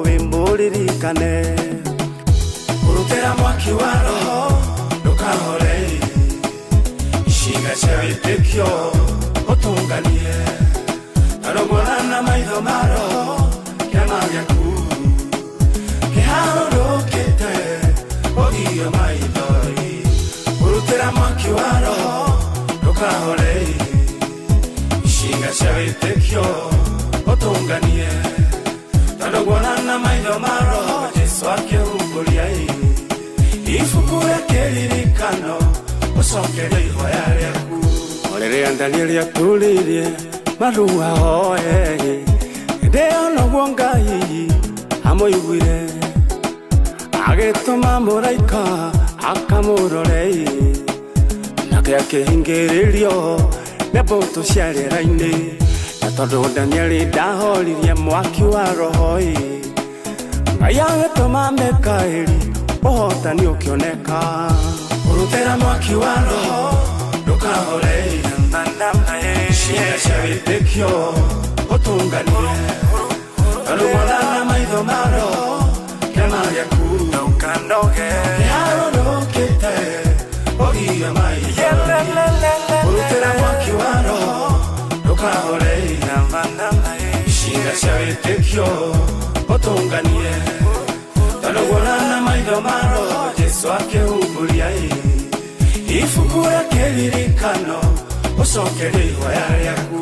wimburirikane urutera mwaki wa roho ndukahore ishinga cy'abitekyo utunganie arogorana maitho maro yamagyaku kiharurukite ogiyo maithori urutera mwaki wa roho ndukahore ishinga cy'abitekyo utunganie arogorana maitho maro Yesu akehumburia ifukura keririkano usokere ihoya ryaku orerea Danieli aturirie marua hoye ndeo no gwongai amoiguire agituma muraika akamurorei nake akihingiririo neboto ciareraini na tondu Danieli ndahoririe mwaki wa rohoi ayagituma Mikaeli uhotani ukioneka urutera mwaki wa roho ndukahore ishinga cy'abitekyo utunganie arumana maitho maro yamagyaku ndokandoge yarorokete ogiyo maithori urutera mwaki wa roho ndukahore ishinga cy'abitekyo utunganie arumana maitho maro Yesu akehumburia ifukura keririkano usokere ihoya ryaku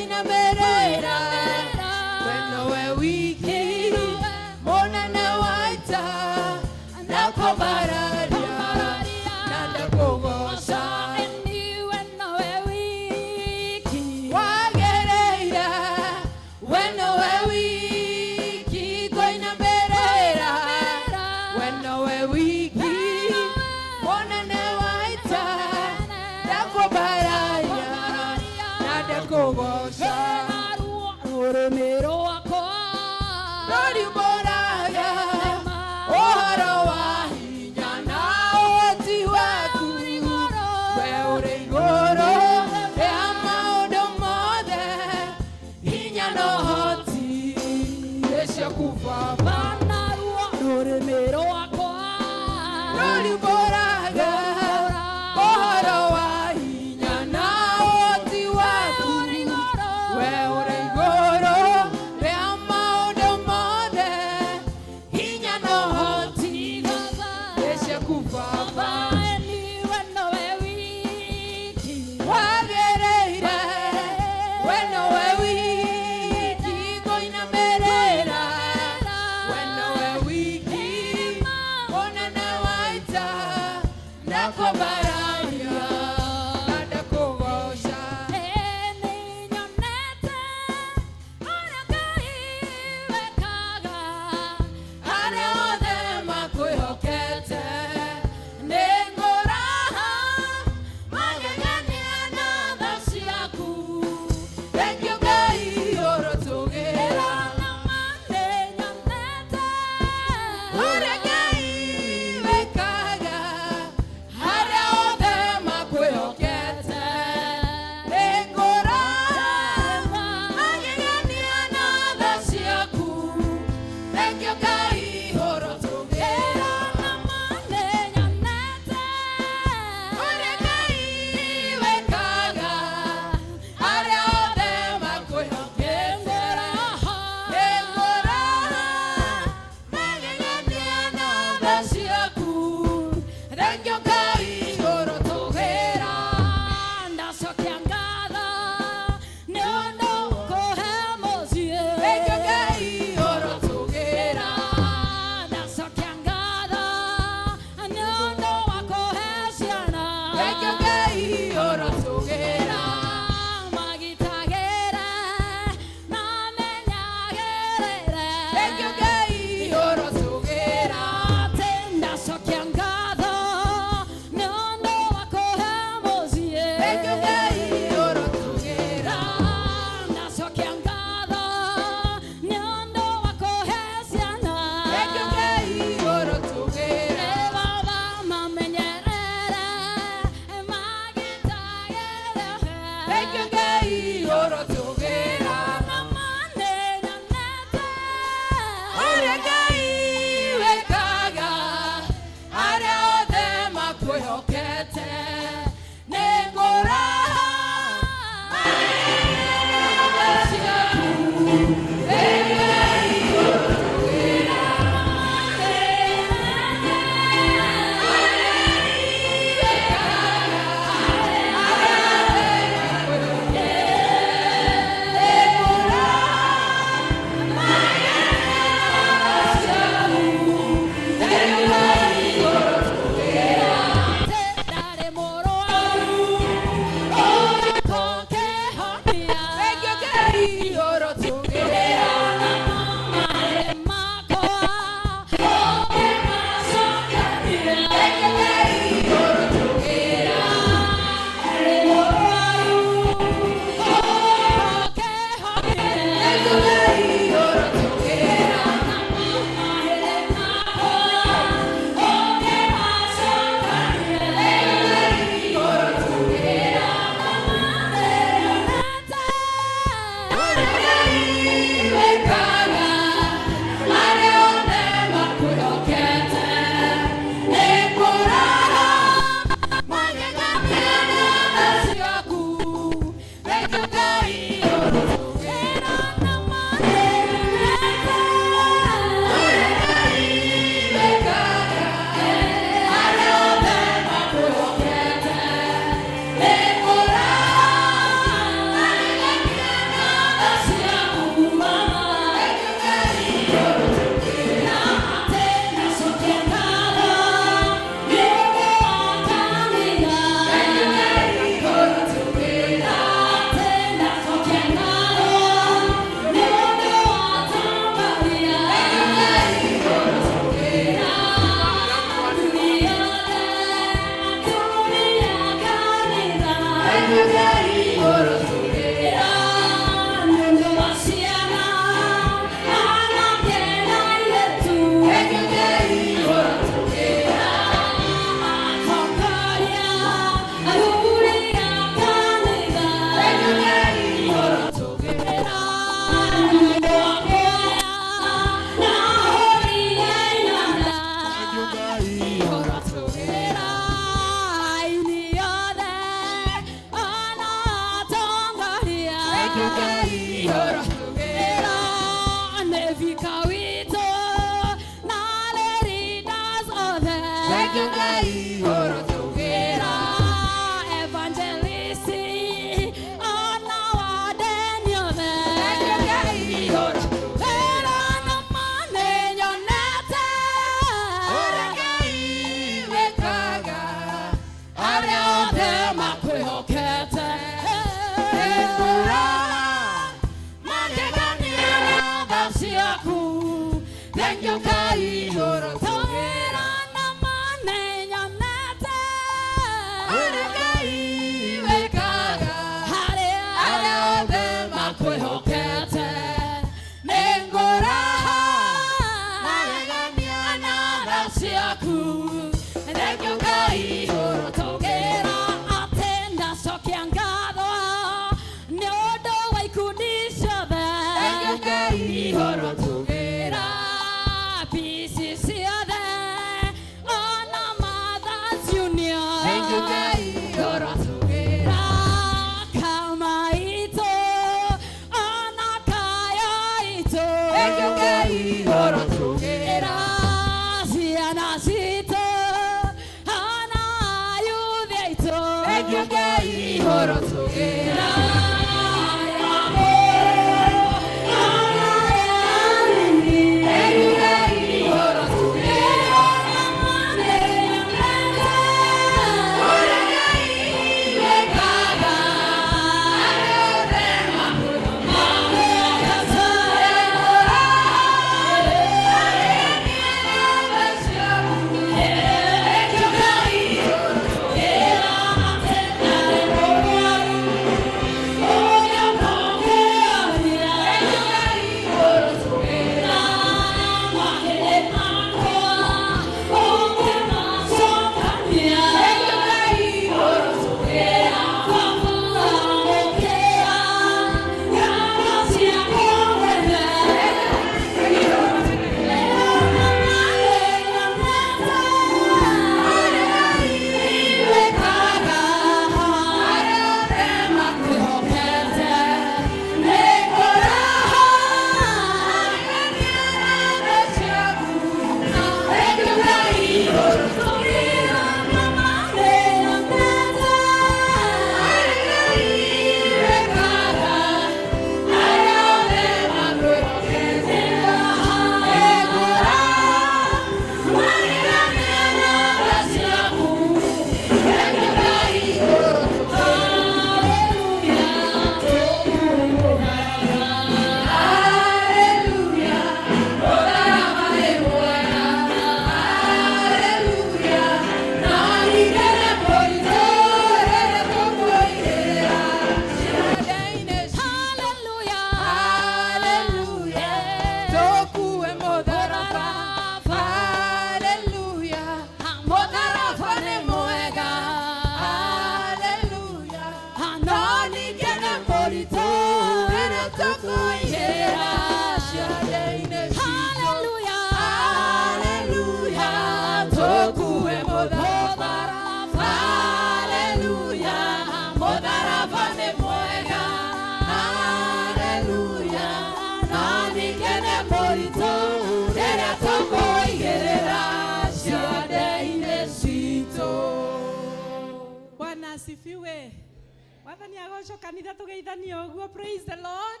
Praise the Lord.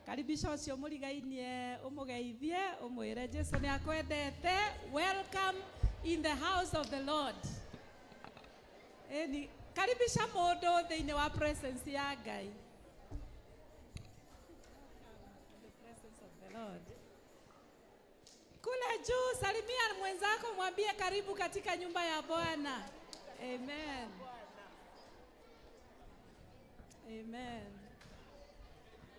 Karibisha ucio murigainie umugeithie umwire Jesu ni akwendete. Welcome in the house of the Lord. Karibisha mundu thiini wa presence ya Ngai. The presence of the Lord. Kule juu salimia mwenzako mwambie karibu katika nyumba ya Bwana. Amen. Amen.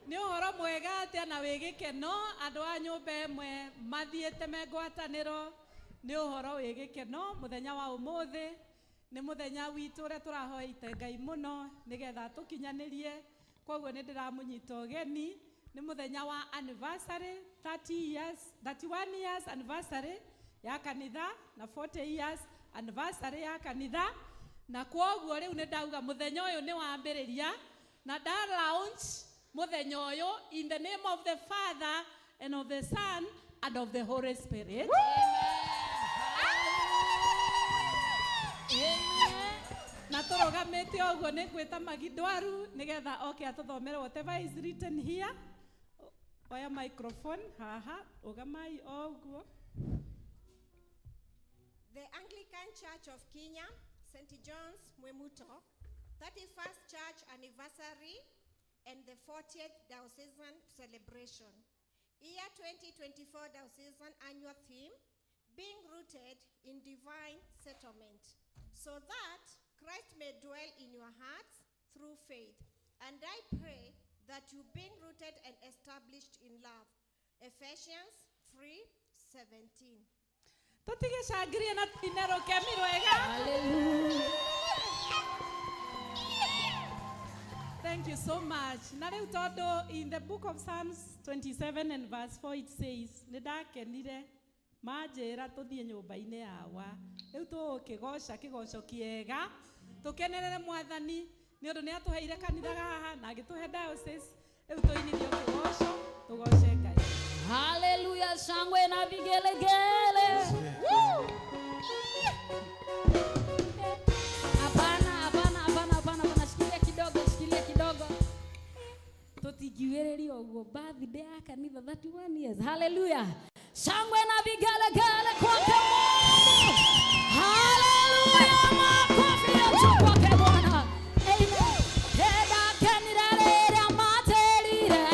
Ni uhoro mwega ati na wigikeno andu a nyumba emwe mathiete megwataniro ni uhoro wigikeno muthenya wa umuthi ni muthenya witu ure turahoite Ngai muno nigetha tukinyanirie koguo ni ndiramunyita ugeni ni muthenya wa anniversary 31 years anniversary ya kanitha na 40 years anniversary ya kanitha na koguo riu ni ndauga muthenya uyu ni wambiriria na da launch muthenya uyu in the name of the Father and of the Son and of the Holy Spirit. Na turugamite oguo ni gwita magindwaru nigetha oke atuthomere whatever is written here. Oya microphone haha ugamai oguo. The Anglican Church of Kenya, St. John's Mwemuto, 31st Church Anniversary and the 40th Diocesan Celebration. Year 2024 Diocesan Annual Theme, being rooted in divine settlement, so that Christ may dwell in your hearts through faith. And I pray that you being rooted and established in love. Ephesians 3:17. Tutige shangiri na tinero kemiro ega. Hallelujah. Thank you so much. Na riu tondu in the book of Psalms 27 and verse 4 it says, nidakenire manjira tuthie nyumba-ini yawa. Riu tukigoca kigoco kiega. Tukenerere mwathani ni undu ni atuheire kanitha haha na agituhe diocese. Riu tuinithio kigoco tugoce Ngai. Hallelujah, shangwe na vigelegele. Hapana, shikilia kidogo. Tutigiwereri oguo birthday ya kanitha 31 years. Hallelujah. Shangwe na vigelegele kwake Mungu. Hallelujah, makofi ya juu kwake Bwana. Amen. Heda kenirere amaterire.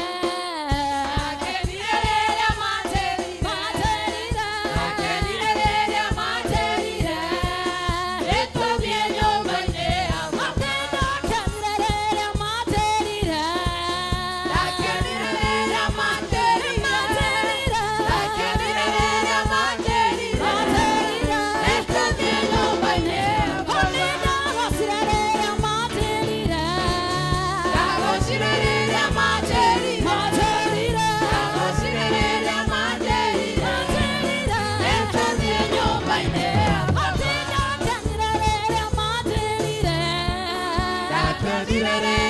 Viene,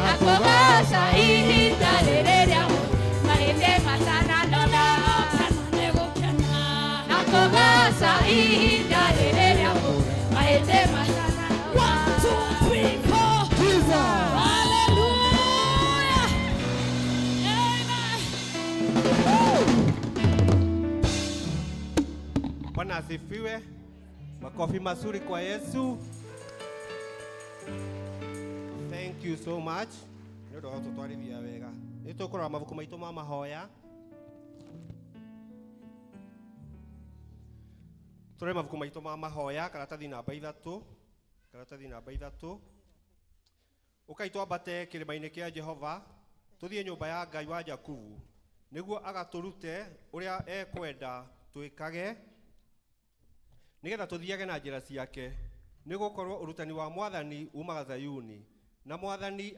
Nakogaca ihinda rĩrĩ rĩa mahĩndĩ matananona. Nakogaca ihinda rĩrĩ rĩa mahĩndĩ matananona. 1, 2, 3, 4. Jesus. Hallelujah. Amen. Bwana asifiwe. Makofi mazuri kwa Yesu. Thank you so much. Ndio watu twarithia wega. Nitũkũrora mabuku maitũ ma mahoya. Tũrĩ mabuku maitũ ma mahoya, karatathi namba 3. Karatathi namba 3. Ũkaitwambate kĩrĩma-inĩ kĩa Jehova, tũthiĩ nyũmba ya Ngai wa Jakubu, nĩguo agatũrute ũrĩa ekwenda twĩkage, nĩgetha tũthiage na njĩra ciake, nĩgũkorwo ũrutani wa Mwathani umaga Zayuni, na Mwathani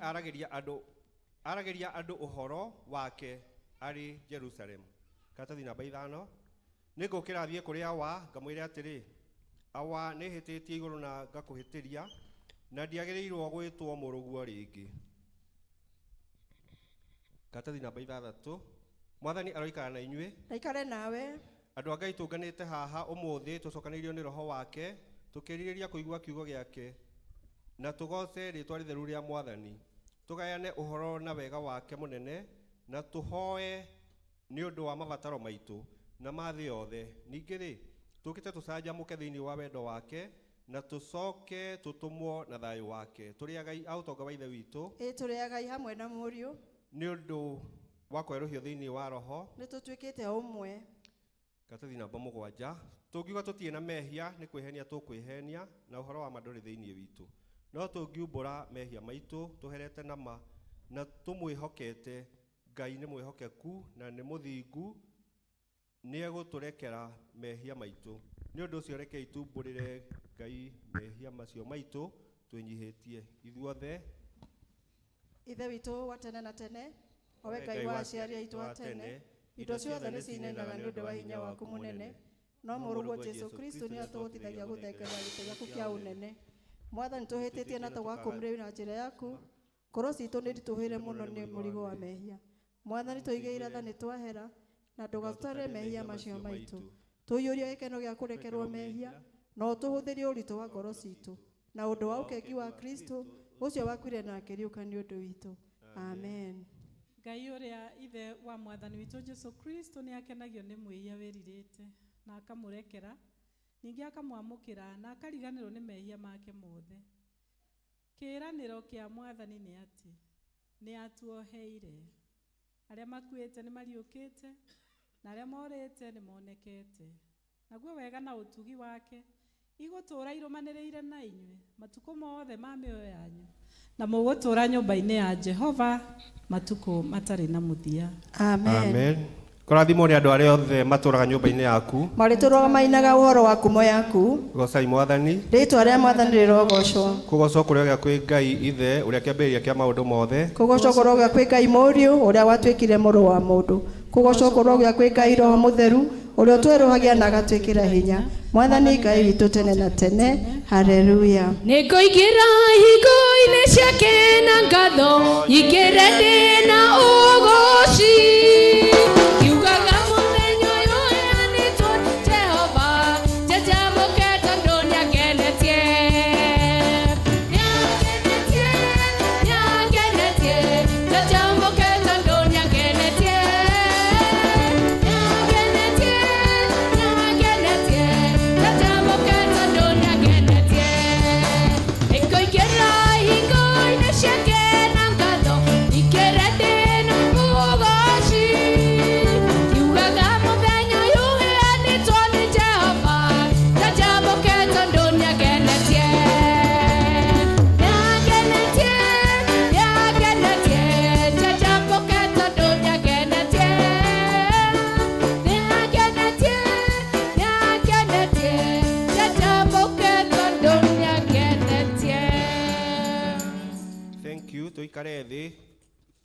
aragĩria andũ ũhoro wake arĩ Jerusalem. Karatathi namba 5. Nĩngũkĩra thiĩ kũrĩ Awa, ngamwĩre atĩrĩ, Awa nĩhĩtĩtie igũrũ na ngakũhĩtĩria, na ndiagĩrĩirwo gwĩtwo mũrũguo rĩngĩ. Karatathi namba 6. Mwathani aroikara na inyuĩ, Aikare nawe. Andũ a Ngai tũnganĩte haha ũmũthĩ tũcokanĩrĩirio nĩ Roho wake, tũkĩrirĩria kũigua kiugo gĩake, na tũgoce rĩĩtwa rĩtheru rĩa Mwathani, tũgayane ũhoro na wega wake mũnene, na tũhoe nĩ ũndũ wa mabataro maitũ na ma thĩ yothe. Ningĩ-rĩ, tũkĩte tũcanjamũke thĩinĩ wa wendo wake, na tũcoke tũtũmwo na thayũ wake. Tũrĩagai a ũtonga wa Ithe witũ, Tũrĩagai hamwe na Mũriũ, nĩ ũndũ wa kwerũhio thĩinĩ wa Roho. nĩtũtuĩkĩte ũmwe. Karatathi namba 7. Tũngiuga tũtirĩ na mehia, nĩ kwĩhenia tũkwĩhenia, na ũhoro wa ma ndũrĩ thĩinĩ witũ. No tũngiumbũra mehia maitũ tũherete na ma, na tũmwĩhokete, Ngai nĩ mwĩhokeku na nĩ mũthingu, nĩ egũtũrekera mehia maitũ. Nĩ ũndũ ũcio rekei tumbũrĩre Ngai mehia macio maitũ twĩnyihĩtie ithuothe. Ithe witũ wa tene na tene, owe Ngai wa aciari aitũ a tene, indo ciothe nĩ cinainaga nĩ ũndũ wa hinya waku mũnene, no mũrũguo Jesu Kristo nĩ atũhotithagia gũthengerera gĩtĩ gĩaku kĩa ũnene. Mwathani tũhĩtĩtie na tũgakũmĩrĩra na njĩra yaku, ngoro citũ nĩ nditũhĩre mũno nĩ mũrigo wa mehia. Mwathani tũigĩire tha nĩ twahera, na ndũgatũtarĩre mehia macio maitũ. Tũiyũrie gĩkeno gĩa kũrekerwo mehia, na ũtũhũthĩrie ũritũ wa ngoro citũ, na ũndũ wa ũkengi wa Kristo ũcio wakuire na akĩriũka nĩ ũndũ witũ. Amen. Ngai ũrĩa ithe wa Mwathani witũ Jesu Kristo nĩ akenagio nĩ mwĩhia wĩrirĩte, na akamũrekera, ningĩ akamwamũkĩra, na akariganĩrwo nĩ mehia make mothe. Kĩĩranĩro kĩa Mwathani nĩ atĩ nĩ atuoheire. Arĩa makuĩte nĩ mariũkĩte, na arĩa morĩte nĩ monekete. Naguo wega na ũtugi wake igũtũũra irũmanĩrĩire na inyuĩ matukũ mothe ma mĩoyo yanyu, na mũgũtũũra nyũmba-inĩ ya Jehova matukũ matarĩ na mũthia. Amen. Amen. Kũrathimwo nĩ andũ arĩa othe matũũraga nyũmba-inĩ yaku. Marĩtũrwo mainaga ũhoro wa kumo yaku. Gocai Mwathani. Rĩĩtwa rĩa Mwathani rĩrogocwo. Kũgocwo kũrĩa gĩa kwĩ Ngai Ithe ũrĩa kĩambĩrĩria kĩa maũndũ mothe. Kũgocwo kũrwo gĩa kwĩ Ngai Mũriũ ũrĩa watuĩkire mũrũ wa mũndũ. Kũgocwo kũrwo gĩa kwĩ Ngai Roho Mũtheru ũrĩa ũtwerũhagia na agatwĩkĩra hinya. Mwathani Ngai witũ tene na tene. Haleluya. Nĩngũingĩra hingo-inĩ ciake na ngatho, ingĩre ndĩ na ũgooci. Kiugaga mũthenya ũyũ ũheanĩtwo nĩ Jehova, njanjamũke tondũ nĩangenetie. Nĩangenetie, nĩangenetie, njanjamũke tondũ nĩangenetie. Nĩangenetie, nĩangenetie, njanjamũke tondũ nĩangenetie. Nĩngũingĩra hingo-inĩ ciake na ngatho, ingĩre ndĩ na ũgooci. Kiugaga mũthenya ũyũ ũheanĩtwo nĩ Jehova, njanjamũke tondũ nĩangenetie. Nĩangenetie, nĩangenetie, njanjamũke tondũ nĩangenetie. Nĩangenetie, nĩangenetie, njanjamũke tondũ nĩangenetie. Thank you. Tuikare thĩ.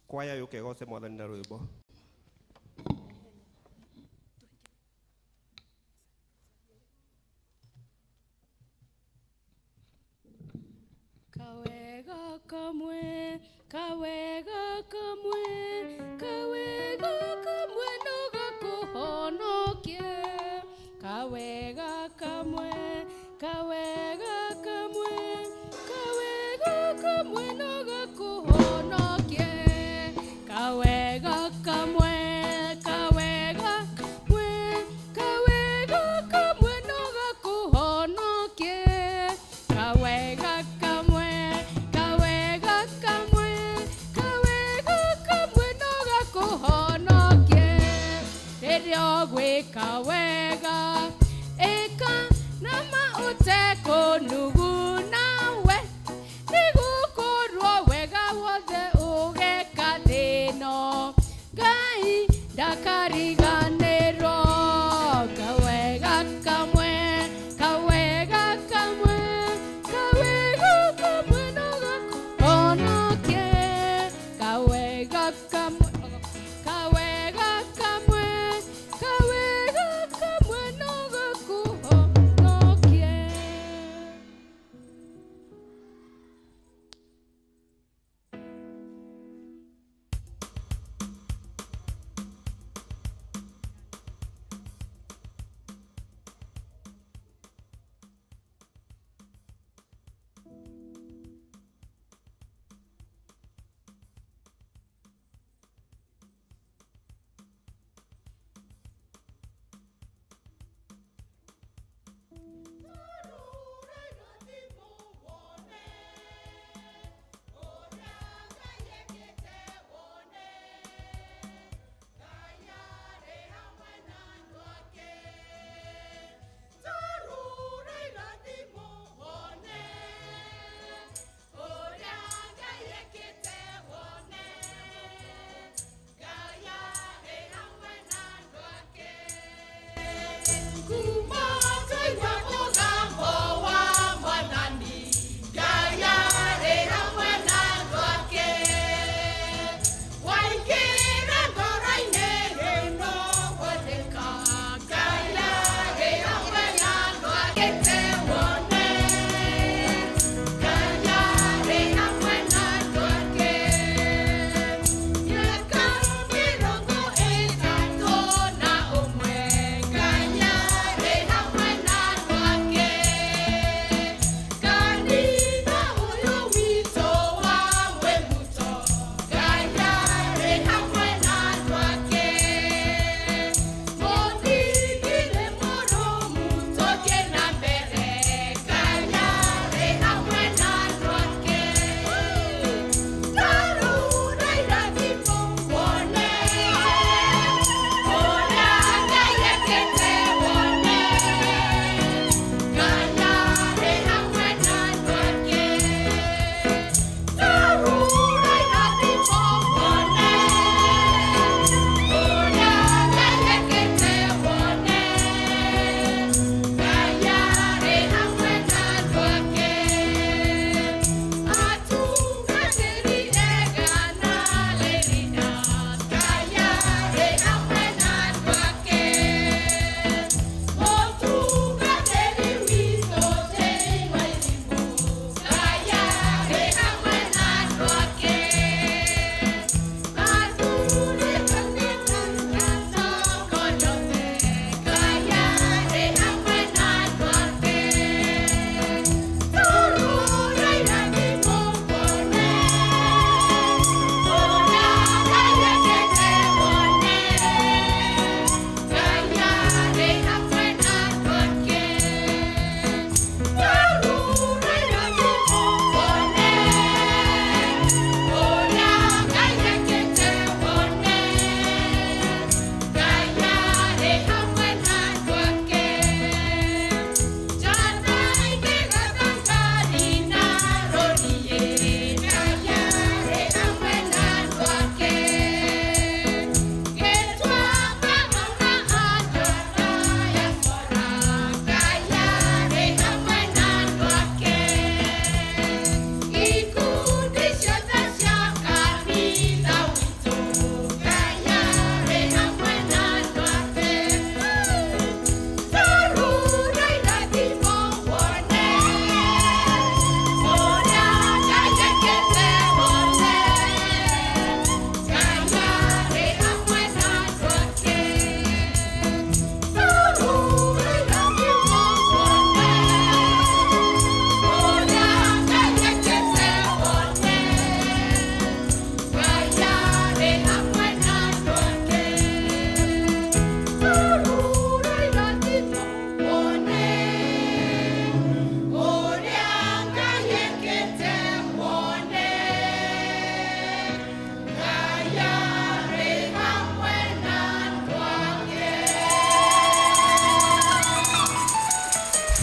Kwaya yũke goce Mwathani na rwĩmbo. Kawega kamwe kawega kamwe no gakuhonokie kawega kamwe no gakuhonokie kawega kamwe no gakuhonokie kawega kamwe no gakuhonokie rĩrĩa ũgwĩka wega ĩka na maũteka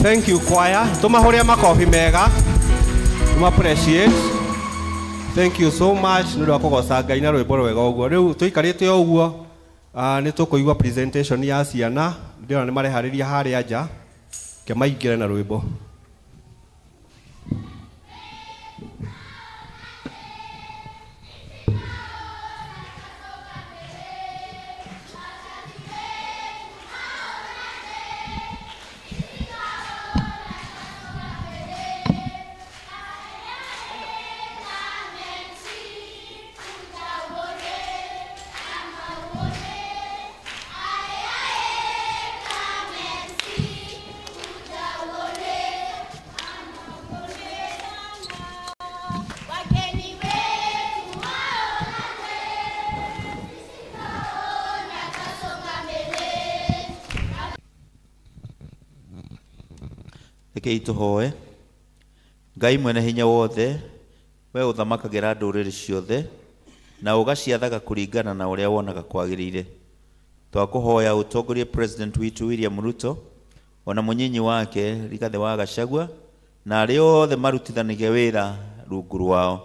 Thank you choir. Tumahoria makofi mega. Tuma appreciate. Thank you so much. Nĩ ndakũgoca Ngai na rwĩmbo rwega ũguo. Rĩu tũikarĩte ũguo. Nĩ tũkũigua presentation ya ciana. Ndĩrona nĩ mareharĩria harĩa nja. Ke maingĩre na rwĩmbo. Rekei tũhoe. Ngai mwene hinya wothe, we ũthamakagira ndũrĩrĩ ciothe na ũgaciathaga kũringana na ũrĩa wonaga kwagĩrĩire. Twakũhoya ũtongorie President witũ William Ruto ona mũnyinyi wake Rigathĩ wa Gachagua na arĩa othe marutithanagia wĩra rungu rwao.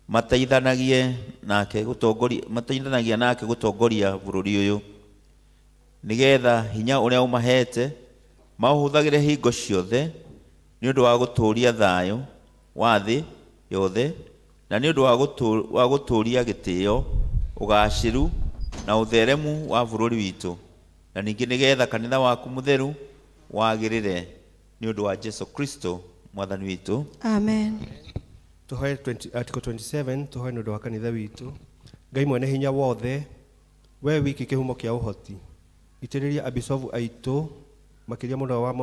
Mateithanagia nake gũtongoria bũrũri ũyũ nĩgetha hinya ũrĩa ũmahete mahũthagĩre hingo ciothe nĩ ũndũ wa gũtũũria thayũ wa thĩ yothe na nĩ ũndũ wa gũtũũria gĩtĩo, ũgacĩru na ũtheremu wa bũrũri witũ, na ningĩ nĩgetha kanitha waku mũtheru wagĩrĩre nĩ ũndũ wa Jesu Kristo mwathani witũ. Amen. Tuhoe article 27 tuhoe nĩ ũndũ wa kanitha witũ. Ngai mwene hinya wothe, we wiki kĩhumo kĩa ũhoti, itĩrĩria abisovu aitũ makiria mũno wa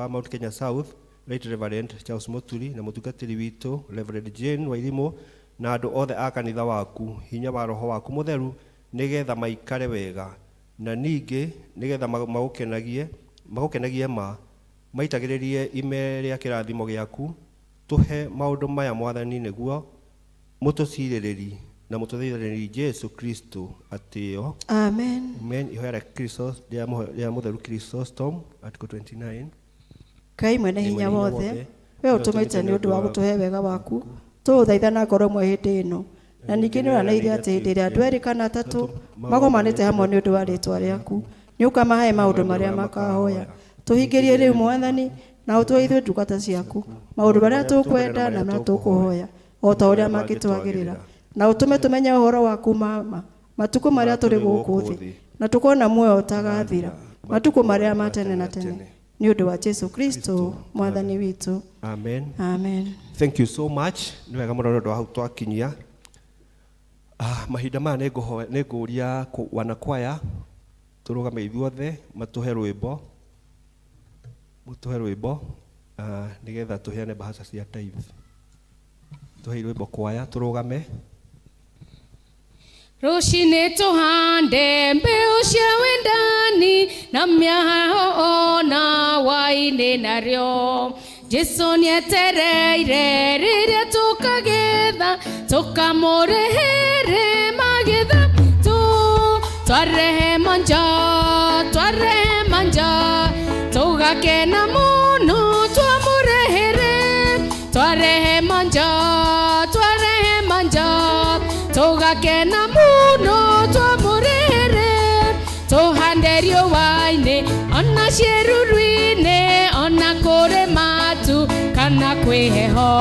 Mount Kenya South, Right Reverend Charles Moturi na mũtungatĩri witũ Reverend Jane Wairimu na andũ othe a kanitha waku, hinya wa roho waku mũtheru nĩgetha maikare wega na ningĩ nĩgetha magũkenagie maitagĩrĩrie ime rĩa kĩrathimo gĩaku. Tuhe maũndũ maya mwathani nĩguo mũtũcirĩrĩri na mũtũthaithĩrĩri Jesu Kristo atĩo. Amen. Amen. Ihoera Kristo ya mũtheru Chrysostom article 29. Ngai mwene hinya wothe, we ũtũmĩte nĩ ũndũ wa gũtũhe wega waku, tũgũthaithana ngoro ĩmwe hĩndĩ ĩno. Na ningĩ nĩ ũranĩirie atĩ hĩndĩ ĩrĩa andũ erĩ kana atatũ magomanĩte hamwe nĩ ũndũ wa rĩĩtwa rĩaku, nĩ ũkamahe maũndũ marĩa makahoya. Tũhingĩrie rĩu mwathani na ũtũhe ithuĩ ndungata ciaku maũndũ marĩa tũkwenda na marĩa tũkũhoya o ta ũrĩa mangĩtwagĩrĩra, na ũtũme tũmenye ũhoro waku matukũ marĩa tũrĩ gũkũ thĩ na tũkona muoyo ũtagathira matukũ marĩa ma tene na tene nĩ ũndũ wa Jesu Kristo mwathani witũ. Amen. Amen. Thank you so much. Nĩ wega mũno nĩ hau twakinyia. Mahinda maya nĩ ngũria wanakwaya tũrũgame ithuothe matũhe rwĩmbo nĩgetha tũheane bahasha cia tithe. Tũhe rwĩmbo kwaya tũrũgame. Rũcinĩ tũhande mbeũ cia wendani na mĩaho ona wainĩ narĩo. Jesu nĩetereire rĩrĩa tũkagetha tũkamũrehere magetha twarehe manja tũgakena mũno twamũrehere twarehe manja tũgakena mũno twamũrehere tũhande riũa-inĩ ona ciĩruru-inĩ ona kũrĩ matu kana kwĩ heho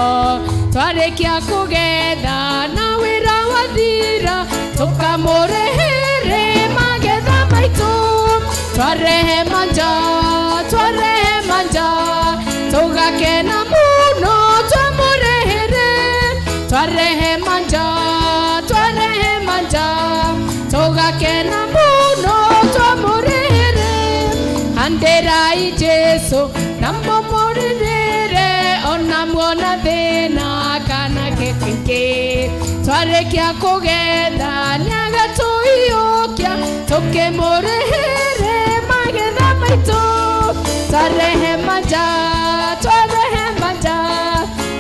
twarĩkia kũgetha na wĩra wathira tũkamũrehere magetha maitũ twarehe manja tũgakena mũno twamũrehere twarehe manja tũgakena mũno twamũrehere handĩrai Jesu na mũmũrĩrĩre ona muona thĩna kana kĩngĩ twarĩkia kũgetha nĩagatũiyũkia tũkĩmũrehere magetha maitũ twarehe manja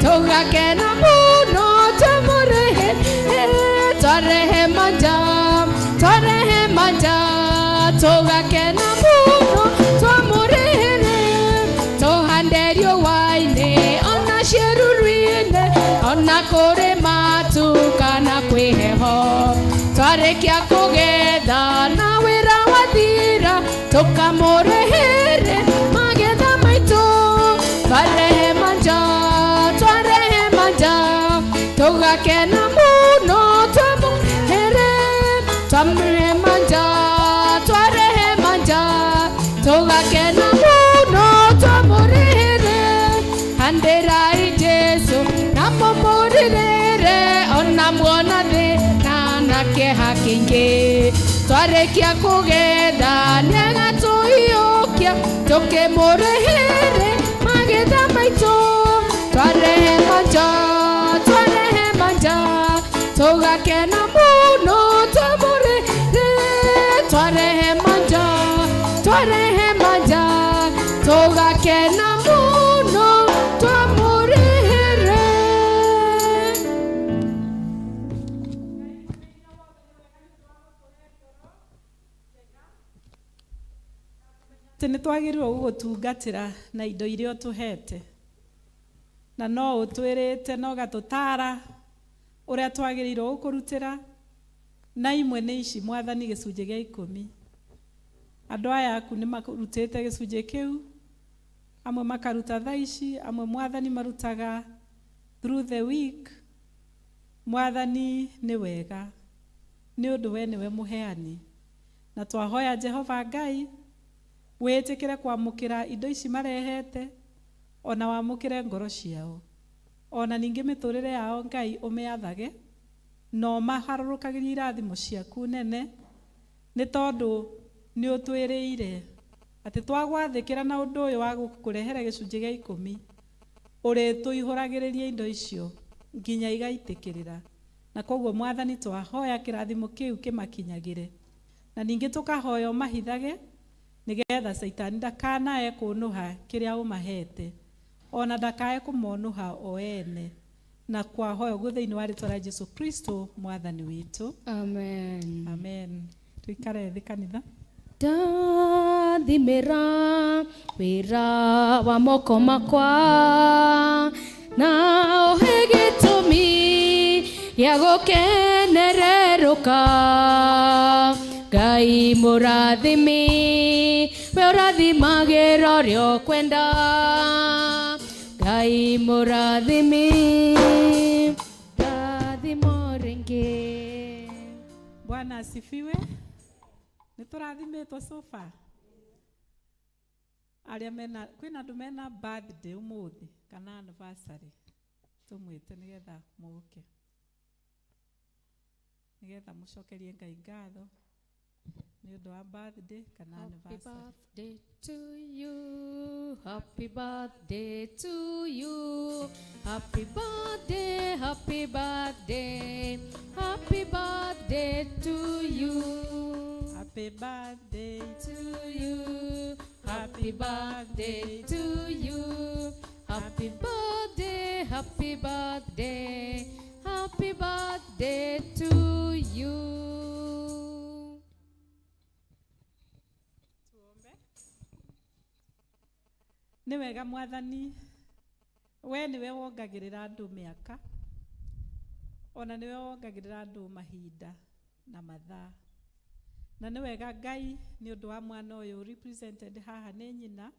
tũgakena mũno twamũrehere twarehe manja tũgakena mũno twamũrehere twarekia kugetha na wira wathira tukamũrĩhĩre magetha maitũ twarehe manja tũgakena mũno twamũrĩhe manja tũgakena mũno twamũrĩhĩre handĩrai Jesu na mũmũrĩrĩre ona muona thĩna na kĩeha kĩingĩ twarekia kũgetha nĩagatũiyũkia tũkĩmũrĩhĩre magetha maitũ twarehe manja tũgakena mũno twamũrĩhĩre twarehe manja tũgakena mũno twamũrĩhĩre. Atĩ nĩ twagĩrĩirwo gũgũtungatĩra na indo iria ũtũhete, na no ũtwĩrĩte na ũgatũtara ũrĩa twagĩrĩirwo gũkũrutĩra, na imwe nĩ ici Mwathani gĩcunjĩ gĩa 10. Andũ aya aku nĩ marutĩte gĩcunjĩ kĩu, amwe makaruta thaa ici, amwe Mwathani marutaga through the week. Mwathani nĩ wega nĩ ũndũ we nĩwe mũheani, na twahoya Jehova Ngai wĩtĩkĩre kwamũkĩra indo ici marehete, ona wamũkĩre ngoro ciao, ona ningĩ mĩtũrĩre yao Ngai ũmĩathage, no maharũrũkagĩria irathimo ciaku nene, nĩ tondũ nĩ ũtwĩrĩire atĩ twagwathĩkĩra na ũndũ ũyũ wa gũkũrehere gĩcunjĩ gĩa 10 ũrĩtũihũragĩrĩria indo icio nginya igaitĩkĩrĩra. Na koguo Mwathani twahoya kĩrathimo kĩu kĩmakinyagĩre, na ningĩ tũkahoya ũmahithage nĩgetha Saitani ndakanae kũnũha kĩrĩa ũmahete, ona ndakae kũmonũha o ene, na kwahoya ũguo thĩinĩ wa rĩĩtwa rĩa Jesu Kristo Mwathani witũ. Amen. Amen. Tuikare thĩ kanitha. Ndathimĩra wĩra wa moko makwa na ũhe gĩtũmi gĩa gũkenererũka. Ngai mũrathimi we ũrathimagĩra ũrĩa ũkwenda. Ngai mũrathimi ndathimo rĩngĩ. Bwana asifiwe. Nĩtũrathimĩtwo so far. Arĩa mena kwĩna andũ mena birthday ũmũthĩ kana anniversary, tũmwĩte nĩgetha mũke, nĩgetha mũcokerie Ngai ngatho nĩ ũndũ wa birthday kana anniversary. Happy birthday to you, happy birthday to you, happy birthday, happy birthday, happy birthday to you. Happy birthday To you, happy birthday to you, happy birthday, happy birthday, happy birthday to you. Nĩ wega Mwathani, we nĩwe wongagĩrĩra andũ mĩaka, ona nĩwe wongagĩrĩra andũ mahinda na mathaa. Na nĩ wega Ngai nĩ ũndũ wa mwana ũyũ represented haha nĩ nyina,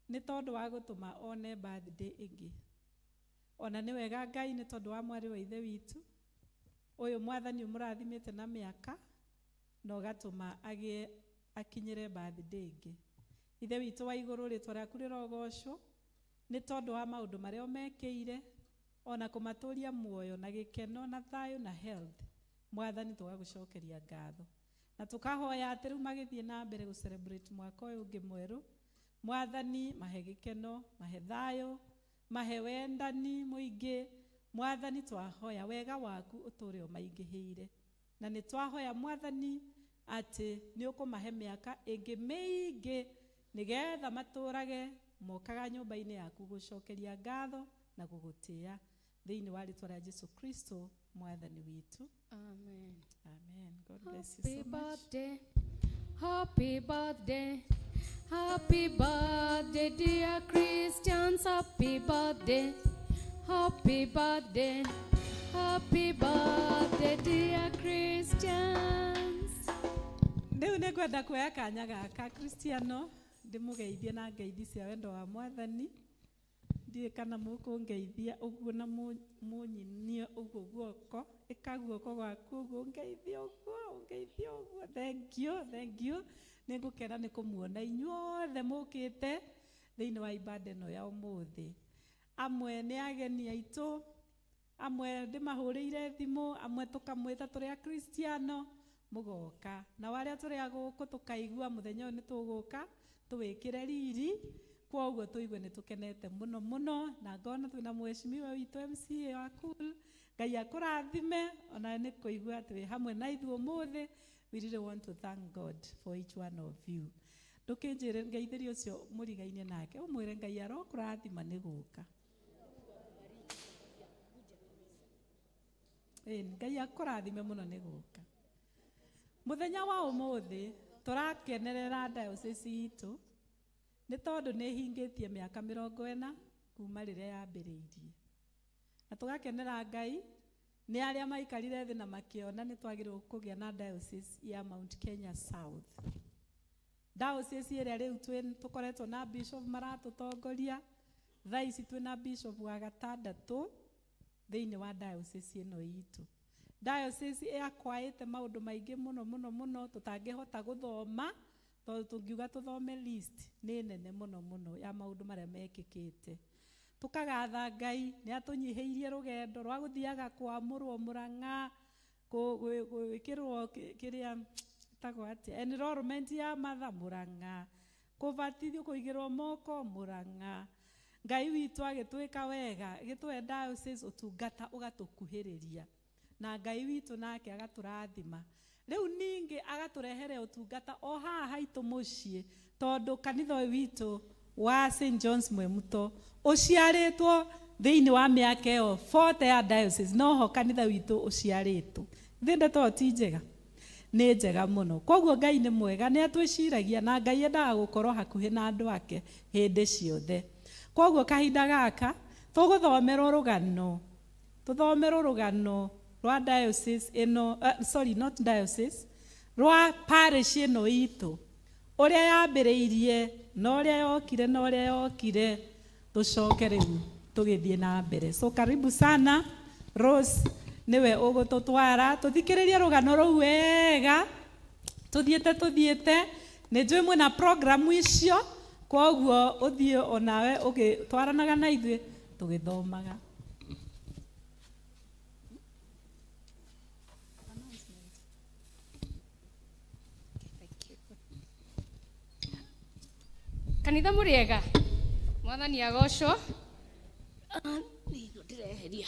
nĩ tondũ wa gũtũma one birthday ĩngĩ. Ona nĩ wega Ngai nĩ tondũ wa mwarĩ wa ithe witũ ũyũ Mwathani ũmũrathimĩte na mĩaka, na ũgatũma akinyĩre birthday ĩngĩ. Ithe witũ wa igũrũ, rĩĩtwa rĩaku rĩrogocwo nĩ tondũ wa maũndũ marĩa ũmekĩire, ona kũmatũria muoyo na gĩkeno na thayũ na health. Mwathani tũgagũcokeria ngatho, na tũkahoya atĩ rĩu magĩthiĩ na mbere gũ celebrate mwaka ũyũ ũngĩ mwerũ. Mwathani mahe gĩkeno, mahe thayũ, mahe wendani mũingĩ. Mwathani twahoya wega waku ũtũre ũmaingĩhĩire, na nĩ twahoya Mwathani atĩ nĩ ũkũmahe mĩaka ĩngĩ mĩingĩ, nĩgetha matũrage mokaga nyũmba-inĩ yaku gũcokeria ngatho na gũgũtĩĩa, thĩinĩ wa rĩĩtwa rĩa Jesu Kristo Mwathani witũ. Amen. Amen. God bless you so much. Birthday, happy birthday, happy birthday, dear Christians, happy birthday, happy birthday, happy birthday, dear Christians. Christians. Rĩu nĩ ngwenda kuoya kanya gaka Kristiano ndĩmũgeithie na ngeithi cia wendo wa Mwathani. Ndiĩ kana mũkũngeithia ũguo na mũnyinie ũguo guoko ĩka guoko gwaku ũguo ngeithie ũguo. Thank you. Nĩ ngũkena nĩ kũmuona inyuothe mũkĩte thĩinĩ wa ibada ĩno ya ũmũthĩ. Amwe nĩ ageni aitũ, amwe ndĩmahũrĩire thimũ, amwe tũkamwĩta tũrĩ a Kristiano mũgoka. Na arĩa tũrĩ a gũkũ tũkaigua mũthenya ũyũ nĩ tũgũka tũwĩkĩre riri. Kwoguo tũigue nĩ tũkenete mũno na ngona twĩna mheshimiwa witũ MCA wa Cool. Ngai akũrathime ona nĩ kũigua atĩ wĩ hamwe na ithuĩ ũmũthĩ. We really want to thank God for each one of you. Ndũkĩnjĩre ngeithĩrio ũcio mũrigaine nake ũmwĩre Ngai arokũrathima nĩ gũka. Ngai akũrathime mũno nĩ gũka. Mũthenya wa ũmũthĩ tũrakenerera diocese itũ nĩ tondũ nĩ hingĩtie mĩaka 40 kuma rĩrĩa yambĩrĩirie. Na tũgakenera Ngai nĩ arĩa maikarire thĩ na makĩona nĩ twagĩrĩirwo kũgĩa na diocese ya Mount Kenya South. Diocese ĩrĩa rĩu tũkoretwo na bishop maratũtongoria, thaa ici twĩna bishop wa gatandatũ thĩinĩ wa diocese ĩno itũ. Diocese ĩakwaĩte maũndũ maingĩ mũno tũtangĩhota gũthoma tondũ tũngiuga tũthome list nĩ nene mũno ya maũndũ marĩa mekĩkĩte. Tũkagatha Ngai nĩ atũnyihĩirie rũgendo rwa gũthiaga kwamũrwo Mũrang'a, gwĩkĩrwo kĩrĩa tagwo atĩa enrollment ya matha Mũrang'a, kũbatithio kũigĩrwo moko Mũrang'a. Ngai witũ agĩtwĩka wega, agĩtũhe diocese ũtungata ũgatũkuhĩrĩria. Na Ngai witũ nake agatũrathima. Rĩu ningĩ agatũrehere ũtungata o haha haitũ mũciĩ tondũ kanitha ũyũ witũ wa St. John's Mwemuto ũciarĩtwo thĩinĩ wa mĩaka ĩyo 40 ya diocese, noho kanitha witũ ũciarĩtwo. Ndeto ti njega, nĩ njega mũno. Kwoguo Ngai nĩ mwega, nĩ atwĩciragia na Ngai endaga gũkorwo hakuhĩ na andũ ake hĩndĩ ciothe. Kwoguo kahinda gaka tũgũthomerwo rũgano rwa diocese ĩno, not diocese, rwa parish ĩno itũ ũrĩa yambĩrĩirie na ũrĩa yokire tũcoke rĩu tũgĩthiĩ na mbere. So karibu sana Rose, niwe ũgũtũtwara tũthikĩrĩrie rũgano rũu wega. Tũthiĩte nĩ njũĩ mwĩna program icio, kwoguo ũthiĩ onawe ũgĩtwaranaga na ithuĩ tũgĩthomaga. Kanitha mũrĩega, Mwathani agocwo. Ndĩreheria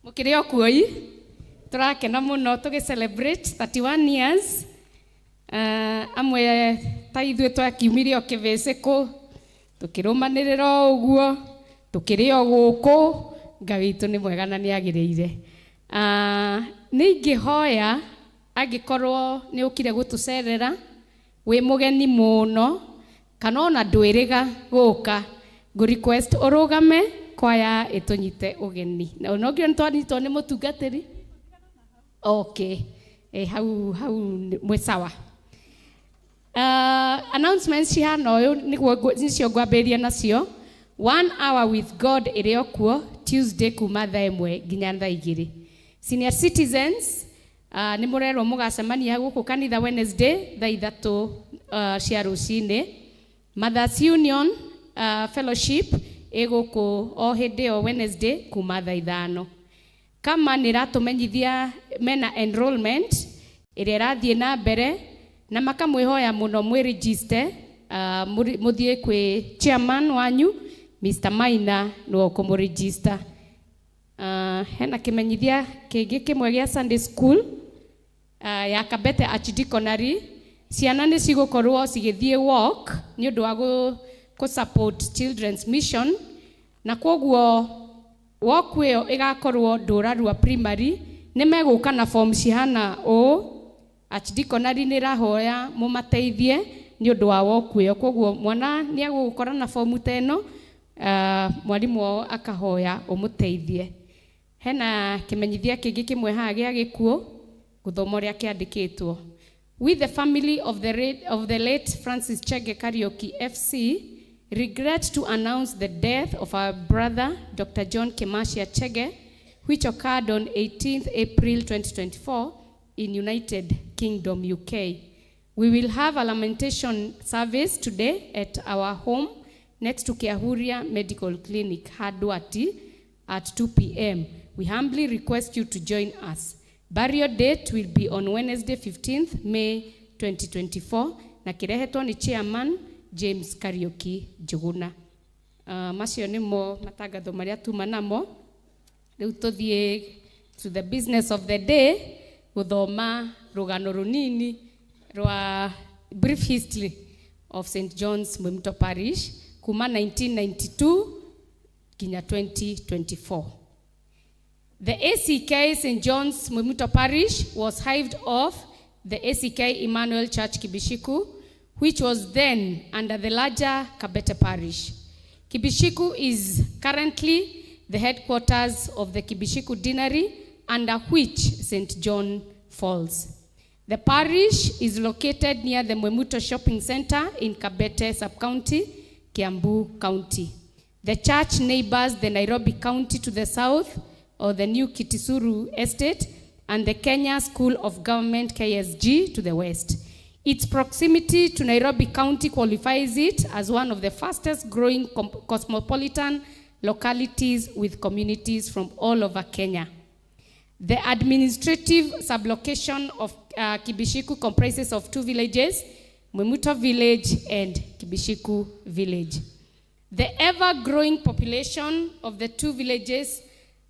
mũkĩrĩ o kuoi, tũrakena mũno tũgĩ-celebrate 31 years. Amwe ta ithuĩ twakiumire o kĩbĩcĩkũ tũkĩrũmanĩrĩra ũguo tũkĩrĩ o gũkũ. Ngai witũ nĩ mwega na nĩ agĩrĩire. Nĩ ingĩhoya angĩkorwo nĩ ũkire gũtũcerera wĩ mũgeni mũno kana ona ndwĩrĩga gũka, ngũ-request ũrũgame kwaya ĩtũnyite ũgeni. Na ũnongire nĩtwanyitwo nĩ mũtungatĩri? Okay. Hau mwĩ sawa. Announcements cihana ũyũ nĩcio ngwambĩrĩria nacio. 1 hour with God ĩrĩ o kuo Tuesday kuma thaa 1 nginya thaa 2. Senior citizens nĩ mũrerwo mũgacemania gũkũ kanitha Wednesday thaa 3 cia rũcinĩ. Mothers Union Fellowship ĩgũkũ o hĩndĩ o Wednesday kuma thaa 5. Kama nĩ ratũmenyithia mena enrollment ĩrĩa ĩrathiĩ na mbere na makamwĩhoya mũno mwĩ-register, mũthiĩ kwĩ chairman wanyu Mr. Maina no kũmũ-register. Hena kĩmenyithia kĩngĩ kĩmwe gĩa Sunday School ya Kabete Archdeaconry. Ciana nĩ cigũkorwo cigĩthiĩ walk nĩ ũndũ wa support Children's Mission, na kwoguo walk ĩyo ĩgakorwo Ndũrarua Primary. Nĩ megũka na form cihana ũũ. Archdeaconry nĩ rahoya mũmateithie nĩ ũndũ wa walk ĩyo. Kwoguo mwana nĩ egũgũkora na form ta ĩno, mwarimũ wao akahoya ũmũteithie. Hena kĩmenyithia kĩngĩ kĩmwe haha gĩa gĩkuũ guthomo ria kiandikitwo. We, the family of the late Francis Chege Kariuki FC, regret to announce the death of our brother, Dr. John Kimashia Chege, which occurred on 18th April 2024 in United Kingdom, UK. We will have a lamentation service today at our home next to Kiahuria Medical Clinic, Hadwati, at 2 p.m. We humbly request you to join us. Burial date will be on Wednesday, 15th May 2024, na kirehetwo ni Chairman James Kariuki Njuguna. Macio nimo matangatho maria tuma namo. Riu tuthie to the business of the day, guthoma rugano runini rwa brief history of St. John's Mwemto Parish kuma 1992 kinya 2024. The ACK St. John's Mwemto Parish was hived off the ACK Emmanuel Church Kibishiku, which was then under the larger Kabete Parish. Kibishiku is currently the headquarters of the Kibishiku Deanery, under which St. John falls. The parish is located near the Mwemuto Shopping Center in Kabete Sub-County, Kiambu County. The church neighbors the Nairobi County to the south, or the new Kitisuru Estate, and the Kenya School of Government KSG to the west. Its proximity to Nairobi County qualifies it as one of the fastest growing cosmopolitan localities with communities from all over Kenya. The administrative sublocation of Kibishiku comprises of 2 villages, Mwemuto Village and Kibishiku Village. The ever-growing population of the 2 villages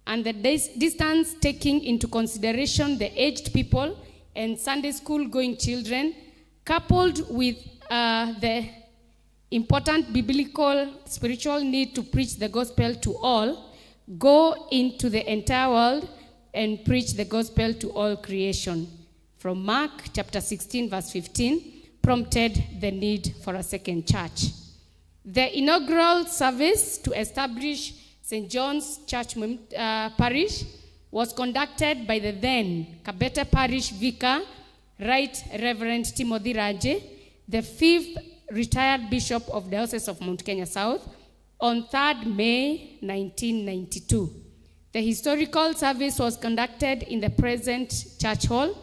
and the distance taking into consideration the aged people and Sunday school-going children, coupled with the important biblical spiritual need to preach the gospel to all, go into the entire world and preach the gospel to all creation. From Mark chapter 16 verse 15 prompted the need for a second church. The inaugural service to establish St. John's Church Parish was conducted by the then Kabete Parish Vicar, Right Reverend Timothy Raje, the 5th retired Bishop of the Diocese of Mount Kenya South, on 3rd May 1992. The historical service was conducted in the present church hall,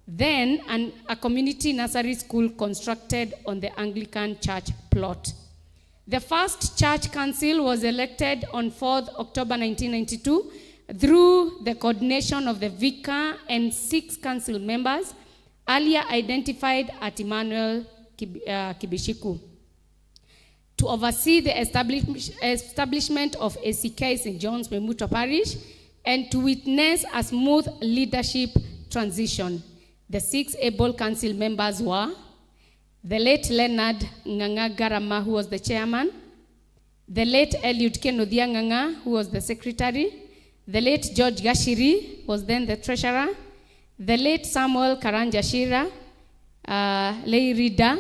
then a community nursery school constructed on the Anglican church plot. The first church council was elected on 4th October 1992 through the coordination of the vicar and 6 council members, earlier identified at Emmanuel Kibishiku, to oversee the establishment of ACK St. John's Mwemto Parish and to witness a smooth leadership transition. The 6 able council members were the late Leonard Nganga Garama, who was the chairman, the late Eliud Kenodia Nganga, who was the secretary, the late George Gashiri was then the treasurer, the late Samuel Karanja Shira, lay reader,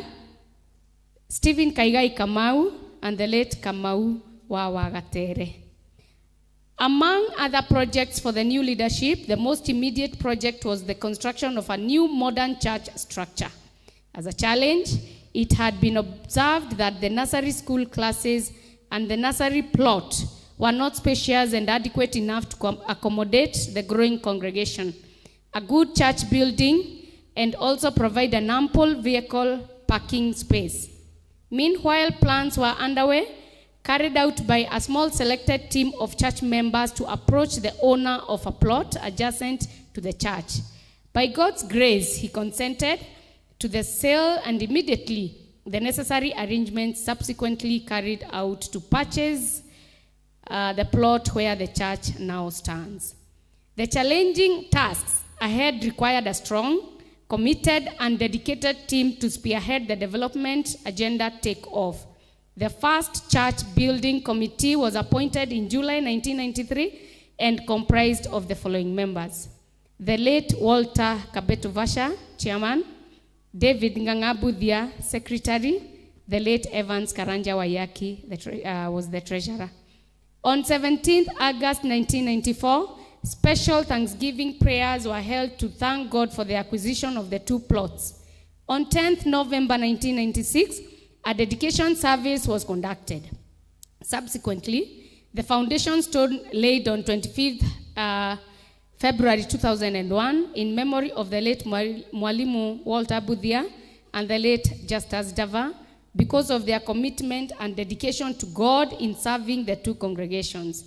Stephen Kaigai Kamau, and the late Kamau Wawagatere. Among other projects for the new leadership, the most immediate project was the construction of a new modern church structure. As a challenge, it had been observed that the nursery school classes and the nursery plot were not spacious and adequate enough to accommodate the growing congregation, a good church building, and also provide an ample vehicle parking space. Meanwhile, plans were underway, carried out by a small selected team of church members to approach the owner of a plot adjacent to the church. By God's grace, he consented to the sale, and immediately the necessary arrangements subsequently carried out to purchase the plot where the church now stands. The challenging tasks ahead required a strong, committed, and dedicated team to spearhead the development agenda take off. The first church building committee was appointed in July 1993 and comprised of the following members: the late Walter Kabetuvasha, chairman; David Ngangabudia, secretary; the late Evans Karanja Wayaki was the treasurer. On 17th August 1994, special thanksgiving prayers were held to thank God for the acquisition of the 2 plots. On 10th November 1996, a dedication service was conducted. Subsequently, the foundation stone laid on 25th February 2001 in memory of the late Mwalimu Walter Budhia and the late Justus Dava, because of their commitment and dedication to God in serving the 2 congregations.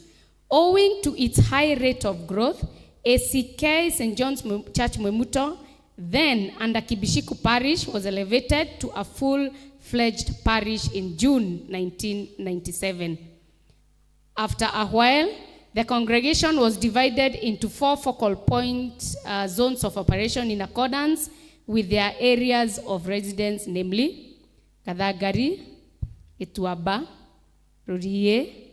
Owing to its high rate of growth, ACK St. John's Church Mwemuto, then under Kibishiku Parish, was elevated to a full-fledged parish in June 1997. After a while, the congregation was divided into 4 focal point zones of operation in accordance with their areas of residence, namely Kadagari, Ituaba, Rurie,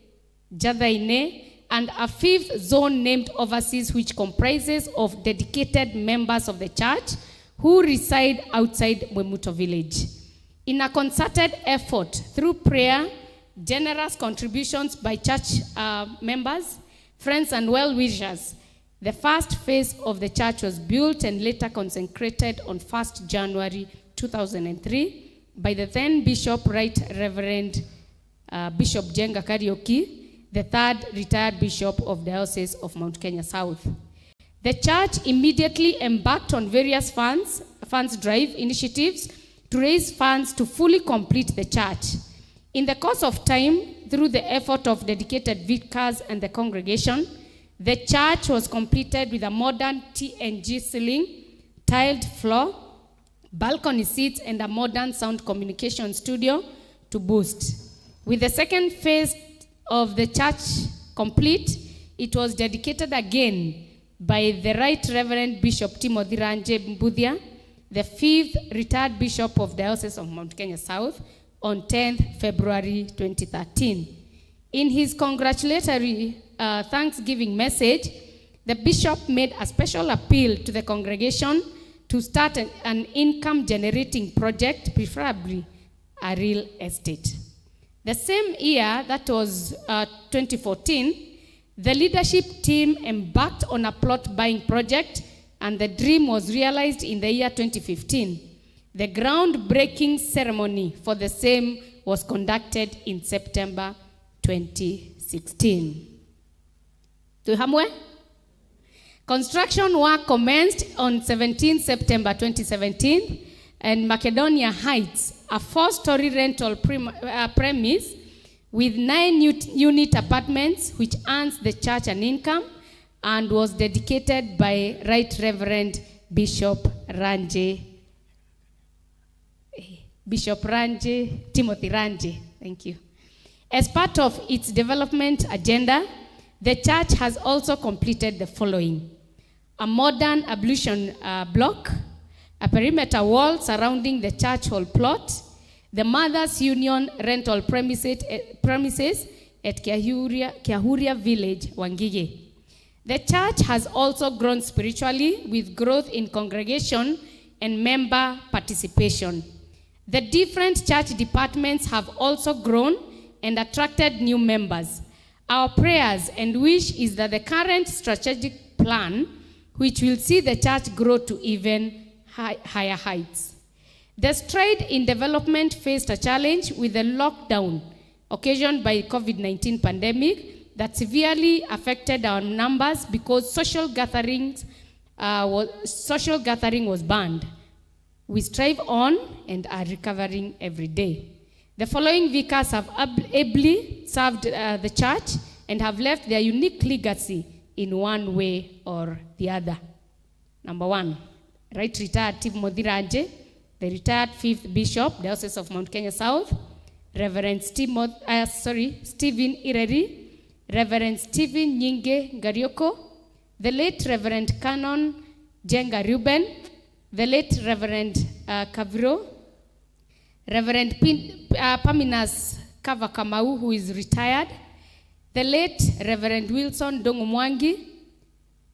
Jathaine, and a 5th zone named Overseas, which comprises of dedicated members of the church who reside outside Mwemuto village. In a concerted effort through prayer, generous contributions by church members, friends, and well-wishers, the first phase of the church was built and later consecrated on 1st January 2003 by the then Bishop Right Reverend Bishop Jenga Kariuki, the 3rd retired bishop of the Diocese of Mount Kenya South. The church immediately embarked on various funds drive initiatives to raise funds to fully complete the church. In the course of time, through the effort of dedicated vicars and the congregation, the church was completed with a modern TNG ceiling, tiled floor, balcony seats, and a modern sound communication studio to boost. With the second phase of the church complete, it was dedicated again by the Right Reverend Bishop Timothy Ranje Budhia, the 5th retired bishop of the Diocese of Mount Kenya South, on 10th February 2013. In his congratulatory Thanksgiving message, the bishop made a special appeal to the congregation to start an income-generating project, preferably a real estate. The same year, that was 2014, the leadership team embarked on a plot buying project, and the dream was realized in the year 2015. The groundbreaking ceremony for the same was conducted in September 2016. Tuhamwe? Construction work commenced on 17 September 2017, and Macedonia Heights, a 4-story rental premise with 9-unit apartments, which earns the church an income, and was dedicated by Right Reverend Bishop Timothy Ranje. Thank you. As part of its development agenda, the church has also completed the following: a modern ablution block, a perimeter wall surrounding the church hall plot, the Mothers Union rental premises at Kiahuria Village, Wangige. The church has also grown spiritually with growth in congregation and member participation. The different church departments have also grown and attracted new members. Our prayers and wish is that the current strategic plan, which will see the church grow to even higher heights. The stride in development faced a challenge with the lockdown occasioned by COVID-19 pandemic that severely affected our numbers because social gathering was banned. We strive on and are recovering every day. The following vicars have ably served the church and have left their unique legacy in one way or the other. Number 1, Right Retired Timothy Ranje, the retired 5th Bishop, Diocese of Mount Kenya South, Reverend Stephen Ireri, Reverend Stephen Nyinge Ngarioko, the late Reverend Canon Jenga Ruben, the late Reverend Kaviro, Reverend Paminas Kavakamau, who is retired, the late Reverend Wilson Dongumwangi,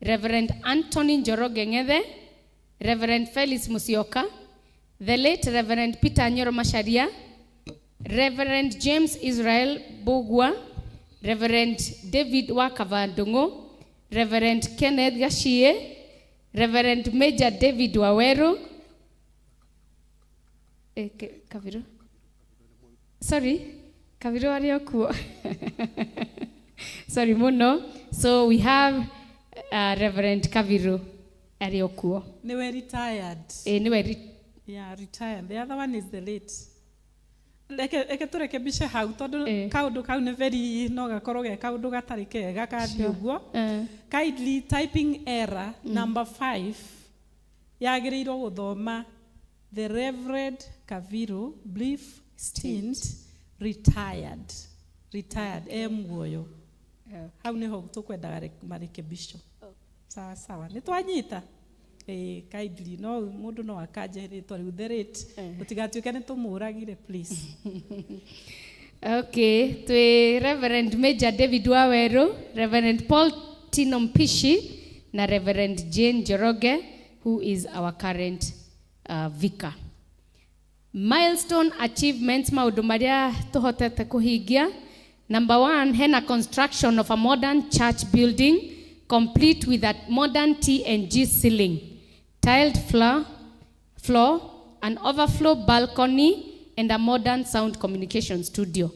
Reverend Anthony Njoroge Ng'ethe, Reverend Felix Musioka, the late Reverend Peter Nyoro Masharia, Reverend James Israel Bogwa, Reverend David Wakavandongo, Reverend Kenneth Gashie, Reverend Major David Waweru, Kaviru. Sorry, Kaviru Ariokuo. Sorry, Muno. So we have Reverend Kaviru Ariokuo. They were retired. Yeah, retired. The other one is the late. Eke turekebishe hau tondu kaundu kau ne very no gakorwo ge kaundu gatari kega kandi uguo. Kindly typing error number 5 yagirirwo guthoma the Reverend Kaviru brief stint retired muoyo. Hau niho tukwendaga marekebisho. Sawa sawa. Nitwanyita. Kindly no mundu no akaje ritwa riu the rate utigatuike ni tumuragire please. Okay, to Reverend Major David Waweru, Reverend Paul Tinompishi, na Reverend Jane Joroge, who is our current vicar. Milestone achievements maundu maria tuhotete kuhingia. Number 1, hena construction of a modern church building complete with a modern T&G ceiling, tiled floor, an overflow balcony, and a modern sound communication studio.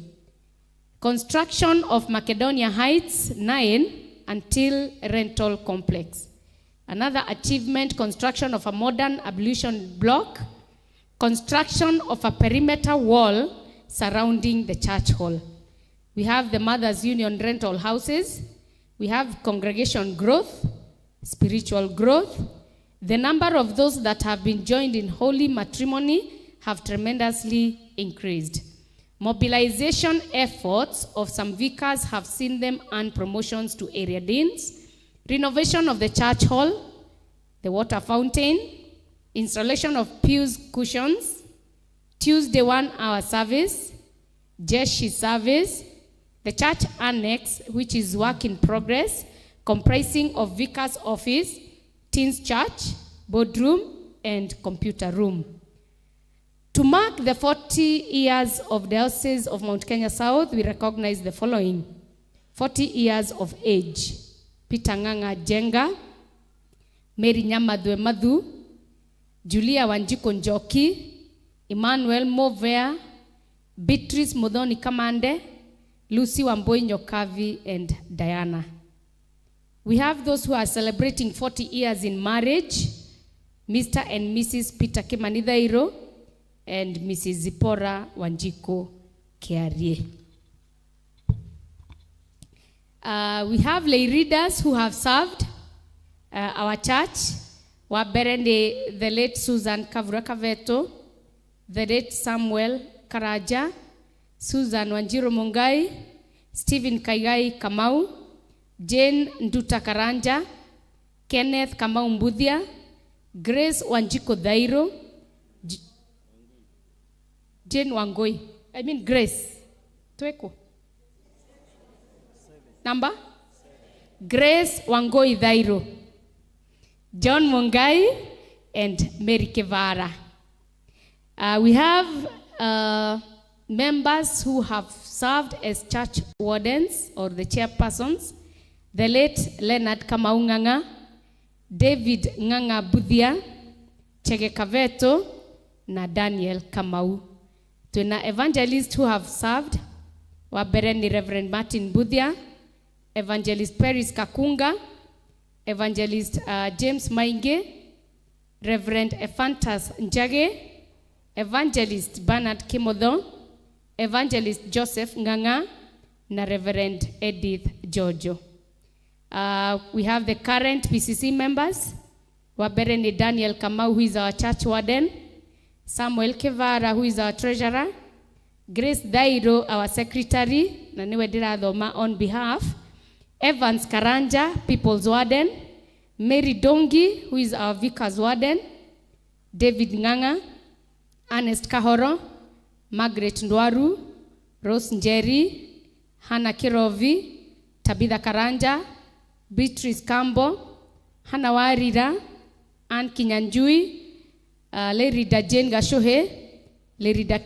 Construction of Macedonia Heights 9 until rental complex. Another achievement, construction of a modern ablution block, construction of a perimeter wall surrounding the church hall. We have the Mothers Union rental houses. We have congregation growth, spiritual growth. The number of those that have been joined in holy matrimony have tremendously increased. Mobilization efforts of some vicars have seen them earn promotions to area deans. Renovation of the church hall, the water fountain, installation of pews cushions, Tuesday 1-hour service, Jeshi service, the church annex, which is work in progress, comprising of vicar's office, teens church, boardroom, and computer room. To mark the 40 years of Diocese of Mount Kenya South, we recognize the following. 40 years of age. Peter Nganga Jenga, Mary Nyamadwe Madhu, Julia Wanjiko Njoki, Emmanuel Movea, Beatrice Modoni Kamande, Lucy Wamboi Nyokavi, and Diana. We have those who are celebrating 40 years in marriage, Mr. and Mrs. Peter Kimanithairo and Mrs. Zipporah Wanjiko Kiarie. We have lay readers who have served our church. Waberende, the late Susan Kavura Kaveto, the late Samuel Karaja, Susan Wanjiro Mungai, Stephen Kaigai Kamau, Jane Nduta Karanja, Kenneth Kamau Mbudia, Grace Wanjiko Dairo, Jane Wangoi. Grace. Tueko. Number? Grace Wangoi Dairo, John Mungai, and Mary Kevara. We have members who have served as church wardens or the chairpersons. The late Leonard Kamau Nganga, David Nganga Budia, Chege Kaveto, na Daniel Kamau. Tuna evangelists who have served, Wabereni Reverend Martin Budia, Evangelist Paris Kakunga, Evangelist James Mainge, Reverend Ephantas Njage, Evangelist Bernard Kimodho, Evangelist Joseph Nganga, na Reverend Edith Jojo. We have the current PCC members, Wabereni Daniel Kamau, who is our church warden, Samuel Kevara, who is our treasurer, Grace Dairo, our secretary, na niwe ndirathoma on behalf, Evans Karanja, people's warden, Mary Dongi, who is our vicar's warden, David Nganga, Ernest Kahoro, Margaret Ndwaru, Rose Njeri, Hannah Kirovi, Tabitha Karanja, Beatrice Kambo, Hannah Warira, Ann Kinyanjui, Lerida Jane Gashohe, Lerida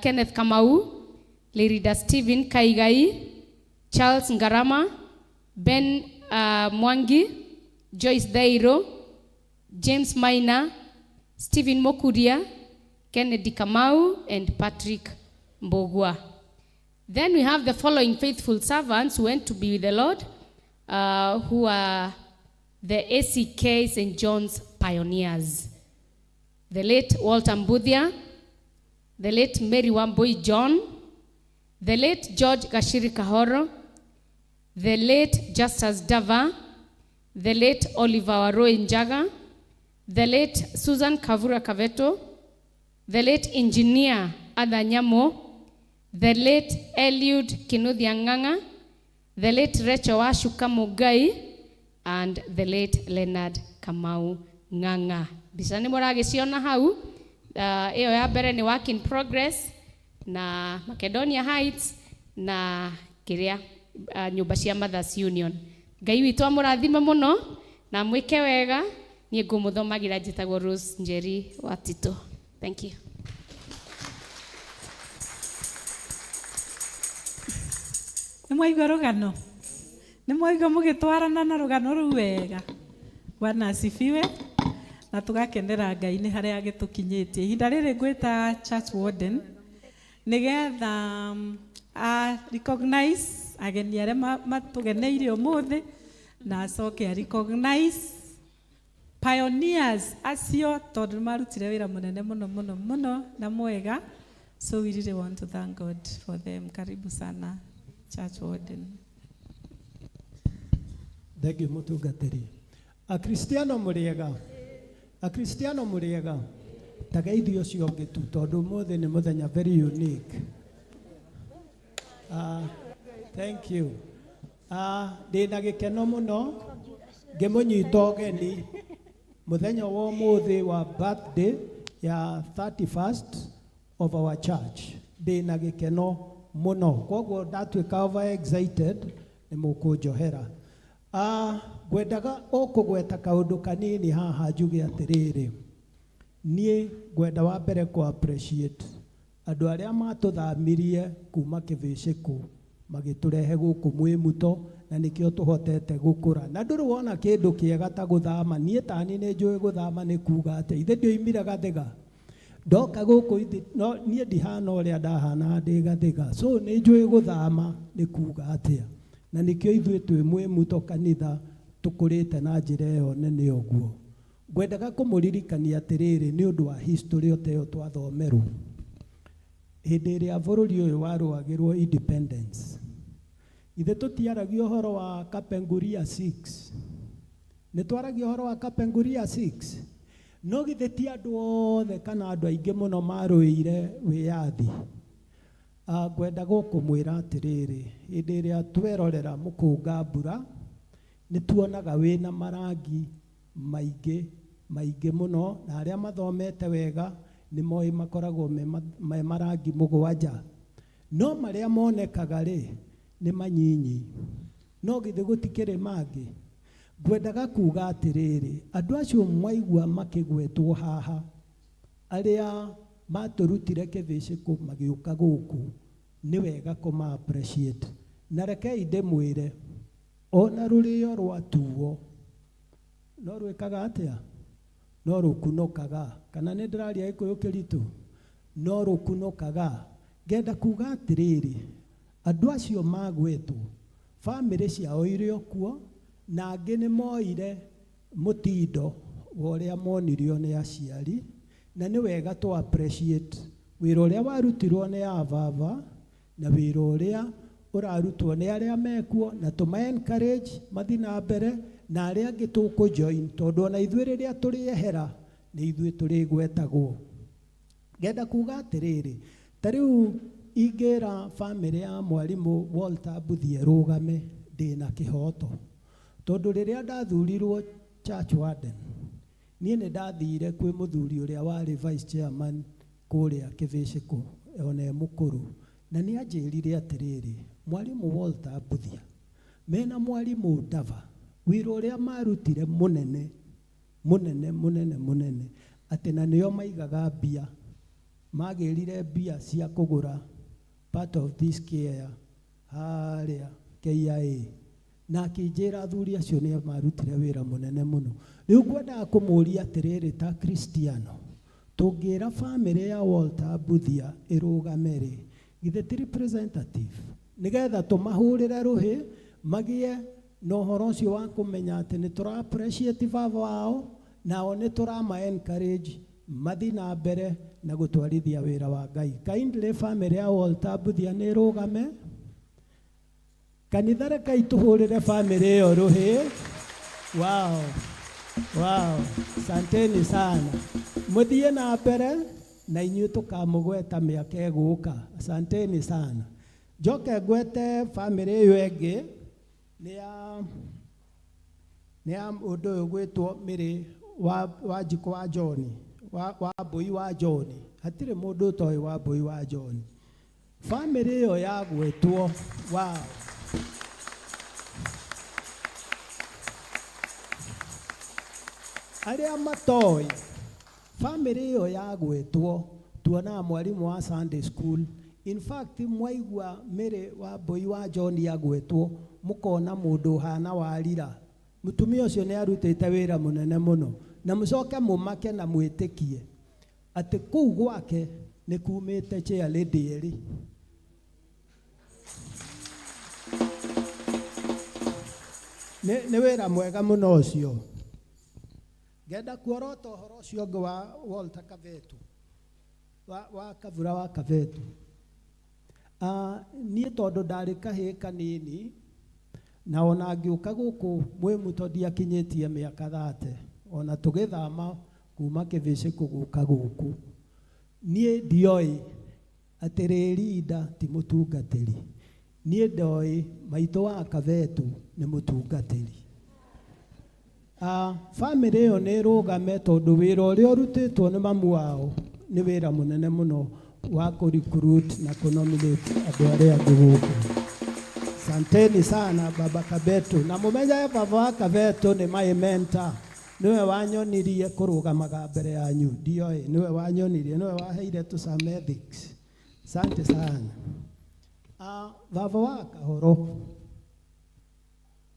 Kenneth Kamau, Lerida Stephen Kaigai, Charles Ngarama, Ben Mwangi, Joyce Dairo, James Maina, Stephen Mokuria, Kennedy Kamau, and Patrick Mbogwa. Then we have the following faithful servants who went to be with the Lord, who are the ACK St. John's pioneers. The late Walter Mbuthia, the late Mary Wambui John, the late George Gashiri Kahoro, the late Justus Dava, the late Oliver Waroi Njaga, the late Susan Kavura Kaveto, the late engineer Ada Nyamo, the late Eliud Kinuthia Ng'ang'a, the late Rachel Washuka Mugai, and the late Leonard Kamau Ng'ang'a. Bisa ni mũragĩciona hau, ĩyo ya mbere ni work in progress na Macedonia Heights na kĩrĩa nyũmba cia Mothers Union. Ngai witũ amũrathime mũno na mwĩke wega. Niĩ ngũmũthomagira njĩtagwo Rose Njeri wa Tito. Thank you. Nĩmwaigua rũgano? Nĩmwaigua mũgĩtwarana na rũgano rũu wega? Bwana asifiwe. Na tugakenera Ngai nĩ harĩa agĩtũkinyĩtie. Ihinda rĩrĩ ngwĩta church warden nĩgetha recognize ageni arĩa matũgeneire ũmũthĩ na acoke recognize pioneers acio tondũ marutire wĩra mũnene mũno na mwega. So we really want to thank God for them. Karibu sana church warden. Thank you mũtungatĩri. Akristiano mũrĩega. Akristiano mũrĩega. Tageithio ũcio ũngĩ tu tondũ ũmũthĩ nĩ mũthenya very unique. Thank you. Ndĩna gĩkeno mũno ngĩmũnyita ũgeni mũthenya wa ũmũthĩ wa birthday ya 31st of our church. Ndĩna gĩkeno mũno koguo ndatuĩka over excited nĩ mũkũnjohera. Ngwendaga ũkũgweta kaũndũ kanini haha njuge atĩrĩrĩ. Niĩ ngwenda wa mbere ku appreciate andũ arĩa matũthamirie kuma Kĩbĩcĩkũ magĩtũrehe gũkũ Mwĩmuto na nĩkĩo tũhotete gũkũra. Na ndũrĩ wona kĩndũ kĩega ta gũthama. Niĩ tani nĩ njũĩ gũthama nĩ kuga atĩa. Ithe ndioimire Gathĩga. Ndoka gũkũ niĩ ndihana ũrĩa ndahana ndĩ Gathĩga. So nĩ njũĩ gũthama nĩ kuga atĩa. Na nĩkĩo ithuĩ twĩ Mwĩmuto kanitha tũkũrĩte na njĩra ĩyo nene ũguo. Ngwendaga kũmũririkania atĩrĩrĩ nĩ ũndũ wa history ĩyo twathomerwo. Hĩndĩ ĩrĩa bũrũri ũyũ warũagĩrwo independence. Ithe tũtiaragia ũhoro wa Kapenguria 6. Nĩ twaragia ũhoro wa Kapenguria 6. No githĩ ti andũ othe kana andũ aingĩ mũno marũĩire wĩyathi. Ngwenda gũkũmwĩra atĩrĩrĩ hĩndĩ ĩrĩa twerorera mũkũnga mbura nĩ tuonaga wĩna marangi maingĩ mũno na arĩa mathomete wega nĩ moĩ makoragwo me marangi mũgwanja. No marĩa monekaga rĩ nĩ manyinyi. No githĩ gũtikĩrĩ mangĩ. Ngwendaga kuga atĩrĩrĩ andũ acio mwaigua makĩgwetwo haha arĩa matũrutire Kĩbĩcĩkũ magĩũka gũkũ nĩ wega kũma appreciate. Na rekei ndĩmwĩre ona rũrĩo rwatuo no rwĩkaga atĩa? No rũkunũkaga. Kana nĩ ndĩraria Gĩkũyũ kĩritũ? No rũkunũkaga. Ngenda kuga atĩrĩrĩ andũ acio magwetwo bamĩrĩ ciao irĩ o kuo na angĩ nĩ moire mũtindo wa ũrĩa monirio nĩ aciari na nĩ wega to appreciate wĩra ũrĩa warutirwo nĩ ababa na wĩra ũrĩa ũrarutwo nĩ arĩa mekuo na tũma encourage mathi na mbere na arĩa angĩ tũkũjoin tondũ ona ithuĩ rĩrĩa tũrĩehera nĩ ithuĩ tũrĩgwetagwo. Ngenda kuga atĩrĩrĩ ta rĩu ingĩra bamĩrĩ ya mwarimũ Walter Mbuthia rũgame ndĩna kĩhoto tondũ rĩrĩa ndathurirwo church warden niĩ nĩ ndathire kwĩ mũthuri ũrĩa warĩ vice chairman kũrĩa Kĩbĩcĩkũ ona mũkũrũ na nĩ anjĩrire atĩrĩrĩ mwarimũ Walter Mbuthia mena mwarimũ Ndava wĩra ũrĩa marutire mũnene atĩ na nĩo maigaga mbia magĩrire mbia cia kũgũra part of this care harĩa KIA na akĩnjĩra athuri acio nĩ marutire wĩra mũnene mũno. Rĩu ngwendaga kũmũũria atĩrĩrĩ ta Kristiano, tũngĩra family ya Walter Buthia ĩrũgame rĩ, githĩ ti representative, nĩgetha tũmahũrĩre rũhĩ magĩe na ũhoro ũcio wa kũmenya atĩ nĩ tũra appreciate baba wao, nao nĩ tũrama encourage mathi na mbere na gũtwarithia wĩra wa Ngai. Kindly family ya Walter Buthia nĩ ĩrũgame. Kanitha rekei tũhũrĩre family ĩyo rũhĩ. Wow, wow, asanteni sana. Mũthiĩ na mbere na inyuĩ tũkamũgweta mĩaka ĩgũka. Asanteni sana. Njoke ngwete family ĩyo ĩngĩ nĩ ya mũndũ ũyũ gwĩtwo Mĩrĩ wa Njiko wa John, wa Mbũi wa John. Hatirĩ mũndũ ũtoĩ wa Mbũi wa John. Family ĩyo yagwĩtwo, wow. Arĩa matoĩ, family ĩyo yagwĩtwo, tuonaga mwarimũ wa Sunday school. In fact, mwaigua Mĩrĩ wa Mbũi wa John yagwĩtwo, mũkona mũndũ hana Warira. Mũtumia ũcio nĩ arutĩte wĩra mũnene mũno, na mũcoke mũmake na mwĩtĩkie atĩ kũu gwake nĩ kumĩte chairlady ĩrĩ. Nĩ wĩra mwega mũno ũcio. Ngenda kuorota ũhoro ũcio ũngĩ wa Walter Kavetu, wa Kavura wa Kavetu. Niĩ tondũ ndarĩ kahĩĩ kanini, na ona ngĩũka gũkũ Mwĩmuto ndiakinyĩtie mĩaka 30, ona tũgĩthama kuma Kĩbĩcĩkũ gũka gũkũ. Niĩ ndioĩ atĩ Rĩrinda ti mũtungatĩri. Niĩ ndoĩ maitũ wa Kavetu nĩ mũtungatĩri. Family ĩyo nĩ ĩrũgame tondũ wĩra ũrĩa ũrutĩtwo nĩ mamu wao nĩ wĩra mũnene mũno wa kũrecruit na kũnominate andũ arĩa angĩ gũkũ. Asanteni sana baba Kabetu, na mũmenye baba wa Kabetu nĩ my mentor. Niwe wanyonirie kũrũgamaga mbere yanyu, ndioĩ niwe wanyonirie, niwe waheire tũsame ethics. Asante sana. Baba wa Kahoro,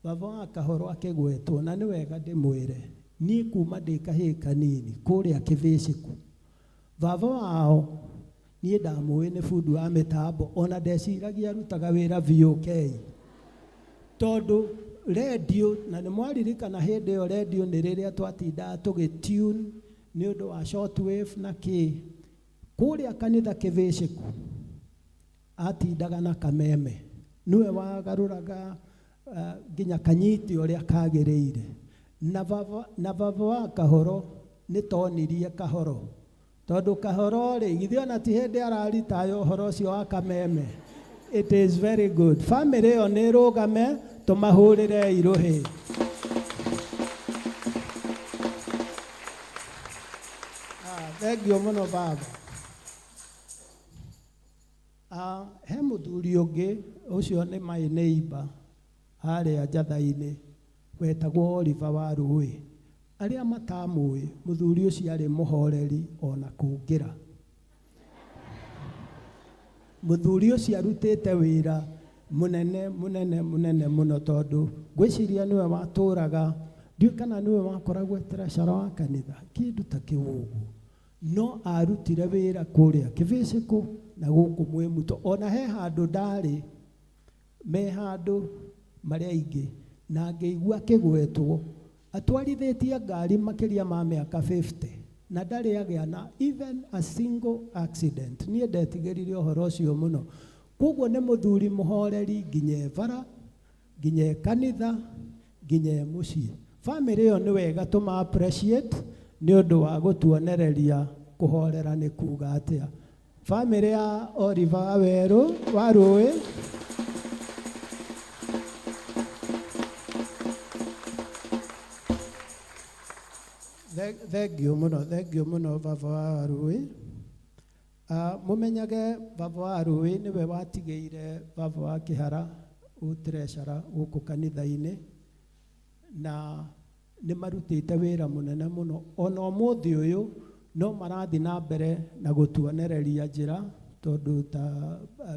baba wa Kahoro akĩgwetwo, na nĩ wega ndĩmwĩre, niĩ kuma ndĩ kahĩĩ kanini kũrĩa Kĩbĩcĩkũ. Baba wao niĩ ndamũĩ nĩ bundi wa mĩtambo, ona ndeciragia arutaga wĩra VOK. Tondũ radio, na nĩ mwaririkana hĩndĩ ĩyo radio nĩ rĩrĩa twatindaga tũgĩtune nĩ ũndũ wa shortwave na kĩ. Kũrĩa kanitha Kĩbĩcĩkũ atindaga na kameme, niwe wagarũraga nginya kanyiti ũrĩa kagĩrĩire. Na baba wa Kahoro nĩ tonirie Kahoro, tondũ Kahoro rĩ githĩ ona ti hĩndĩ araritayo ũhoro ũcio wa kameme. It is very good. Family ĩyo nĩ ĩrũgame, tũmahũrĩre irũhĩ. Thengiũ mũno baba. He mũthuri ũngĩ, ũcio nĩ my neighbor harĩa Njatha-inĩ, wetagwo Oliver wa Rũĩ. Arĩa matamũĩ, mũthuri ũcio arĩ mũhoreri ona kũngĩra. Mũthuri ũcio arutĩte wĩra mũnene mũno, tondũ ngwĩciria niwe watũraga, ndiũĩ kana niwe wakoragwo treasurer wa kanitha, kĩndũ ta kĩu ũguo. No arutire wĩra kũrĩa Kĩbĩcĩkũ na gũkũ Mwĩmuto. Ona he handũ ndarĩ, me handũ marĩa aingĩ, na ngĩigua akĩgwetwo, atwarithĩtie ngari makĩria ma mĩaka 50, na ndarĩ agĩa na even a single accident. Niĩ ndetigĩrire ũhoro ũcio mũno. Koguo nĩ mũthuri mũhoreri nginya bara, nginya kanitha, nginya mũciĩ. Family ĩyo nĩ wega tũma appreciate nĩ ũndũ wa gũtuonereria kũhorera nĩ kuuga atĩa. Family ya Oliver wa Werũ wa Rũĩ, thengiũ mũno baba wa Rũĩ. Mũmenyage baba wa Rũĩ nĩwe watigĩire baba wa Kĩhara treasurer gũkũ kanitha-inĩ, na nĩ marutĩte wĩra mũnene mũno. Ona ũmũthĩ ũyũ no marathiĩ na mbere na gũtuonereria njĩra tondu ta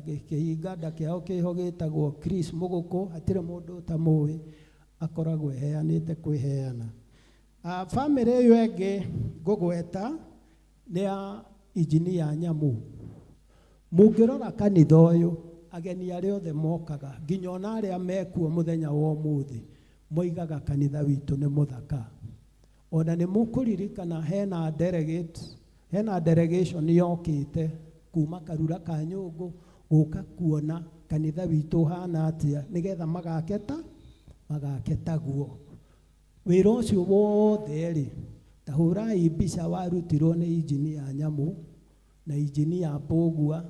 gĩkĩhinganda kĩao kĩho gĩtagwo Chris Mũgũkũ, hatirĩ mũndũ ũtamũĩ, akoragwo eheanĩte kwĩheana. Bamĩrĩ ĩyo ĩngĩ ngũgweta nĩ ya Injinia Nyamu. Mũngĩrora kanitha ũyũ, ageni arĩa othe mokaga, nginya ona arĩa mekuo mũthenya wa ũmũthĩ, moigaga kanitha witũ nĩ mũthaka. Ona nĩ mũkũririkana hena delegation yokĩte kuma Karura ka Nyũngũ gũka kuona kanitha witũ hana atĩa, nĩgetha magaketa guo. Wĩra ũcio wothe rĩ, ta hũrai mbica warutirwo nĩ Injinia Nyamu na Injinia Mbũgua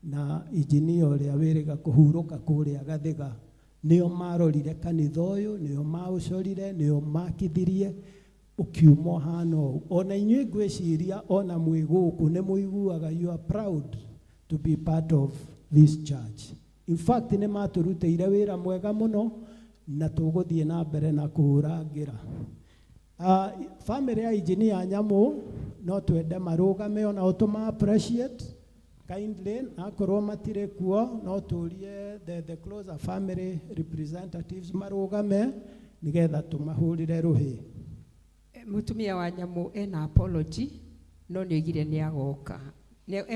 na Injinia ũrĩa wĩrĩga kũhurũka kũrĩa Gathiga. Nĩo marorire kanitha ũyũ, nĩo maũcorire, nĩo makithirie ũkiuma hana ũũ. Ona inyuĩ ngwĩciria ona mwĩ gũkũ nĩ mũiguaga you are proud to be part of this church. In fact nĩ matũrutĩire wĩra mwega mũno na tũgũthiĩ na mbere na kũũrangĩra. Family ya Injinia Nyamu no twende marũgame ona ũtũma appreciate kindly, akorwo matirĩ kuo no tũrie the closer family representatives marũgame nĩgetha tũmahũrĩre rũhĩ. Mutumia wa Nyamu ena apology no nĩ oigire nĩ agoka.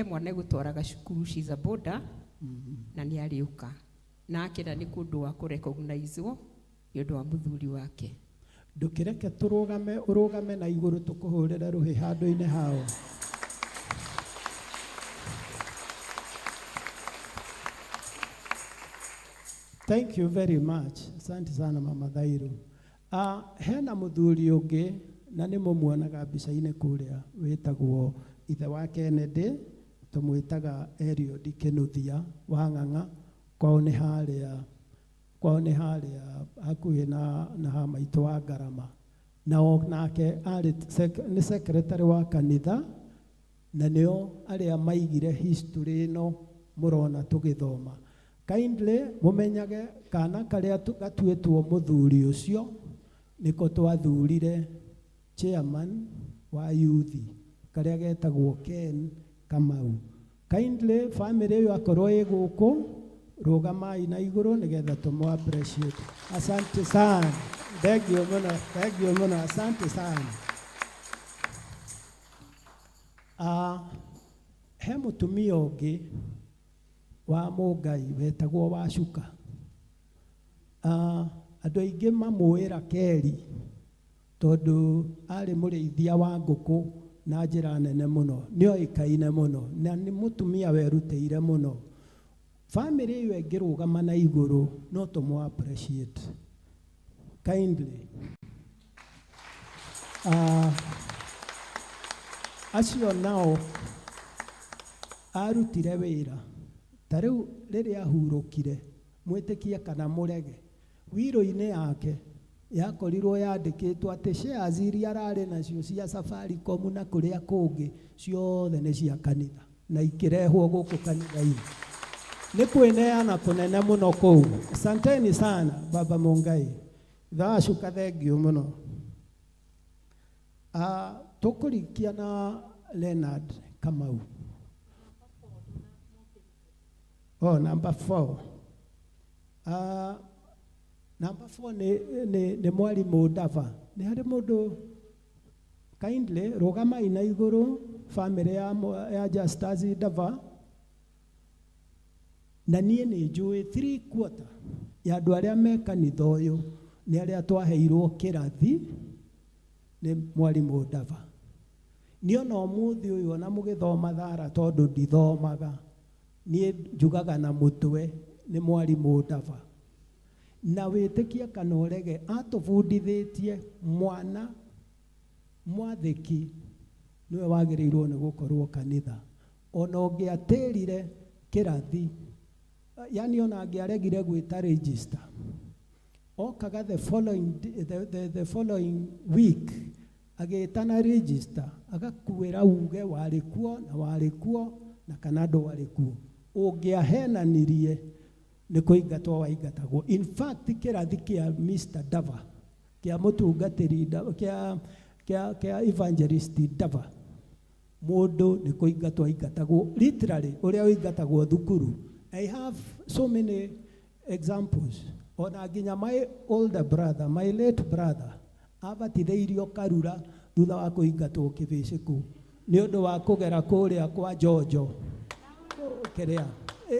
Mwana gũtwaraga cukuru, she's a boarder na nĩ arĩũka. Na akĩra nĩ kũndũ wa kũrecognizewo nĩ ũndũ wa mũthuri wake. Ndũkĩreke tũrũgame, ũrũgame na igũrũ tũkũhũrĩre rũhĩ handũ-inĩ hao. Thank you very much. Asante sana Mama Thairu. Hena mũthuri ũngĩ na nĩ mũmuonaga mbica-inĩ kũrĩa wĩtagwo ithe wa Kennedy, tũmwĩtaga Eliud Kĩnuthia wa Ng'ang'a, kwao nĩ harĩa hakuhĩ na hamaitũ wa Ngarama. Na nake nĩ secretary wa kanitha na nĩo arĩa maigire history ĩno mũrona tũgĩthoma. Kindly mũmenyage kana karĩa gatuĩtwo mũthuri ũcio nĩko twathurire chairman wa youth karĩa getagwo Ken Kamau. Kindly family ĩyo akorwo ĩ gũkũ, rũgamai na igũrũ nĩgetha tũmũ appreciate. Asante sana. Thank you mũno, asante sana. He mũtumia ũngĩ wa Mũngai wetagwo Wacuka. Andũ aingĩ mamũĩra Keri tondũ arĩ mũrĩithia wa ngũkũ na njĩra nene mũno, nĩoĩkaine mũno na nĩ mũtumia werutĩire mũno. Family ĩyo ĩngĩrũgama na igũrũ no tũmũ appreciate kindly. Acio nao arutire wĩra. Ta rĩu rĩrĩa ahurũkire, mwĩtĩkie kana mũrege, wĩra-inĩ yake yakorirwo yandĩkĩtwo atĩ shares iria ararĩ nacio cia Safaricom na kũrĩa kũngĩ ciothe nĩ cia kanitha na ikĩrehwo gũkũ kanitha-inĩ. Nĩ kwĩneana kũnene mũno kũu. Asanteni sana Baba Mungai. Wacuka thengio mũno. Tũkũrikia na Leonard Kamau. Number 4. Number 4 nĩ mwarimũ Ndava. Nĩ harĩ mũndũ kindly rũgamai na igũrũ family ya Justus Ndava. Na niĩ nĩ njũĩ 3/4 ya andũ arĩa me kanitha ũyũ nĩ arĩa twaheirwo kĩrathi nĩ mwarimũ Ndava. Niĩ ona ũmũthĩ ũyũ ona mũgĩthoma thara tondũ ndithomaga, niĩ njugaga na mũtwe nĩ mwarimũ Ndava. Na wĩtĩkie kana ũrege atũbundithĩtie mwana mwathĩki nĩwe wagĩrĩirwo nĩ gũkorwo kanitha. Ona ũngĩatĩrire kĩrathi, yani ona angĩaregire gwĩta register, okaga the following week agĩtana register agakuĩra uge warĩ kuo na kana ndwarĩ kuo. Ũngĩahenanirie nĩ kũingatwo waingatagwo. In fact kĩrathi kĩa Mr. Ndava kĩa mũtungatĩri kĩa evangelist Ndava, Mundu ni kuingatwo ingatagwo literally uria uingatagwo thukuru. I have so many examples. Ona nginya my older brother, my late brother, abatithĩirio Karura thutha wa kuingatwo kĩbĩcĩku nĩ ũndũ wa kũgera kũrĩa kwa Jojo.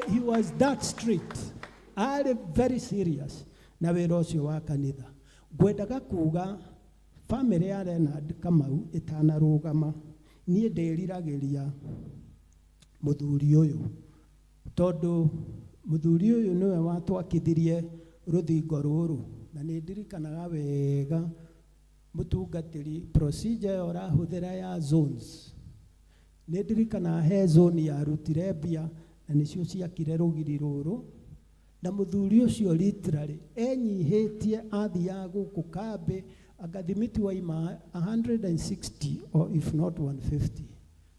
He was that strict. Arĩ very serious na wĩra ũcio wa kanitha. Ngwendaga kuga family ya Leonard Kamau itanarũgama, niĩ ndĩriragĩria mũthuri ũyũ tondũ mũthuri ũyũ nĩwe watwakithirie rũthingo rũrũ, na nĩ ndirikanaga wega mũtungatĩri procedure ũrahũthĩra ya zones. Nĩ ndirikanaga he zone yarutire mbia na nĩcio ciakire rũgiri rũrũ, na mũthuri ũcio literally enyihĩtie athiaga gũkũ kambĩ agathimiti wa ima 160 or if not 150,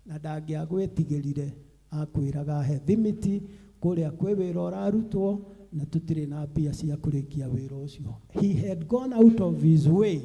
na ndangĩagwĩtigĩrire akwĩraga he thimiti kũrĩa kwĩ wĩra ũrarutwo na tũtirĩ na mbia cia kũrĩkia wĩra ũcio. He had gone out of his way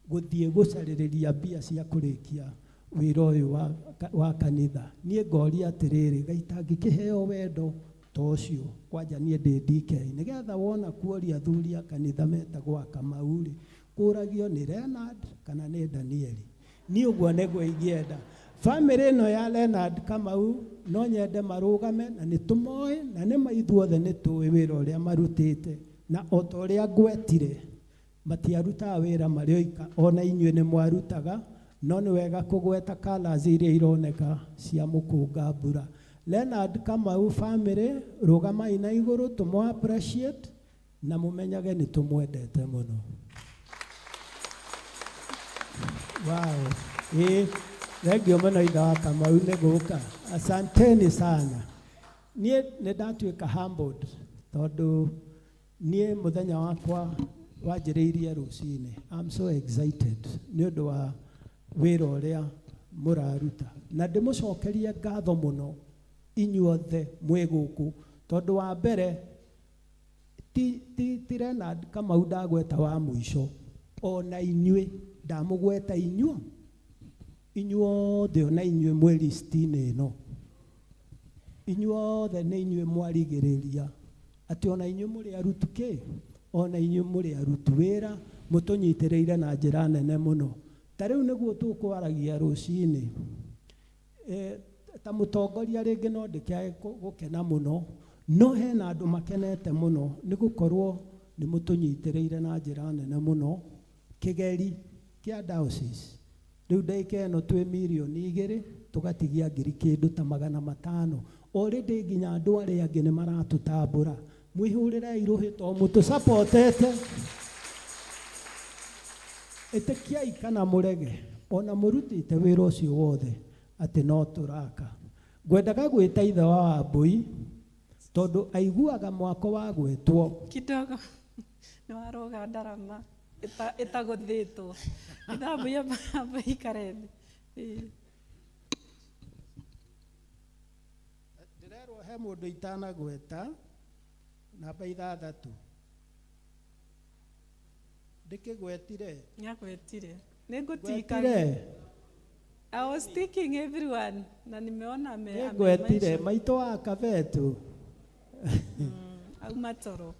gũthiĩ gũcarĩrĩria mbia cia kũrĩkia wĩra ũyũ wa kanitha. Niĩ ngoria atĩrĩrĩ, Ngai tangĩkĩheo wendo ta ũcio kwanja niĩ ndĩ DK, nĩgetha wona kuoria athuri a kanitha metagwo Kamau-rĩ, kũragio nĩ Leonard kana nĩ Danieli. Niĩ ũguo nĩguo ingĩenda. Family ĩno ya Leonard Kamau no nyende marũgame, na nĩ tũmoĩ na nĩ maithuothe nĩ tũĩ wĩra ũrĩa marutĩte, na o ta ũrĩa ngwetire matiarutaga wĩra marĩ oika, ona inyuĩ nĩ mwarutaga, no nĩ wega kũgweta colours iria ironeka cia mũkũnga mbura. Leonard Kamau family, rũgamai na igũrũ tũmũ appreciate na mũmenyage nĩ tũmwendete mũno. Wow. Thengiũ mũno ithe wa Kamau nĩ gũka. Asanteni sana. Niĩ nĩ ndatuĩka humbled tondũ niĩ mũthenya wakwa wanjĩrĩirie rũcinĩ. I'm so excited nĩ ũndũ wa wĩra ũrĩa mũraruta, na ndĩmũcokerie ngatho mũno inyuothe mwĩ gũkũ tondũ wa mbere ti Leonard Kamau ndagweta wa mũico, ona inyuĩ ndamũgweta inyuothe, ona inyuĩ mwĩ list-inĩ ĩno, inyuothe nĩ inyuĩ mwarigĩrĩria atĩ ona inyuĩ mũrĩ arutu ona inyuĩ mũrĩ arutu wĩra, mũtũnyitĩrĩire na njĩra nene mũno. Ta rĩu nĩguo tũkwaragia rũcinĩ, ta mũtongoria rĩngĩ no ndĩkĩage gũkena mũno, no hena andũ makenete mũno nĩ gũkorwo nĩ mũtũnyitĩrĩire na njĩra nene mũno. Kĩgeri kĩa diocese rĩu ndagĩka ĩno twĩ mirioni 2 tũgatigia ngiri kĩndũ ta 500. Already nginya andũ arĩa angĩ nĩ maratũtambũra. Mwĩhũrĩrei rũhĩ to mũtũsapotete. Ĩtĩkiai kana mũrege, ona mũrutĩte wĩra ũcio wothe atĩ no tũraka. Ngwendaga gwĩta ithe wa Wambui tondũ aiguaga mwako wa gwĩtwo kidogo nĩ waroga ndarama ĩtagũthĩtwo ithambuia ikare thĩ. Ndĩrerwo he mũndũ itanagweta namba 6. Ndĩkĩgwetire nyagwetire nĩngũtikaga. I was thinking everyone na nimeona gwetire maitũ wa kabetu auma toro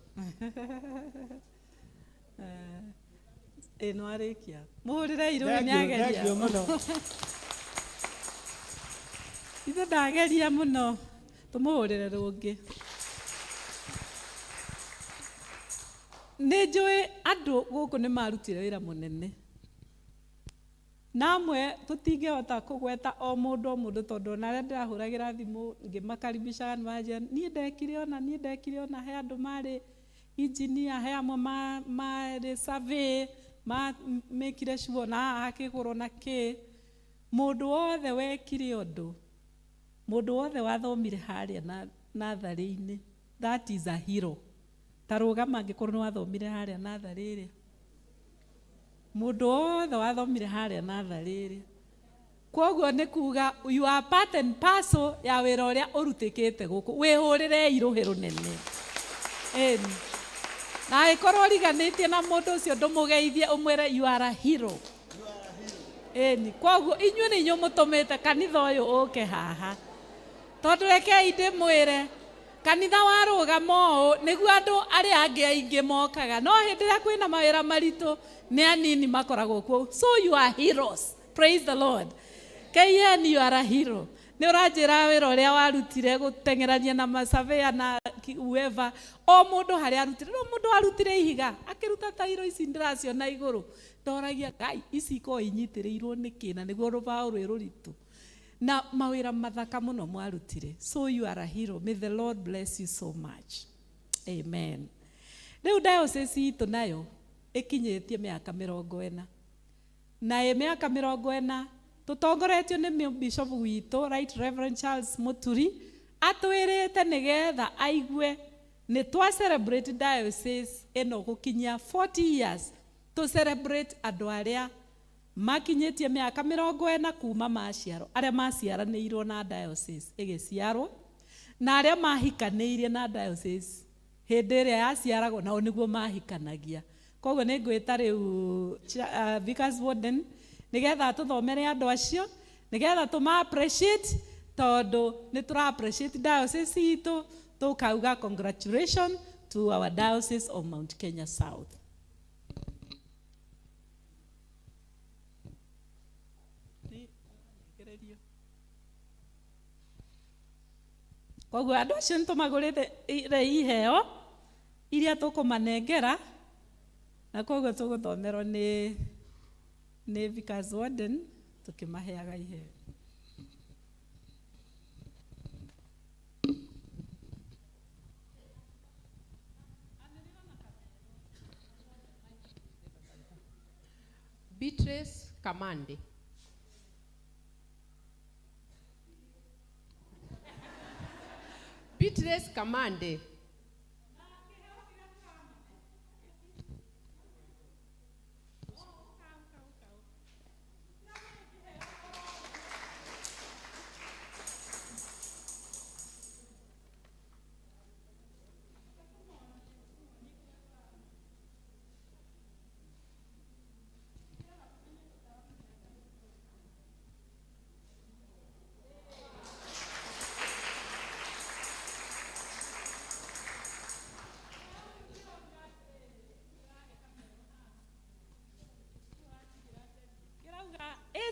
ĩno arĩkia mũhũrĩre irũĩ nĩageria ithe ndageria mũno, tũmũhũrĩre rũngĩ. Nĩ njũĩ andũ gũkũ nĩ marutire wĩra mũnene, namwe tũtingĩhota kũgweta o mũndũ tondũ ona arĩa ndĩrahũragĩra thimũ ngĩmakaribishaga nĩmanjĩra niĩ ndekire ona he andũ marĩ engineer, he amwe marĩ survey, mekire sure na hakĩgũrwo na kĩ. Mũndũ wothe wekire ũndũ, mũndũ wothe wathomire harĩa natharĩ-inĩ, that is a hero. Tarũgama angĩkorwo nĩ wathomire harĩa natharĩ-rĩ, mũndũ wothe wathomire harĩa natharĩ-rĩ, kwoguo nĩ kuga you are part and parcel ya wĩra ũrĩa ũrutĩkĩte gũkũ. Wĩhũrĩre irũhĩ rũnene. Na angĩkorwo ũriganĩtie na mũndũ ũcio ndũmũgeithie ũmwĩre you are a hero. Eni koguo inyuĩ nĩ inyuĩ mũtũmĩte kanitha ũyũ ũke haha tondũ rekei ndĩmwĩre kanitha warũgama ũũ nĩguo andũ arĩa angĩ aingĩ mokaga no hĩndĩ ĩrĩa kwĩna mawĩra maritũ nĩ anini makoragwo kuo. So you are heroes. Praise the Lord. KN, you are a hero. Nĩ ũranjĩra wĩra ũrĩa warutire gũteng'erania na masavea na whoever o mũndũ harĩa arutire. No mũndũ warutire ihiga akĩruta tairo ici ndĩraciona igũrũ ndoragia Ngai ici ikorwo inyitĩrĩirwo nĩ kĩna nĩguo rũbaũ rwĩ rũritũ na mawĩra mathaka mũno mwarutire. So you are a hero. May the Lord bless you so much. Amen. Rĩu diocese itũ nayo ĩkinyĩtie mĩaka 40 na mĩaka 40 tutongoretio nĩ bishop witũ Right Reverend Charles Muturi atwĩrĩte nĩgetha aigue nĩ twa celebrate diocese ĩno gũkinyia 40 years to celebrate andũ arĩa makinyĩtie mĩaka 40 kuma maciaro arĩa maciaranĩirwo na diocese ĩgĩciarwo na arĩa mahikanĩirie na diocese hĩndĩ ĩrĩa yaciaragwo nao nĩguo mahikanagia. Koguo nĩ ngwĩta rĩu Vicar's Warden nĩgetha tũthomere andũ acio nĩgetha tũma appreciate tondũ nĩ tũra appreciate diocese itũ tũkauga congratulations to our diocese of Mount Kenya South. Koguo andũ acio nĩ tũmagũrĩte iheo iria tũkũmanengera na koguo tũgũthomerwo nĩ Vicar's Warden tukimaheaga iheo. Beatrice Kamande. Beatrice Kamande.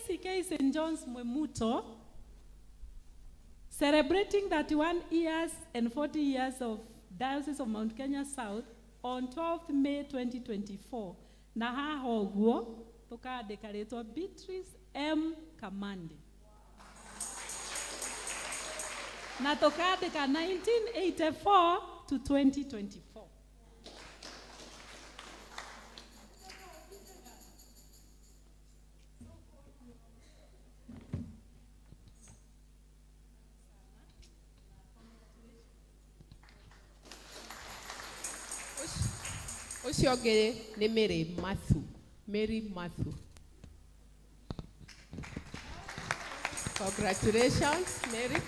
ACK St. John's Mwemuto, celebrating 31 years and 40 years of Diocese of Mount Kenya South on 12th May 2024. Na haha ũguo tukandĩka rĩtwa Beatrice M. Kamande. Na tukandĩka 1984 to 2024. Ucio ũngĩ nĩ Mary Mathu. Congratulations, Mary.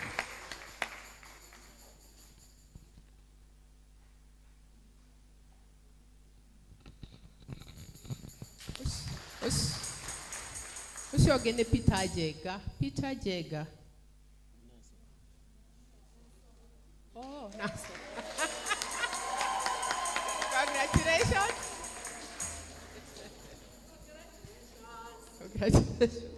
Ucio ũngĩ nĩ Peter Jega. Oh, nice. Congratulations. Congratulations.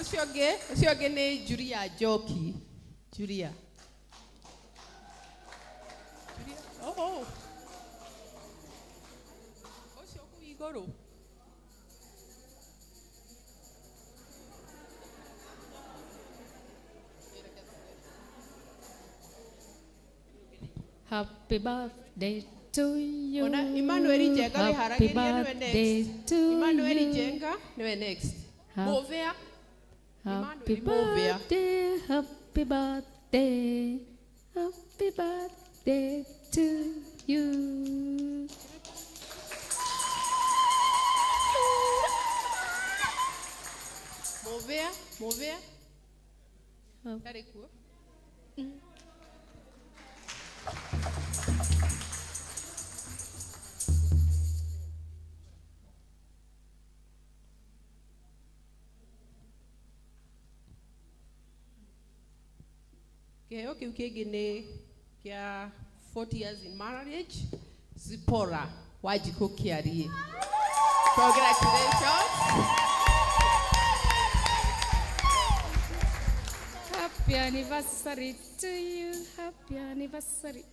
Ucio ũngĩ nĩ Julia Njoki. Julia. Oh. Ucio kũu igũrũ. Happy birthday to you. Ona Emmanuel Njenga we haragĩria Happy niwe birthday next. to Emmanuel you. Njenga niwe next. Movea. Happy Movea. birthday, happy birthday, happy birthday to you. Movea. Very cool. Keheo kiu kingi ni kia 40 years in marriage, Zipporah Wajiko Kiarie. Congratulations. Happy anniversary to you. Happy anniversary.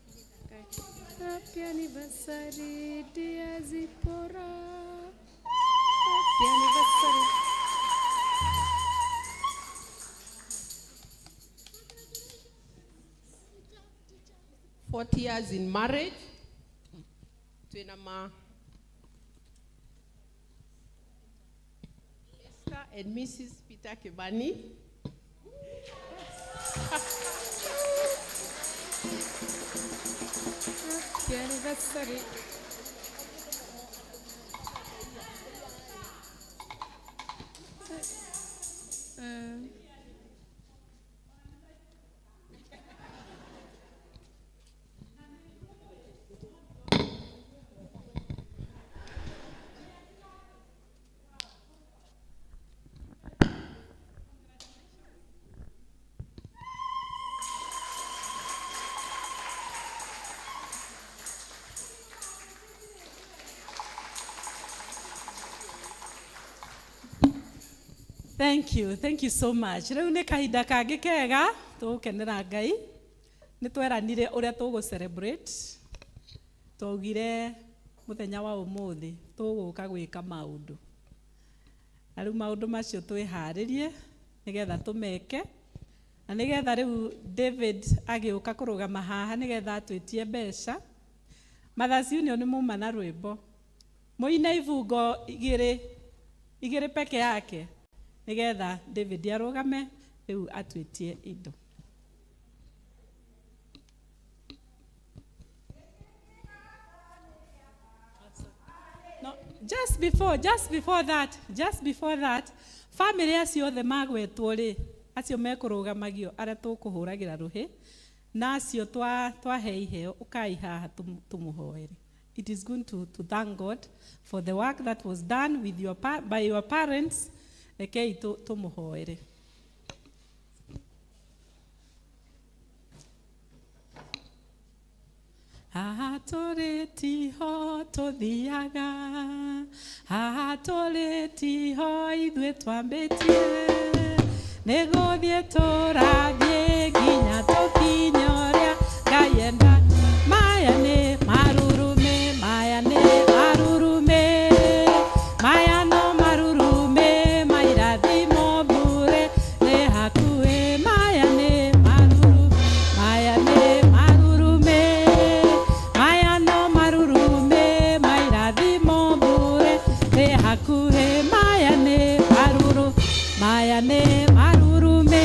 Happy anniversary, dear Zipporah. Happy anniversary. 40 years in marriage. Twinama Mr. and Mrs. Peter Kibani. Happy anniversary. Thank you so much. Rĩu nĩ kahinda kangĩ kega tũgũkenera Ngai. Nĩ tweranire ũrĩa tũgũ celebrate. Twaugire mũthenya wa ũmũthĩ tũgũka gwĩka maũndũ. Na rĩu maũndũ macio twĩharĩrie nĩgetha tũmeke. Na nĩgetha rĩu David agĩũka kũrũgama haha nĩgetha atwĩtie mbeca. Mothers Union nĩmauma na rwĩmbo. Mũine ibungo igĩrĩ peke yake. Nigetha David arugame rĩu atwĩtie indo. No, just before that, family acio othe magwetwo rĩ, acio mekũrũgamagio arĩa tũkũhũragĩra rũhĩ, na acio twahe iheo ũkai haha tũmũhoere. It is good to thank God for the work that was done with by your parents. Rekei tumuhoere. Atoretiho tuthiaga, atoretiho ithuĩ twambĩtie, nĩgũthiĩ tũrathiĩ nginya tũkinye ũrĩa Ngai enda. Maya nĩ marurume, maya nĩ marurume, maya no marurume, mairathimo bure, nĩ hakuhĩ. Maya nĩ marurume, maya nĩ marurume, maya no marurume, mairathimo bure, nĩ hakuhĩ. Maya nĩ maruru, maya nĩ marurume,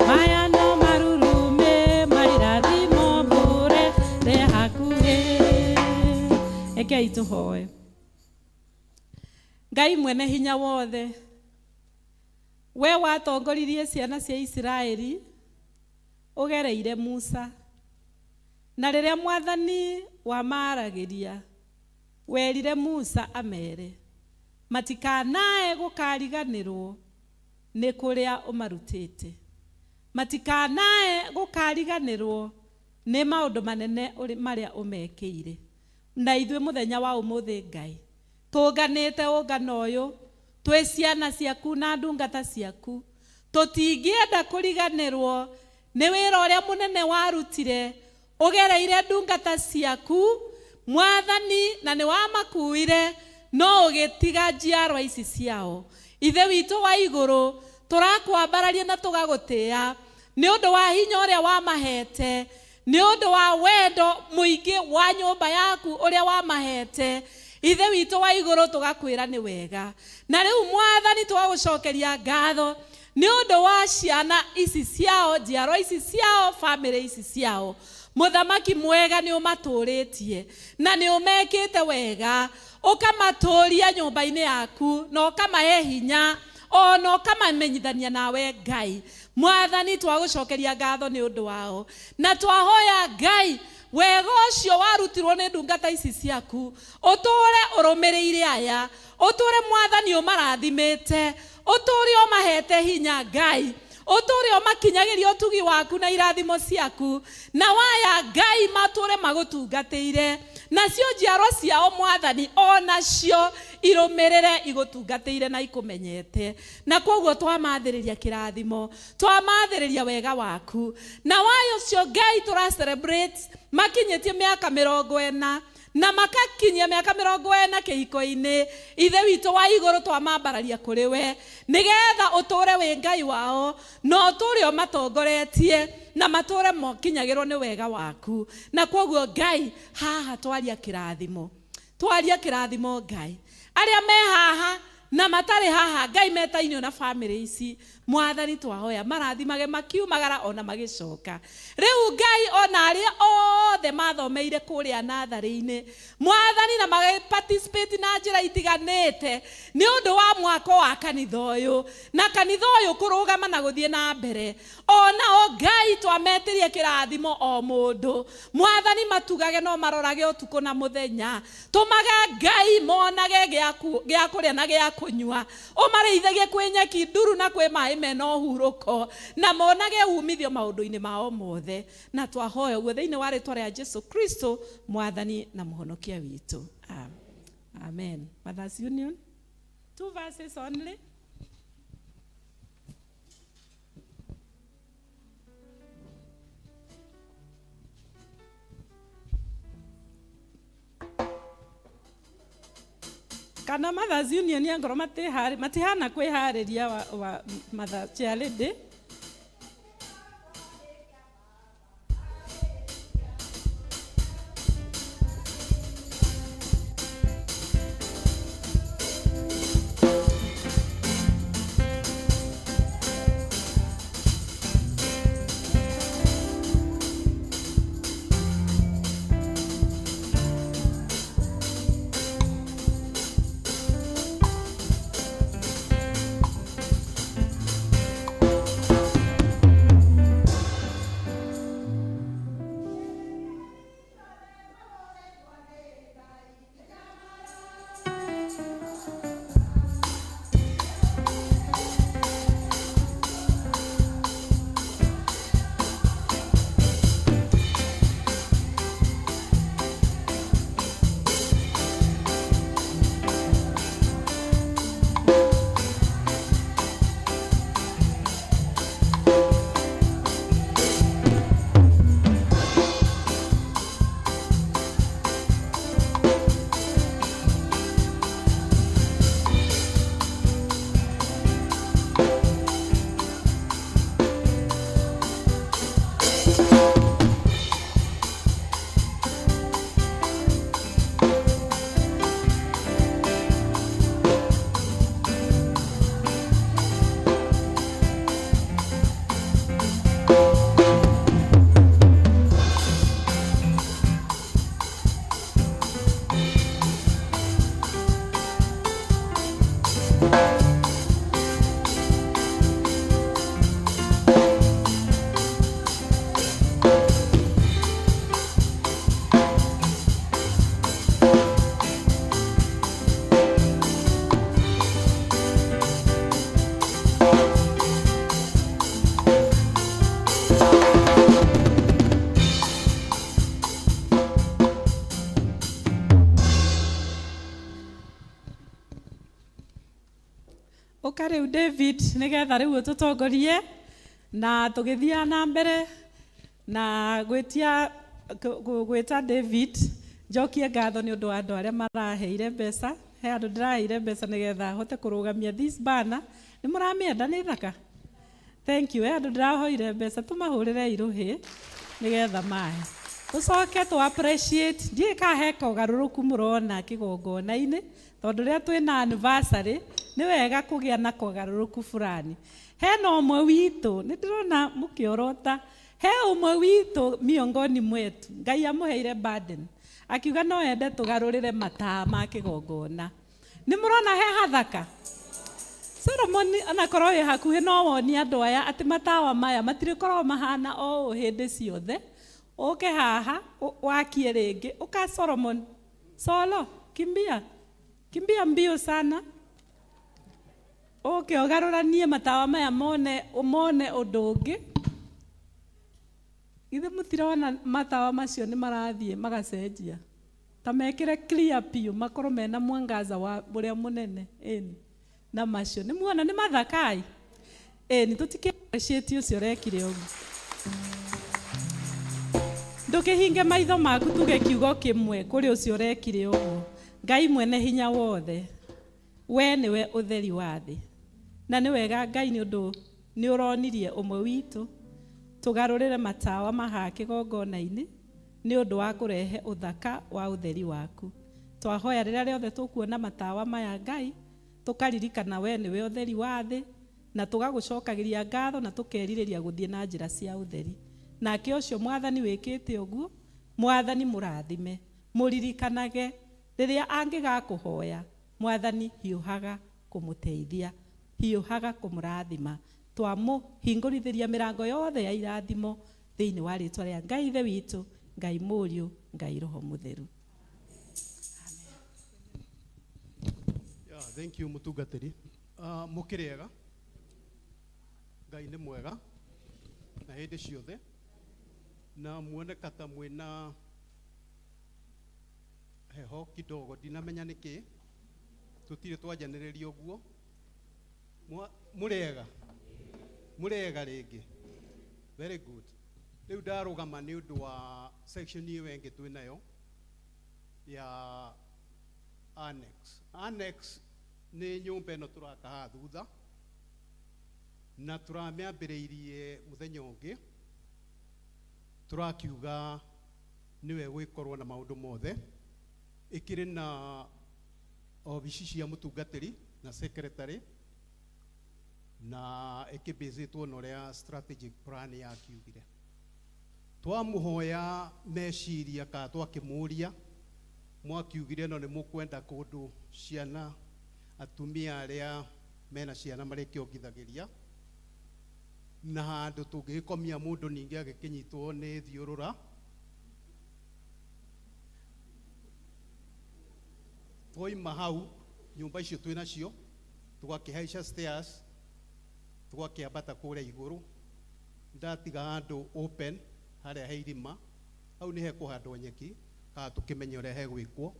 maya no marurume, mairathimo bure, nĩ hakuhĩ. Rekei tũhoe. Ngai mwene hinya wothe, we watongoririe ciana cia Israeli ugereire Musa, na rĩrĩa Mwathani wamaragĩria werire Musa amere matikanae gũkariganĩrwo nĩ kũrĩa ũmarutĩte, matikanae gũkariganĩrwo nĩ maũndũ manene marĩa ũmekĩire. Na ithuĩ mũthenya wa ũmũthĩ Ngai tũnganĩte ũngano ũyũ, twĩ ciana ciaku na ndungata ciaku, tũtingĩenda kũriganĩrwo nĩ wĩra ũrĩa mũnene warutire ũgereire ndungata ciaku Mwathani, na nĩ wamakuire no ũgĩtiga njiarwa ici ciao. Ithe witũ wa igũrũ tũrakwambararia na tũgagũtĩĩa nĩ ũndũ wa hinya ũrĩa wamahete, nĩ ũndũ wa wendo mũingĩ wa nyũmba yaku ũrĩa wamahete. ithe witũ wa igũrũ tũgakwĩra nĩ wega. Na rĩu Mwathani twagũcokeria ngatho nĩ ũndũ wa ciana ici ciao, njiarwa ici ciao, family ici ciao. Mũthamaki mwega nĩ ũmatũrĩtie na nĩ ũmekĩte wega, ũkamatũria nyũmba-inĩ yaku na ũkamahe hinya, ona ũkamamenyithania nawe Ngai. Mwathani twagũcokeria ngatho nĩ ũndũ wao, na twahoya Ngai wega ũcio warutirwo nĩ ndungata ici ciaku ũtũre ũrũmĩrĩire aya, ũtũre Mwathani ũmarathimĩte, ũtũre ũmahete hinya Ngai, ũtũre ũmakinyagĩria ũtugi waku na irathimo ciaku, na waya Ngai matũre magũtungatĩire, nacio njiarwa ciao Mwathani onacio irũmĩrĩre igũtungatĩire na ikũmenyete. Na koguo twamathĩrĩria kĩrathimo, twamathĩrĩria wega waku, na waya ũcio Ngai tũra celebrate makinyĩtie mĩaka 40 na makakinyia mĩaka 40 kĩhiko-inĩ. Ithe witũ wa igũrũ twamambararia kũrĩ we, nĩgetha ũtũre wĩ Ngai wao, na ũtũre ũmatongoretie, na matũre mokinyagĩrwo nĩ wega waku. Na koguo Ngai haha twaria kĩrathimo, twaria kĩrathimo Ngai. Arĩa me haha na matarĩ haha Ngai metainio na family ici, Mwathani twahoya marathimage makiumagara ona magĩcoka. Rĩu Ngai ona arĩa othe mathomeire kũrĩa natharĩ-inĩ Mwathani na participate na njĩra itiganĩte nĩ ũndũ wa mwako wa kanitha ũyũ, na kanitha ũyũ kũrũgama na gũthiĩ na mbere, ona o Ngai twametĩrie kĩrathimo o mũndũ. Mwathani matugage no marorage ũtukũ na mũthenya, tũmaga Ngai monage gĩa kũrĩa na gĩa kũnyua, ũmarĩithagie kwĩ nyeki nduru na kwĩ maĩ mena ũhurũko, na monage umithio maũndũ-inĩ mao mothe. Na twahoya ũguo thĩinĩ wa rĩĩtwa rĩa Jesu Kristo, Mwathani na mũhonokia witũ. Amen. Mothers Union, 2 verses only. Kana Mothers Union ya ngoro matihana kwĩharĩria wa Mother Charity. Rĩu David nĩgetha rĩu ũtũtongorie na tũgĩthia na mbere na gwĩta David njokie ngatho nĩ ũndũ wa andũ arĩa maraheire mbeca, he andũ ndĩraheire mbeca nĩgetha hote kũrũgamia this banner. Nĩ mũramĩenda nĩ thaka? Thank you. He andũ ndĩrahoire mbeca tũmahũrĩre irũhĩ nĩgetha mahe. Tucoke tu appreciate ndiä kaheka å garå rå ku må rona kä gongona-inä tondå rä a twä na anniversary nä wega kå gä a na kågarå rå ku fulani. Hena å mwe witå nä ndä rona må kä orota he å mwe witå miongoni mwetu Ngai amå heire burden akiuga no ende tå garå rä re mataa ma kä gongona. Nä må rona he hathaka Solomon anakorwo wĩ hakuhĩ no wonie andũ aya atĩ matawa maya matirĩ korwo mahana o hĩndĩ ciothe. Ũke haha wakie rĩngĩ ũka Solomon solo kimbia mbio sana ũke ũgarũranie matawa maya mone ũndũ ũngĩ. Ithe mũtirona matawa macio nĩ marathiĩ magacenjia ta mekĩre clear piũ makorwo mena mwangaza wa ũrĩa mũnene ĩni na macio nĩ muona nĩ mathakai ĩni tũtikĩcĩtie ũcio ũrekire ũguo. Ndũkĩhinge maitho maku tuge kiugo kĩmwe kũrĩ ũcio ũrekire ũguo. Ngai mwene hinya wothe we nĩwe ũtheri wa thĩ na nĩ wega Ngai nĩ ũndũ nĩ ũronirie ũmwe witũ tũgarũrĩre matawa maha kĩgongona-inĩ nĩ ũndũ wa kũrehe ũthaka wa ũtheri waku. Twahoya rĩrĩa rĩothe tũkuona matawa maya Ngai tũkaririkana we nĩwe ũtheri wa thĩ na tũgagũcokagĩria ngatho na tũkerirĩria gũthiĩ na njĩra cia ũtheri. Nake ũcio Mwathani wĩkĩte ũguo Mwathani mũrathime mũririkanage rĩrĩa angĩgakũhoya Mwathani hiũhaga kũmũteithia hiũhaga kũmũrathima. Twamũhingũrithĩria mĩrango yothe ya irathimo thĩinĩ wa rĩtwa rĩa Ngai ithe witũ Ngai mũriũ Ngai roho mũtheru. Thank you mutungatĩri. Mũkĩrĩega Ngai nĩ mwega na hĩndĩ ciothe na muoneka ta mwĩna heho kidogo ndinamenya nĩkĩ tũtirĩ twanjanĩrĩria ũguo. Mũrĩega rĩngĩ very good. Rĩu ndarũgama nĩ ũndũ wa section ĩyo ĩngĩ twĩnayo ya annex nĩ nyũmba ĩno tũraka haha thutha na tũramĩambĩrĩirie mũthenya ũngĩ tũrakiuga nĩwe gwĩkorwo na maũndũ mothe ĩkĩrĩ na obici cia mũtungatĩri na secretary na ĩkĩbĩzĩtwo na ũrĩa strategic plan yakiugire. Twamũhoya meciria kana twakĩmũria mwakiugire no nĩ mũkwenda kũndũ ciana atumia arĩa mena ciana marĩkĩongithagĩria na handũ tũngĩgĩkomia mũndũ ningĩ agĩkĩnyitwo nĩ thiũrũra. Twoima hau nyũmba icio twĩnacio tũgakĩhaica stairs tũgakĩambata kũrĩa igũrũ. Ndatiga handũ open harĩa he irima hau nĩ hekũhandwo nyeki kana tũkĩmenye ũrĩa hegwĩkwo.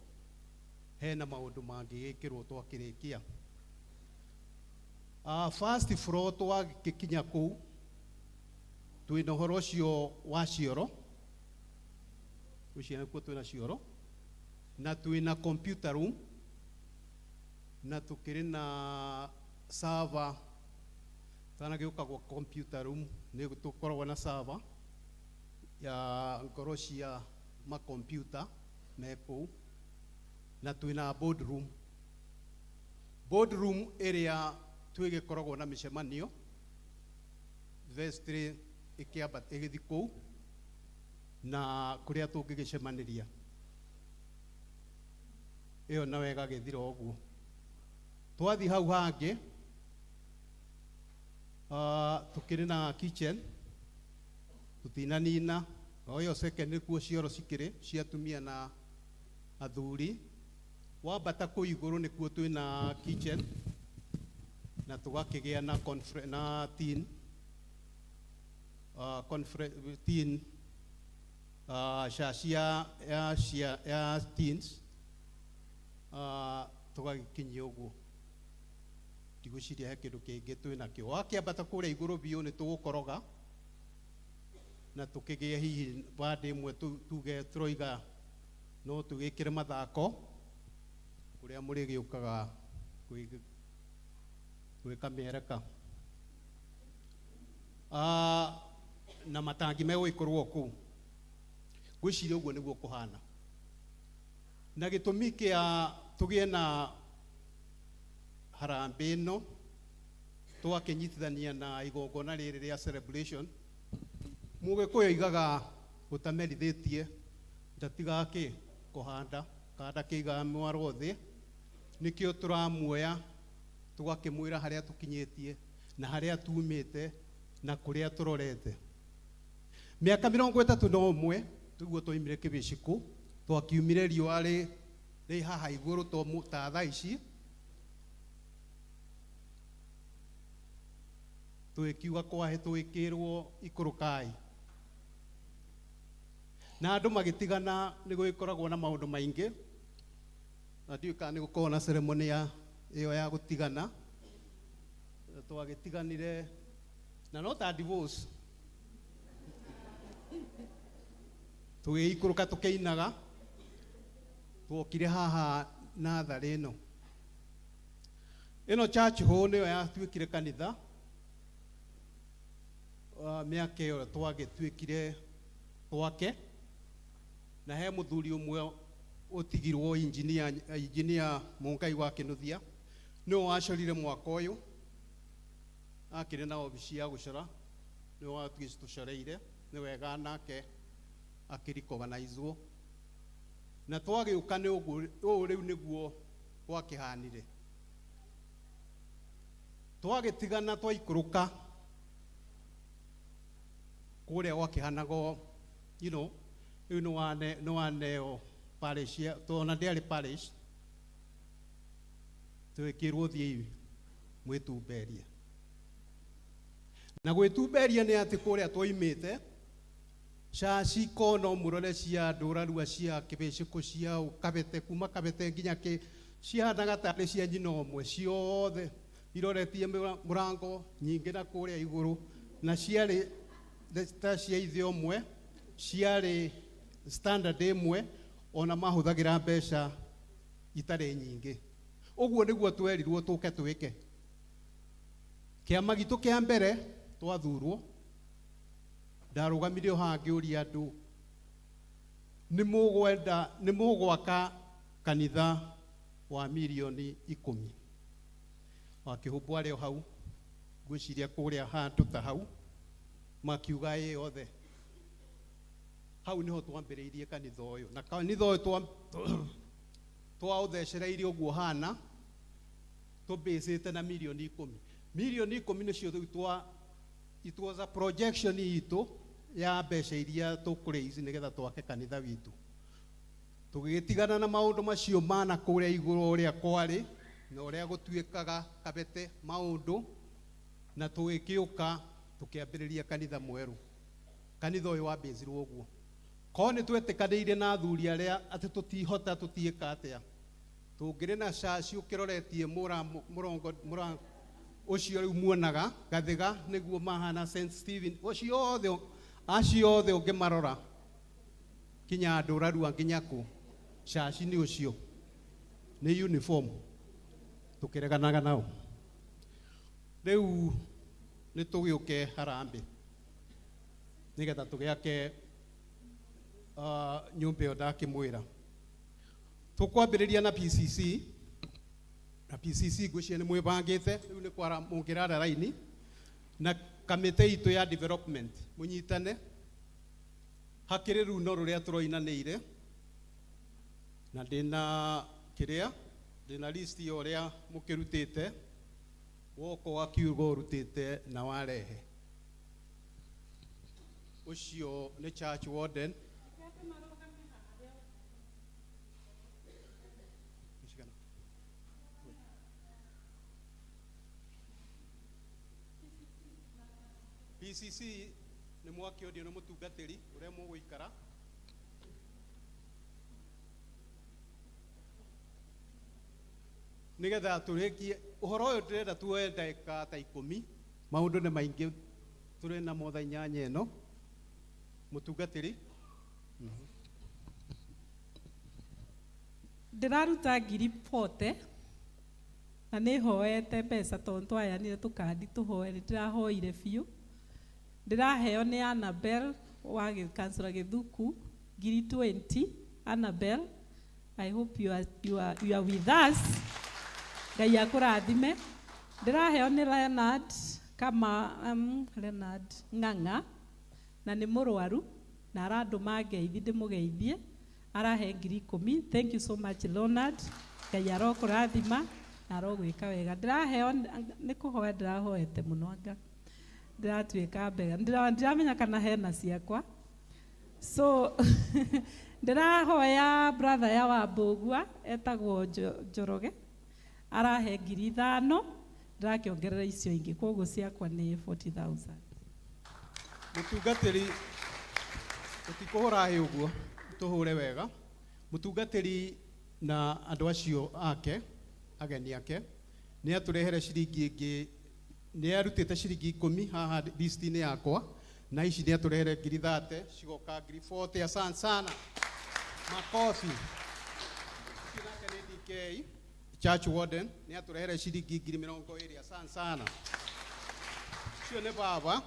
Hena maũndũ mangĩgĩkĩrwo twakĩrĩkia. First floor twagĩkinya kũu twĩna ũhoro ũcio wa cioro ũcio nĩkuo twĩna cioro na twĩna computer room na tũkĩrĩ na server tanagĩũka gwa computer room nĩ tũkoragwo na server ya ngoro cia makompiuta me kũu na twĩna board room ĩrĩa twĩgĩkoragwo na mĩcemanio vestry ĩgĩthiĩ kũu na kũrĩa tũngĩgĩcemanĩria ĩyo na wega gĩthira ũguo. Twathiĩ hau hangĩ tũkĩrĩ na kitchen tũtinanina o ĩyo second nĩkuo cioro cikĩrĩ cia atumia na athuri. Wambata kũu igũrũ nĩkuo twĩna kitchen na tũgakĩgĩa na teen cia ya teens tũgagĩkinyia ũguo. Ndigũciria he kĩndũ kĩngĩ twĩnakĩo. Wakĩambata kũrĩa igũrũ biũ nĩ tũgũkoroga na tũkĩgĩa hihi bande ĩmwe tuge tũroiga no tũgĩkĩre mathako kũrĩa mũrĩgĩũkaga gwĩka mĩereka na matangi megũgĩkorwo kũu. gwiciria uguo niguo kuhana na gitumi kia tugie na harambe no twakinyitithania na igongona riri ria celebration mugikuyu igaga utamerithitie ndatigaki kuhanda kada kiga mwaro thi nikio turamuoya tugakimwira haria tukinyitie na haria tumite na kuria turorete miaka 31 tuguo toimire kibiciku twakiumire riũa rĩ haha igũrũ ta thaa ici twĩkiuga kwahe twĩkĩrwo ikũrũkai na andũ magĩtigana nĩ gũgĩkoragwo na maũndũ maingĩ na ndiũĩ kana nĩ gũkorwo na ceremony ĩyo ya gũtigana twagĩtiganire na no ta divorce tũgĩikũrũka tũkĩinaga twokire haha natharĩ ĩno church hall nĩyo yatuĩkire kanitha mĩaka ĩyo twagĩtuĩkire twake na he mũthuri ũmwe ũtigirwo engineer Mũngai wa Kĩnuthia nĩwe wacorire mwaka ũyũ akĩrĩ na obici ya gũcora nĩwe watũcoreire nĩ wega nake akĩrikoganaizwo na twagĩũka nĩ ũũ rĩu nĩguo gwakĩhanire twagĩtigana twaikũrũka kũrĩa gwakĩhanago rĩu nĩ waneo parish tona ndĩarĩ parish twĩkĩrwo thiĩ mwĩtumberie na gwĩtumberia nĩ atĩ kũrĩa twoimĩte shashi kono murole cia ndũrarua cia kĩbĩcĩkũ cia kabete kuma kabete nginya ciahanaga tarĩ cia nyina ũmwe ciothe iroretie mũrango nyingĩ na kũrĩa igũrũ na ciarĩ ta cia ithe ũmwe ciarĩ standard ĩmwe ona mahũthagĩra mbeca itarĩ nyingĩ ũguo nĩguo twerirwo tũke twĩke kĩama gitũ kĩa mbere twathurwo ndarũgamire haha ngĩũria andũ nĩ mũgwaka kanitha wa milioni 10 wakĩhumbwo arĩ o hau ngwĩciria kũrĩa handũ ta hau makiuga ĩ othe hau niho twambĩrĩirie kanitha ũyũ na kanitha ũyũ twaũthecereire ũguo hana tũbĩcĩte na milioni 10 milioni 10 nĩcio rĩu it was a projection itũ ya mbeca iria tũkũrĩici nĩgetha twake kanitha witũ tũgĩtigana na maũndũ macio mana kũrĩa igũrũ ũrĩa kwarĩ na ũrĩa gũtuĩkaga kabete maũndũ na tũgĩkĩũka tũkĩambĩrĩria kanitha mwerũ kanitha ũyũ wambĩcirwo ũguo ko nĩ twetĩkanĩire na athuri arĩa atĩ tũtihota tũtiĩka atĩa tũngĩrĩ na shashi ũkĩroretie mũrango ũcio rĩu muonaga gathiga nĩguo mahana St. Stephen acio othe ũngĩmarora kinya ndũrarua nginya kũ shashi nĩ ũcio nĩ uniform tũkĩreganaga nao rĩu nĩ tũgĩũke harambe nĩgetha tũgĩake nyũmba ĩyo ndakĩmwĩra tũkwambĩrĩria na PCC ngwĩciria nĩ mwĩbangĩte rĩu nĩ kwara mũngĩrara raini na kamĩtĩ itũ ya development mũnyitane hakĩrĩ runo rũrĩa tũroinanĩire na ndĩna list ya ũrĩa mũkĩrutĩte woko akiuga ũrutĩte na warehe ũcio nĩ church warden PCC nĩ mwakĩonio nĩ mũtungatĩri ũrĩa mũgũikara nĩgetha tũrĩkie ũhoro ũyũ ndĩrenda tuoye ndagĩka ta 10 maũndũ nĩ maingĩ tũrĩ na motha inyanya ĩno mũtungatĩri ndĩraruta ngiri 40 na nĩ hoete mbeca tondũ twayanire tũkandi tũhoe ndĩrahoire biũ ndĩraheo nĩ Annabel wa Kansura Gĩthuku ngiri 20. Annabel, I hope you are with us. Ngai akũrathime. Ndĩraheo nĩ Leonard kama Leonard Ng'ang'a na nĩ mũrwaru na arandũma ngeithi ndĩmũgeithie. Arahe ngiri 10. Thank you so much Leonard. Ngai arokũrathima na arogwĩka wega. Ndĩraheo nĩ kũhoya ndĩrahoete mũno anga. Ndĩratuĩka mbega. Ndĩramenya kana hena ciakwa. So ndĩrahoya brother ya Wambũgua etagwo Njoroge. Arahe ngiri 5. Ndĩrakĩongerera icio ingĩ koguo ciakwa nĩ 40,000. Mũtungatĩri ũtikũhũra hĩ ũguo tũhũre wega. Mũtungatĩri na andũ acio ake ageni ake nĩ atũrehere ciringi ingĩ, nĩ arutĩte ciringi 10 haha list-inĩ yakwa, na ici nĩ atũrehere ngiri 30 cigoka ngiri 40. Asante sana, makofi. Nake nĩ DK Church Warden nĩ atũrehere ciringi ngiri 20. Asante sana. Cio nĩ baba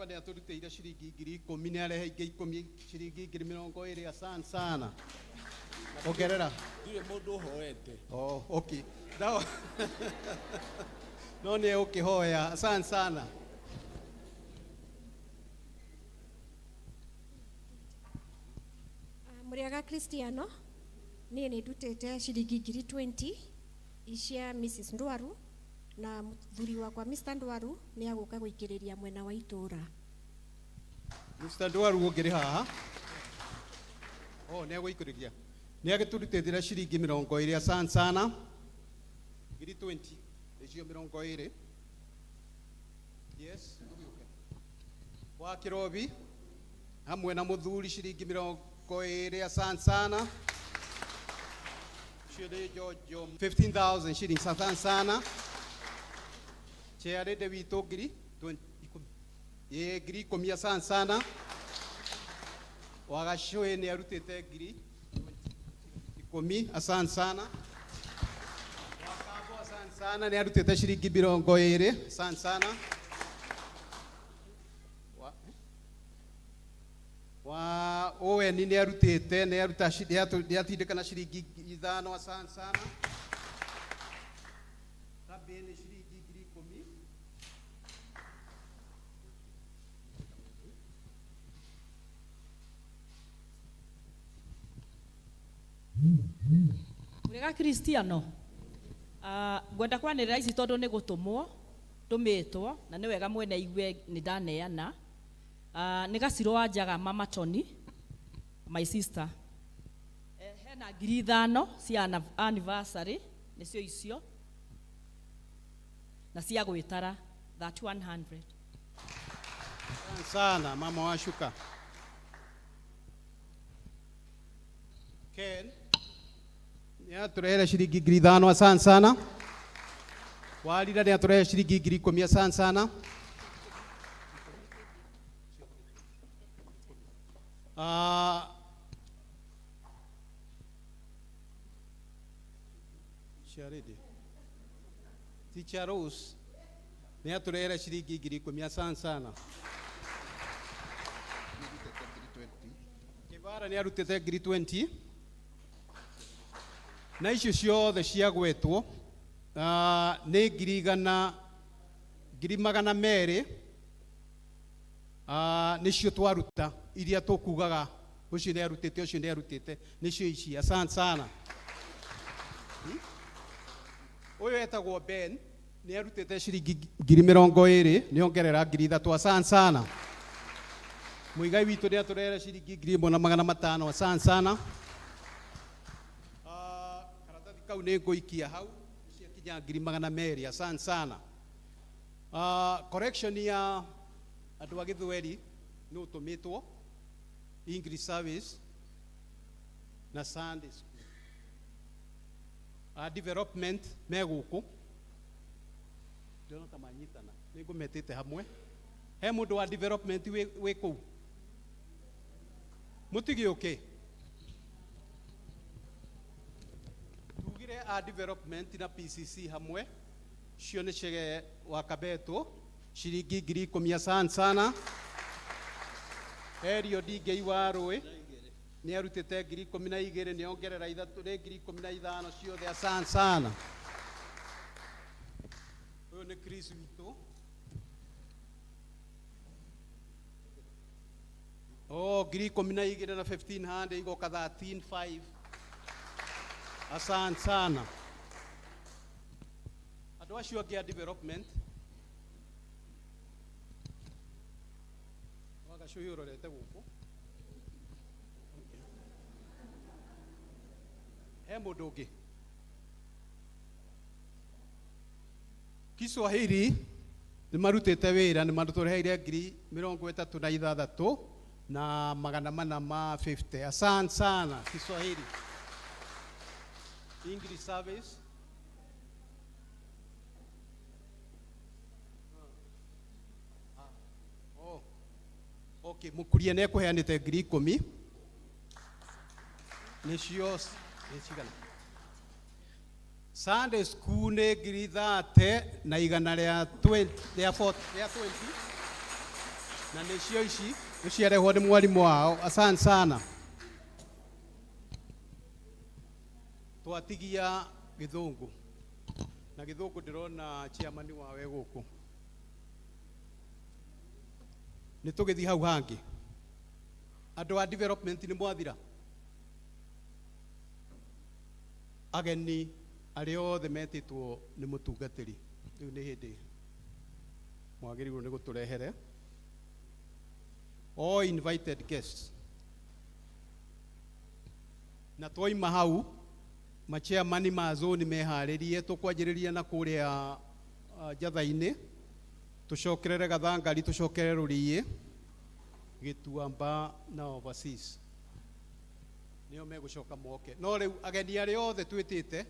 nĩ atũrutĩire ciringi ngiri 10, nĩ arehe ingĩ 10 ciringi ngiri 20. Asante sana. Ongerera. Ndire mũndũ ũhoete. Oh, okay. No nĩ ũkĩhoya. Asante sana. Mũrĩaga Cristiano, niĩ nĩ ndutĩte ciringi ngiri 20 icia Mrs. Ndwaru, na mũthuri wakwa Mr. Ndwaru nĩ agũka gũikĩrĩria mwena wa itũra. Mr. Ndwaru ũngĩrĩ haha. Oh, nĩ agũikĩrĩria. Nĩ agĩtũrutĩire ciringi 20. Asante sana. Ngiri 20 icio 20. Yes. Wa Kĩrobi hamwe na mũthuri ciringi 20. Asante sana. Shule Jojo 15,000 shillings. Asante sana. Cheare de Vito ngiri 20. Ngiri 10. Asante sana. Wagashoe nĩ arutĩte ngiri 10. Asante sana. Wakabo asante sana nĩ arutĩte ciringi 20. Asante sana. Wa Owen nĩ arutĩte, nĩ atindĩkana ciringi 5. Asante sana. Kabene ciringi ngiri 10. Mũrĩaga Cristiano, ngwenda kwanĩrĩra ici tondũ nĩ gũtũmwo tũmĩtwo na nĩ wega mwene igue nĩ ndaneana. Nĩ Gaciro wa Njaga Mama Tony, my sister. Hena ngiri 5 cia anniversary nĩcio icio na cia gwĩtara that 100. Sana mama wa Shuka. Ken nĩ atũrehere ciringi ngiri 5. Asante sana. Walida nĩ atũrehere ciringi ngiri 10. Asante sana. Sharidi Teacher Rose nĩ atũrehere ciringi ngiri 10. Asante sana. Kĩbara nĩ arutĩte ngiri 20. Na icio ciothe ciagwetwo nĩ ngiri 200 nĩcio twaruta iria tũkugaga ũcio nĩ arutĩte, ũcio nĩ arutĩte, nĩcio ici. Asante sana. Ũyũ etagwo Ben nĩ arutĩte ciringi ngiri 20, nĩ ongerera ngiri 3. Asante sana. Mũigai witũ nĩ atũrehere ciringi ngiri 1,500. Asante sana. Karatathi kau nĩ ngũikia hau ciakinya ngiri 200. Asante sana. Correction ya andũ a Gĩthweri nĩ ũtũmĩtwo English service na Sunday school. Development me gũkũ ndĩrona ta manyitana, nĩ ngũmetĩte hamwe. He mũndũ wa development wĩ kũu mũtigĩũke tugire a development na PCC hamwe. Cio nĩ Chege wa Kabeto ciringi ngiri 10. Asante sana. Erio Ndingei wa Rũĩ nĩ arutĩte 12,000 nĩ ongerera ithatũ nĩ 15,000 ciothe. Asante sana. Ũyũ nĩ Chris witũ. Oh, 12,000 na 1,500 igoka 13,500. Asante sana. Andũ acio angĩ a development wagacuĩ ũrorete gũkũ. He mũndũ ũngĩ Kiswahili nĩ marutĩte wĩra, nĩ matũreheire 36,000 na 450. Asante sana Kiswahili. English service. Oh. Okay, Mũkuria nĩ ekũheanĩte 10,000. Nĩcio cigana. Sunday school nĩ 30,000 na igana rĩa 20 na nĩcio ici ciarehwo nĩ mwarimũ wao. Asante sana. Twatigia Gĩthũngũ na Gĩthũngũ ndĩrona chairman wawe gũkũ. Nĩ tũgĩthiĩ hau hangĩ. Andũ a development nĩ mwathira. Ageni arĩa othe metĩtwo nĩ mũtungatĩri. Rĩu nĩ hĩndĩ mwagĩrĩirwo nĩ gũtũrehere. All invited guests. Na twaima hau machairman ma zone meharĩrie, tũkwanjĩrĩria na kũrĩa Njatha-inĩ, tũcokerere Gathangari, tũcokerere Rũriĩ, Gĩtuamba na overseas. Nĩo megũcoka moke. No rĩu ageni arĩa othe twĩtĩte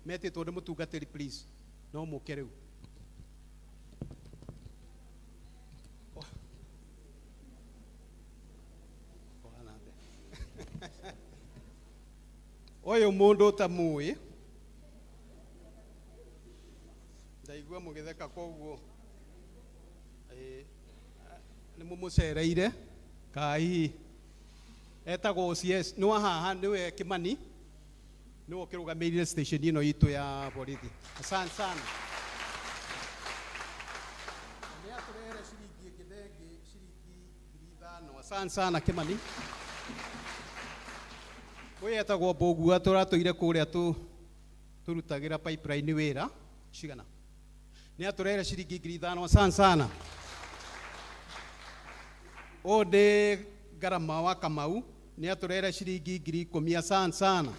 metĩtwo nĩ mũtungatĩri, please no mũke rĩu. Ũyũ mũndũ ũtamũĩ ndaigua mũgĩtheka, koguo nĩ mũmũcereire kai etagwo OCS nĩ wa haha, nĩwe Kĩmani, nĩwe ũkĩrũgamĩrĩire station ĩno itũ ya borithi. Asante sana. Nĩ atũrehere ciringi ĩngĩ ciringi 5,000. Asante sana Kĩmani. Ũyũ etagwo Mbũgua, tũratũire kũrĩa tũrutagĩra pipeline wĩra cigana. Nĩ atũrehere ciringi 5,000. Asante sana. Ũyũ nĩ Ngarama wa Kamau, nĩ atũrehere ciringi 10,000. Asante sana.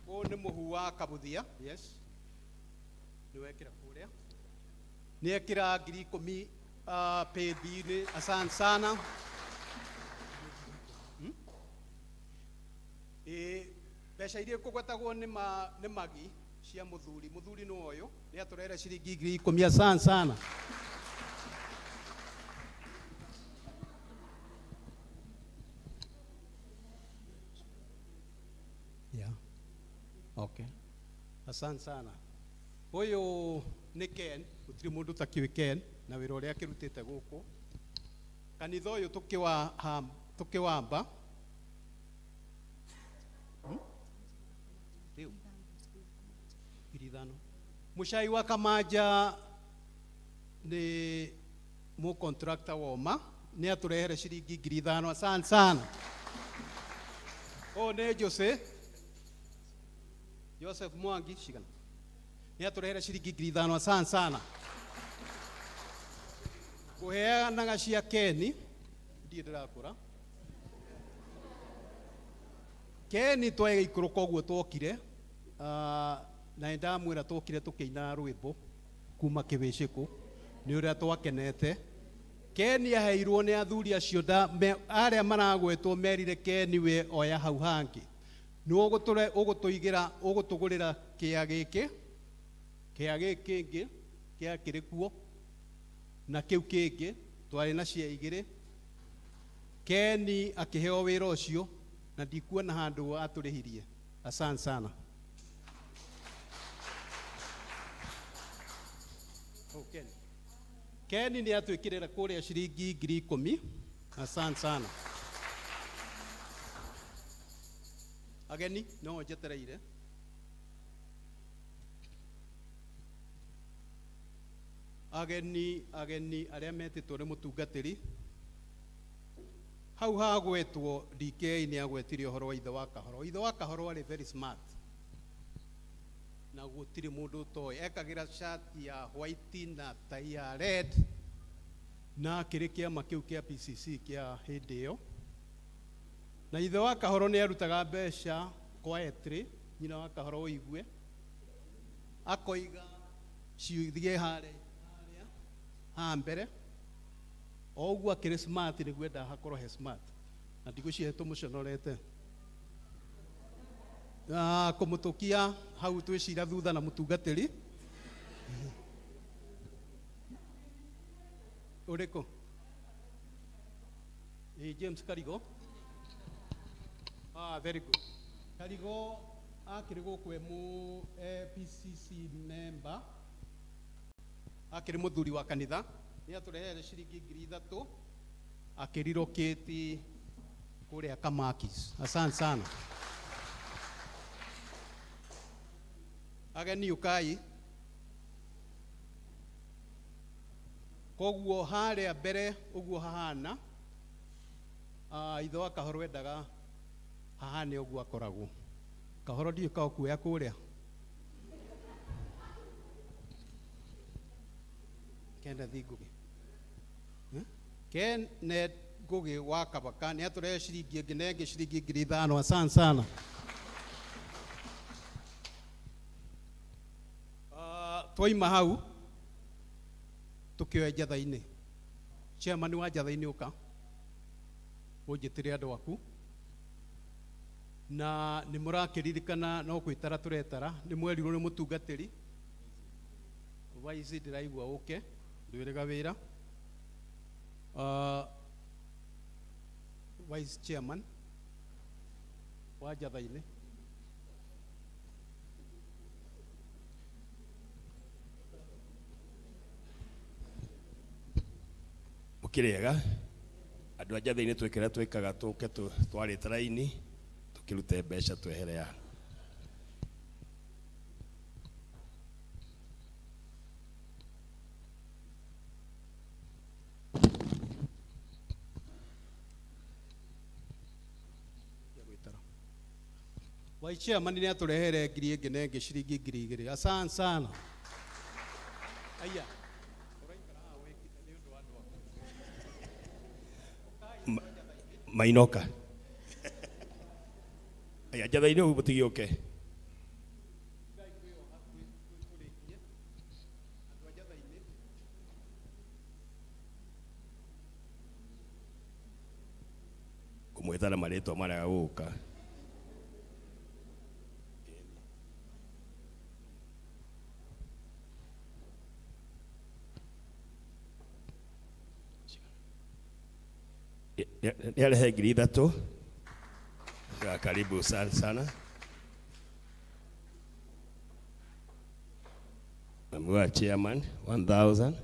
Ũyũ nĩ Mũhu wa Kabuthia, yes, nĩ wekĩra kũrĩa, nĩ ekĩra 10,000 pay bill. Asante sana. Mbeca iria kũgwetagwo nĩ magi cia mũthuri nĩ ũyũ, nĩ atũrehere ciringi 10,000. Asante sana. Yeah. Okay. Asante sana. Ũyũ nĩ Ken, gũtirĩ mũndũ ũtakĩũĩ Ken na wĩra ũrĩa akĩrutĩte gũkũ. Kanitha ũyũ tũkĩwamba Mũchai wa Kamanja nĩ mũcontractor woma, nĩ atũrehere ciringi 5,000. Asante sana. Ũyũ nĩ Joseph Mwangi cigana, nĩ atũrehere ciringi 5,000. Asante sana. Kũheanaga cia Keni ndiĩ ndĩrakũra. Keni twege ikũrũka ũguo twokire, na ndamwĩra twokire tũkĩina rwĩmbo kuma Kĩwĩcĩkũ, nĩ ũrĩa twakenete. Keni aheirwo nĩ athuri acio arĩa maragwetwo merire Keni we oya hau hangĩ, nĩ ũgũtũgũrĩra kĩea gĩkĩ kĩngĩ kĩa kĩrĩ kuo na kĩu kĩngĩ twarĩ na cia igĩrĩ. Keni akĩheo wĩra ũcio na ndikuona handũ atũrĩhirie. Asante sana. Keni ni atwikirira kuria shiringi 10,000. Asante sana. Ageni no njetereire. Ageni aria metitwo ni mutungatiri. Hau hagwetwo DK ni agwetirio horo wa ithe wa kahoro. Ithe wa kahoro ari very smart. Na gutiri mundu toy ekagira shati ya white na tai ya red na kirikia makiu kia PCC kia hindeo. Na ithe wa kahoro ni arutaga mbeca quietly nyina wa kahoro oigue akoiga ciuthie hare mbere oguo akiri smart ni gwenda hakorwo he smart na ndigũcihe tũmũconorete kũmũtũkia hau twĩcira thutha na mũtungatĩri ũrĩkũ James Karigo very good. Karigo akiri gũkũ mu PCC member akiri muthuri wa kanitha ni aturehere shiringi 3,000 akiriroketi kuria Kamakis. Asante sana. Ageni ukai koguo haria mbere uguo hahana ithe wa kahoro endaga hahane uguo akoragwo kahoro ndio kaukuya kuria kenda thigugi Ken ne gugi wa kabaka ni atore shiringi nginenge shiringi 5,000. Asante sana. Twaima hau tukioya jathaini chairman wa jathaini uka ujitire andu aku na ni murakiririkana no kwitara turetara ni mwerirwo ni mutungatiri Vice ndiraigua uke ndwirega wira Vice chairman wa jathaini mukirega andu a jathaini twikira twikaga tuke twari traini tukirute mbeca tweherea Waichia mani ni aturehere ngiri nginenge shiringi 2,000. Asante sana. Aya. Mainoka. Aya jathaini ubutigiuke. Kumwethana maritwa mara guka. Niarehe 3,000. Karibu sana. Mamua chairman 1,000.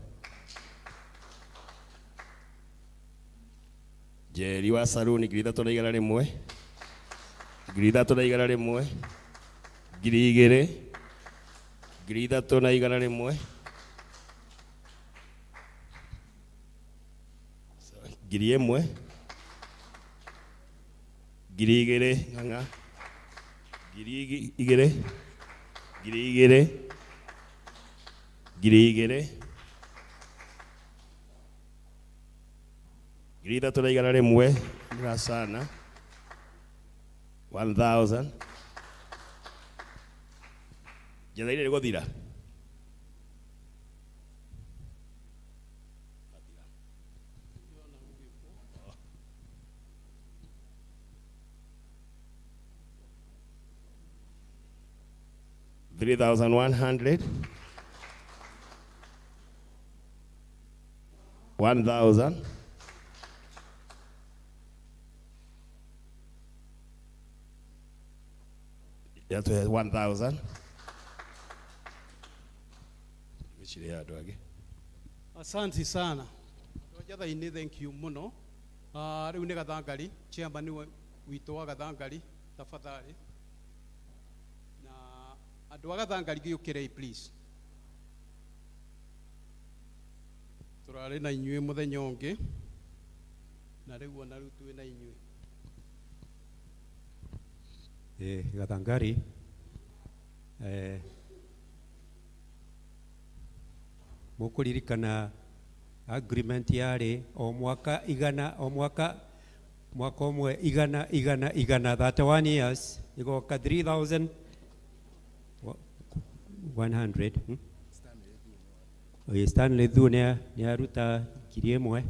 Jerry wa saluni 3,000 na igana rimwe. 3,000 na igana rimwe. 2,000. 3,000 na igana rimwe. 1,000. 2,000 nganga 2,000 2,000 2,000 3,000 na igana rimwe ngira sana 1,000 jathaini riguthira 3,100 1,000 ya to 1,000 which they are doing Asante sana. Wajathaini, thank you muno. Riu ni Gathangari, chairman witũ wa Gathangari, tafadhali. Na andũ a Gathangari gĩũkĩrei please. Tũrarĩ na inyuĩ mũthenya ũngĩ, na rĩu ona rĩu twĩ na inyuĩ. Gathangari mũkũririkana agreement yarĩ o mwaka ũmwe igana 31 years igoka 3,100 Stanley Thu nĩ aruta ngiri ĩmwe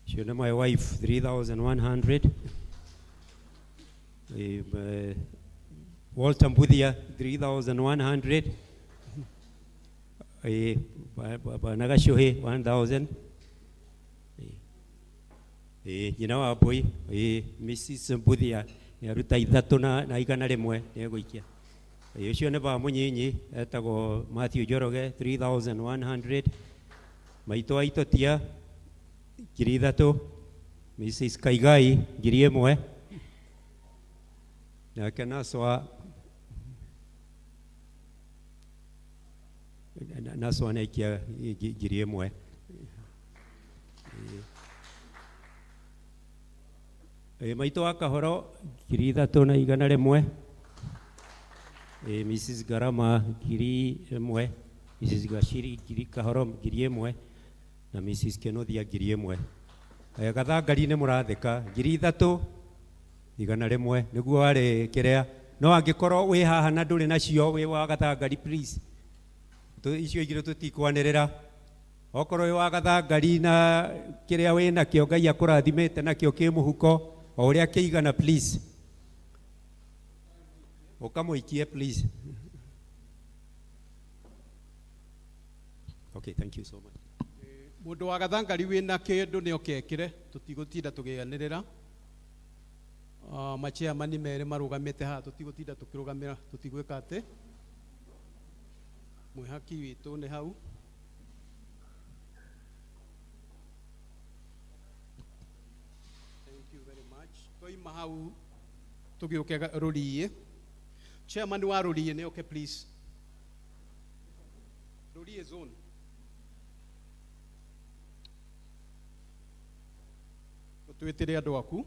cio nĩ my wife 3,100 Walter Mbuthia 3,100 Banagashohe 1,000 nyina wa boy Mrs Mbuthia nĩ aruta ithatũ na igana rĩmwe nĩ gũikia ũcio nĩ ba mũnyinyi etagwo Matthew Njoroge 3,100 maitũ wa Itotia ngiri ithatũ Mrs Kaigai ngiri ĩmwe nake naswa naikia ngiri ĩmwe maitũ wa Kahoro ngiri ithatũ na igana rĩmwe Mrs Garama ngiri ĩmwe Mrs Gashiri ngiri Kahoro ngiri ĩmwe na Mrs Kenothia ngiri ĩmwe Gathangari nĩ mũratheka ngiri ithatũ igana rĩmwe nĩguo warĩ kĩrĩa no angĩkorwo wĩ haha na ndũrĩ nacio wĩ wa Gathangari please icio igĩrĩ tũtikwanĩrĩra okorwo wĩ wa Gathangari na kĩrĩa wĩ nakĩo Ngai akũrathimĩte nakĩo kĩ mũhuko o ũrĩa kĩigana please ũkamũikie please. Okay, thank you so much. Mũndũ wa Gathangari wĩna kĩndũ nĩ okekire tũtigũtinda tũgĩanĩrĩra machairman merĩ marũgamĩte haha tũtigũtinda tũkĩrũgamĩra tũtigwĩka atĩ mwĩhaki witũ nĩ hau thank you very much tũima hau tũgĩũke Rũriĩ chairman wa Rũriĩ nĩ oke please Rũriĩ zone twĩtĩre andũ aku.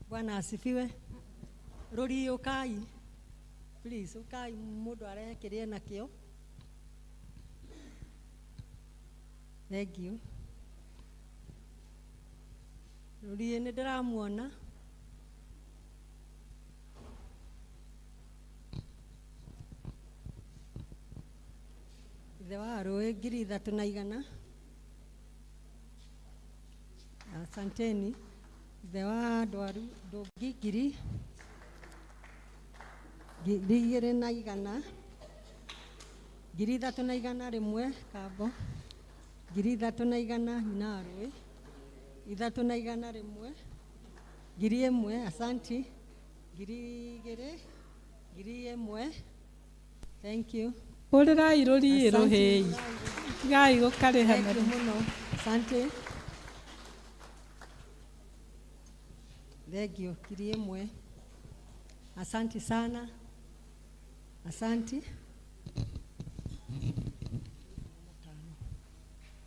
Bwana asifiwe. Rũriĩ ũkai please ũkai mũndũ arehe kĩrĩa nakĩo. Thank you. Rũriĩ nĩ ndĩramuona ithe wa rũĩ ngiri ithatũ na igana. Asanteni. Ithe wa ndwaru ndũngi ngiri igĩrĩ na igana ngiri ithatũ na igana rĩmwe Kambo ngiri ithatũ na igana nyina wa rũĩ ithatũ na igana rĩmwe ngiri ĩmwe. Asanti. Ngiri igĩrĩ ngiri ĩmwe. Thank you. Ũrĩrai Rũriĩ rũhĩi tigai gũkarĩha mũno. Asante. Thank you. Ngiri ĩmwe. Asante sana. Asante.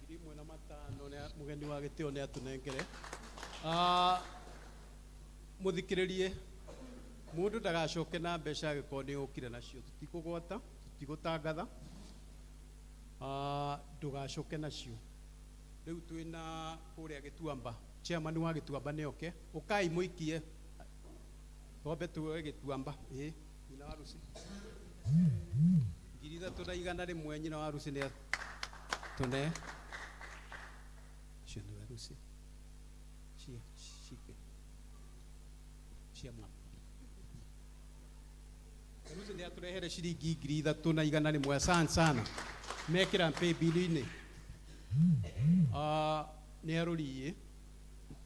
Ngiri ĩmwe na matano mũgeni wa gĩtĩo nĩ atũnengere. Mũthikĩrĩrie mũndũ ndagacoke na mbeca angĩkorwo nĩ ũkire nacio tũtikũgwata tũtigũtangatha ndũgacoke nacio. Rĩu twĩna kũrĩa Gĩtuamba chairman wa Gĩtuamba nĩ oke ũkai mũikie twambe tuoe Gĩtuamba nyina wa Rusi ngiri ithatũ na igana rĩmwe nyina wa Rusi nĩ tũne cio nĩ wa Rusi cia mama Rusi nĩ atũrehere ciringi ngiri ithatũ na igana rĩmwe. Asante sana mekĩra pay bill-inĩ nĩ a Rũriĩ.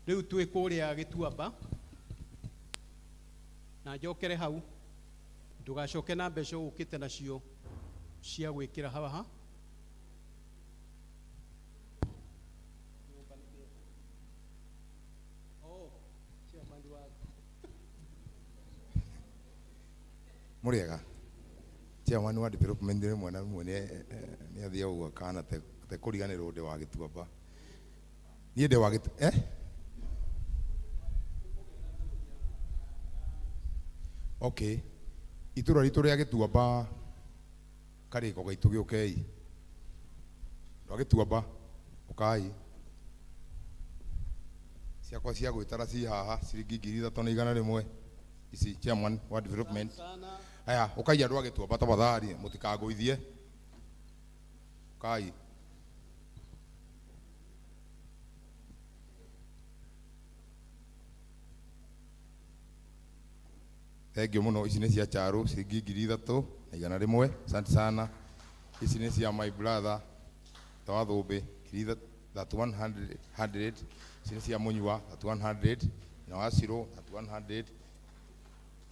Rĩu twĩ kũrĩa Gĩtuamba na njokere hau Ndugacoke na mbeca ukite nacio cia gwikira haha. Muriega chairman wa development ni mwana mwene ni athia uga kana te kuriganirwo de wa Gituamba ni de wa okay itura ritu ria Gituamba kariko gaitu giukei ndo Gituamba ukai ciakwa cia gwitara ci haha ciringi 3,100 ici chairman wa development. Aya ukaia andu Gituamba tafadhali mutikaguithie kai thank you muno. Ici ni cia Charu ciringi 3,100. Asante sana. Ici ni cia my brother Tawathumbi 100. Ici ni cia Munyua 100 na Wasiro 100.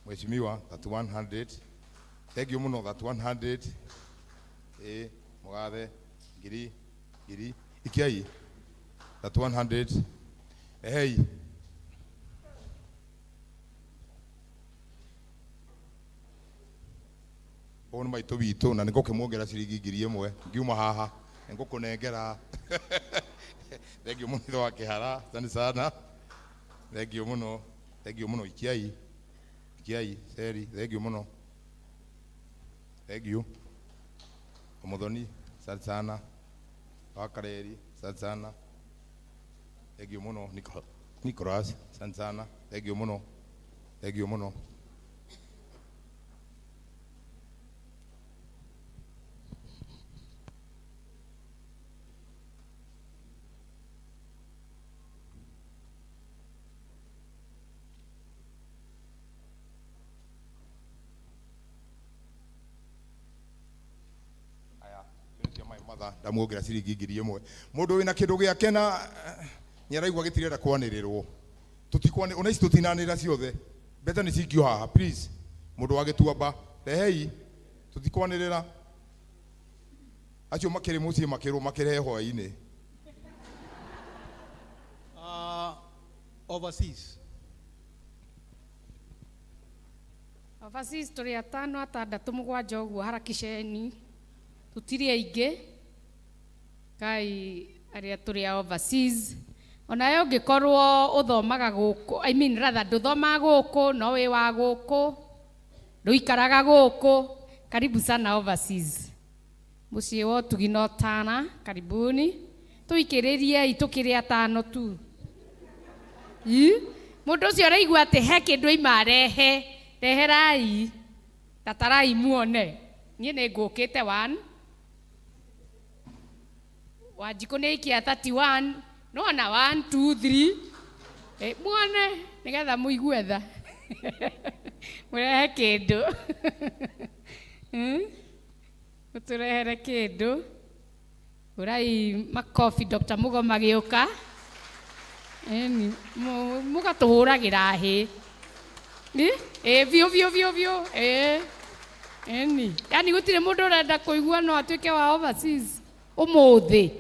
Mheshimiwa 100. Thank you muno 100. Mugathe ngiri ikiai 100. Hey ono maito bitu na niko kimwongera ciringi 1,000 ngiuma haha ngukunengera. Thank you muno wa Kihara, asante sana. Thank you muno ikiai seri. Thank you muno. Thank you Omuthoni, asante sana. Wakareri, asante sana. Thank you muno Nicholas, asante sana. Thank you muno. Ndamuongira ciringi 1,000. Mundu wina kindu giake na nyaraigwa gitirenda kwanirirwo tutikwane ona ici tutinanira ciothe beta ni cikio haha please. Mundu wa Gituamba rehei tutikwanirira acio makiri mucie makire hwaini. Overseas turi 5 6 7 uguo harakisheni tutiri aingi kai aria turi overseas. Onayo ngikorwo uthomaga guku I mean rather nduthomaga guku no wi wa guku nduikaraga guku, karibu sana overseas. Mucie wo tugino tana karibuni tuikiririe itukiri 5 tu. Mundu ucio araigua ati he kindu imarehe reherai tatarai muone nie ni ngukite 1 Wanjiku ni ikia 31 no na 1 2 3 muone nigetha muigue tha murehe kindu muturehere kindu urai makofi Dr. Mugoma giuka mugatuhuragira hi vio yani gutire mundu urenda kuigua no atuike wa overseas umuthi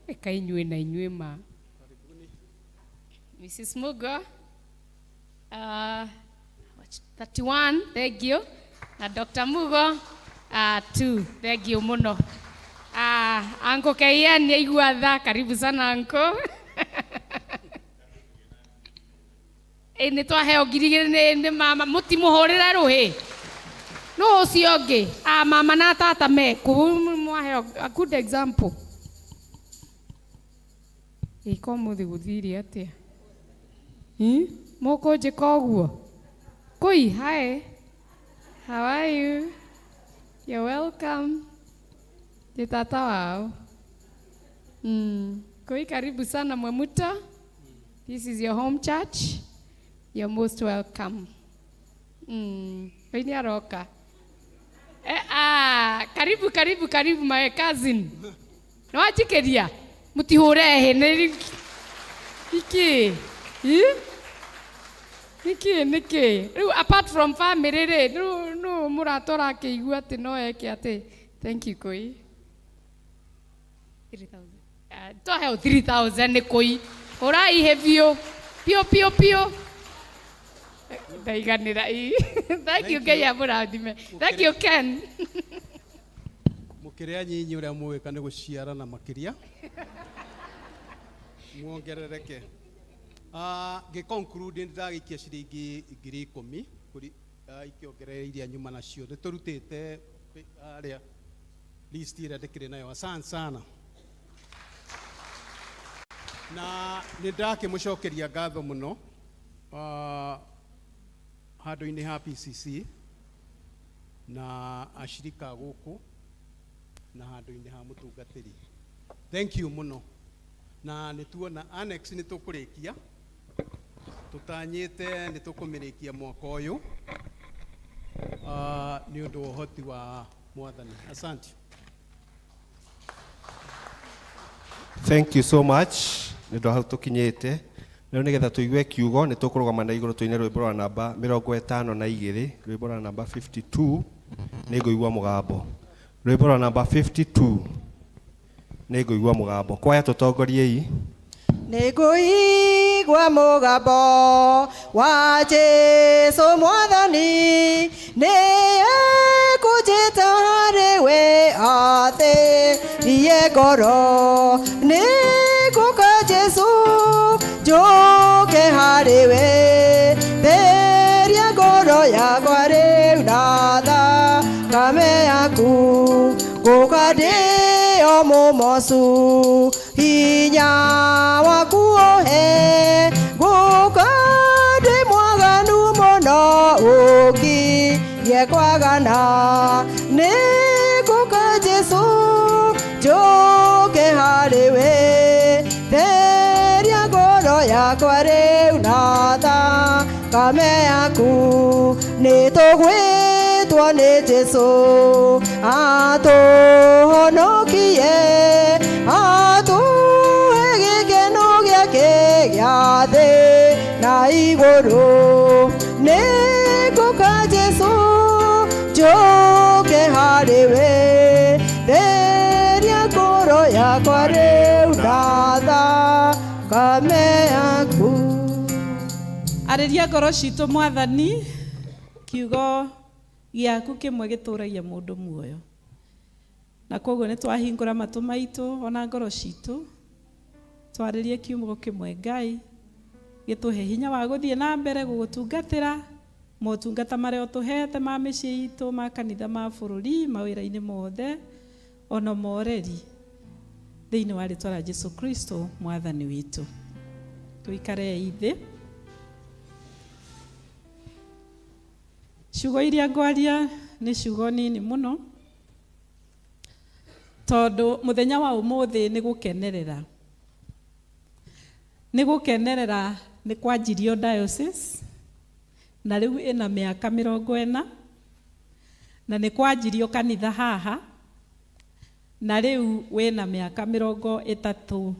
eka inyue na inyue ma Mrs. Mugo 31 thank you na Dr. Mugo 2 thank you muno. Anko Kaian ni igua tha karibu sana anko. Ni twaheo ngirigire ni mama mutimuhurira ruhi no ucio ngi mama na tata meku mwaheo a good example. Iko muthi guthiri atia moko njika uguo kui hi how are you you're welcome ni tata wao kui karibu sana Mwemuta, this is your home church. You're most welcome. Ini aroka. Karibu my cousin. No achikeria. Mutihure he iki. Niki. Apart from family, no muratora keigua ati no eke ati. Thank you koi. 3,000. To hell 3,000 ni koi. Ora ihevio. Pio. Daiganira I. Thank you Kaya muradime. Thank you Ken. Mukiria nyinyi uria muwika ni guciara na makiria. Muongerereke. Conclude ndagikia ciringi 10,000 kuri ikiongerera iria nyuma nacio ni turutite aria list ira ndikire nayo. Asante sana. Na nä ndakä må cokeria ngatho må no handå-inä ha PCC na ashirika gå kå na handå-inä ha må tungatä ri. Thank you må no. Na nä tuona annex nä tå kå rä kia tå tanyä te nä tå kå mä rä kia mwaka å yå nä å ndå wa å hoti wa Mwathani. Asante. Thank you so much. Nä hau tå kinyä te rä u nä getha tå igue kiugo nä tå kå rå gama na igå rå tå ine rwä mbo rwa namba 52 rwä mbo rwa namba 52 nä ngå igua må gambo rwä mbo rwa namba 52 nä ngå igua må gambo kwaya tå tongoriei nä ngå igua må gambo wa Jesu Mwathani nä ekå ta harä we athä rie ngoro nä ngåka Jesu njoke harä we theria ngoro yakwa rä u na thakame yaku ngåka ndä o må mocu hinya waku å he ngåka ndä mwaganu må no å ngirie kwagana nä ngåka Jesu njoke harä we theria ngoro yakwa rä u na thakame yaku nä tå gwätwo nä Jesu atå honokie atũhe gĩkeno gĩake gĩa thĩ na igũrũ nĩ ngũka Jesu njoke harĩ we theria ngoro yakwa rĩu na thakame yaku. Arĩria ngoro citũ Mwathani, kiugo gĩaku kĩmwe gĩtũragia mũndũ muoyo. Na koguo nĩ twahingũra matũ maitũ ona ngoro citũ twarĩrie kiugo kĩmwe Ngai gĩtũhe hinya wa gũthiĩ na mbere gũgũtungatĩra motungata marĩa ũtũhete ma mĩciĩ itũ, ma kanitha, ma bũrũri, mawĩra-inĩ mothe ona moreri thĩinĩ wa rĩtwa rĩa Jesu Kristo Mwathani witũ. Tũikare ithĩ. Ciugo iria ngwaria nĩ ciugo nini mũno tondũ mũthenya wa ũmũthĩ nĩ gũkenerera. Nĩ gũkenerera nĩ kwanjirio diocese na rĩu ĩna mĩaka 40 na nĩ kwanjirio kanitha haha na rĩu wĩna mĩaka 31.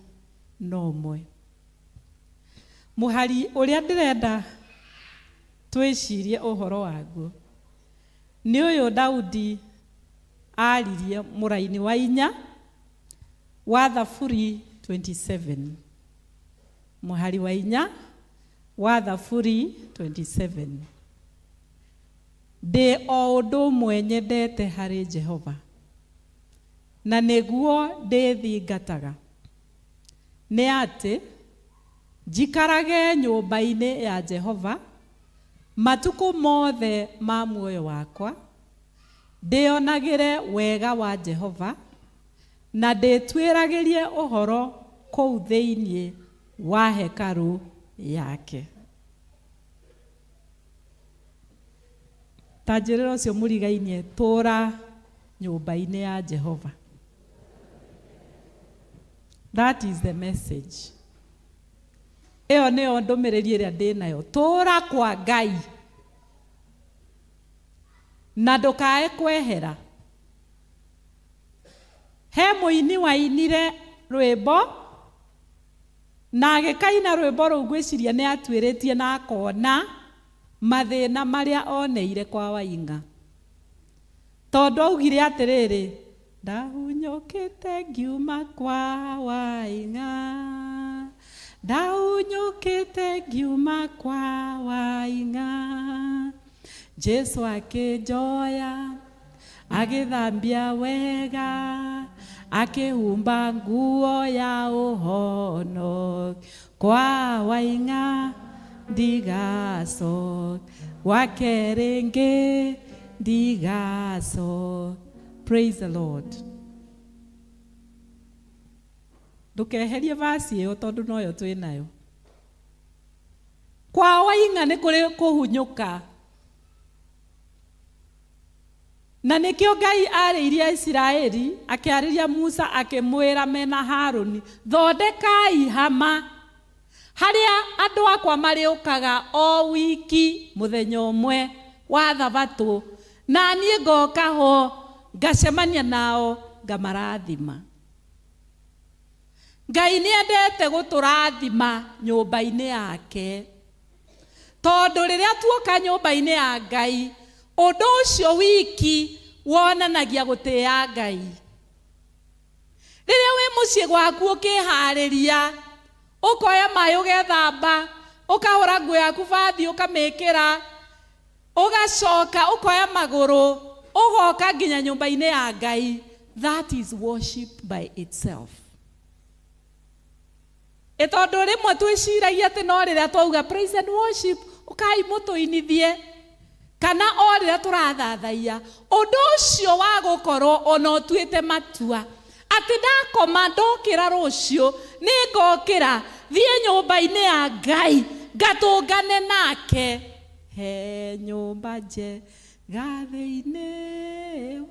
Mũhari ũrĩa ndĩrenda twĩcirie ũhoro waguo nĩ ũyũ Daudi aririe mũraini wa 4 wa Thaburi 27. Mũhari wa 4 wa Thaburi 27. Ndĩ o ũndũ ũmwe nyendete harĩ Jehova na nĩguo ndĩthingataga nĩ atĩ njikarage nyũmba-inĩ ya Jehova matukũ mothe ma muoyo wakwa, ndĩonagĩre wega wa Jehova na ndĩtuĩragĩrie ũhoro kũu thĩinĩ wa hekarũ yake. Tanjĩrĩra ũcio mũrigainie tũra nyũmba-inĩ ya Jehova. That is the message. Ĩyo nĩyo ndũmĩrĩri ĩrĩa ndĩ nayo. Tũra kwa Ngai na ndũkae kwehera. He mũini wainire rwĩmbo na agĩkaina rwĩmbo rũu ngwĩciria nĩ atuĩrĩtie na akona mathĩna marĩa oneire kwa Wainga. Tondũ augire atĩrĩrĩ, ndahunyũkĩte ngiuma kwa Wainga, ndahunyũkĩte ngiuma kwa Wainga, Jesu akĩnjoya agĩthambia wega, akĩhumba nguo ya ũhono, kwa Wainga ndigacoka, gwake rĩngĩ ndigacoka. Praise the Lord. Ndukeherie vasi ĩyo tondũ noyo twĩ nayo. Kwa Wainga nĩ kũrĩ kũhunyũka. Na nĩkĩo Ngai arĩirie Isiraeli akĩarĩria Musa akĩmwĩra mena Harũni, thondekai hama harĩa andũ akwa marĩũkaga o wiki mũthenya ũmwe wa Thabatũ, na niĩ ngoka ho ngacemania nao ngamarathima. Ngai nĩendete gũtũrathima nyũmba-inĩ yake, tondũ rĩrĩa tuoka nyũmba-inĩ ya Ngai, ũndũ ũcio wiki wonanagia gũtĩĩa Ngai. Rĩrĩa wĩ mũciĩ gwaku ũkĩharĩria, ũkoya maĩ ũgethamba, ũkahũra nguo yaku bathi ũkamĩkĩra, ũgacoka ũkoya magũrũ, ũgoka nginya nyũmba-inĩ ya Ngai, that is worship by itself. Tondũ rĩmwe twĩciragia atĩ no rĩrĩa twauga praise and worship ũkai mũtũinithie, kana o rĩrĩa tũrathathaia, ũndũ ũcio wa gũkorwo ona ũtuĩte matua atĩ ndakoma ndokĩra rũciũ nĩ ngokĩra thiĩ nyũmba-inĩ ya Ngai ngatũngane nake, he nyũmba njega thĩinĩ.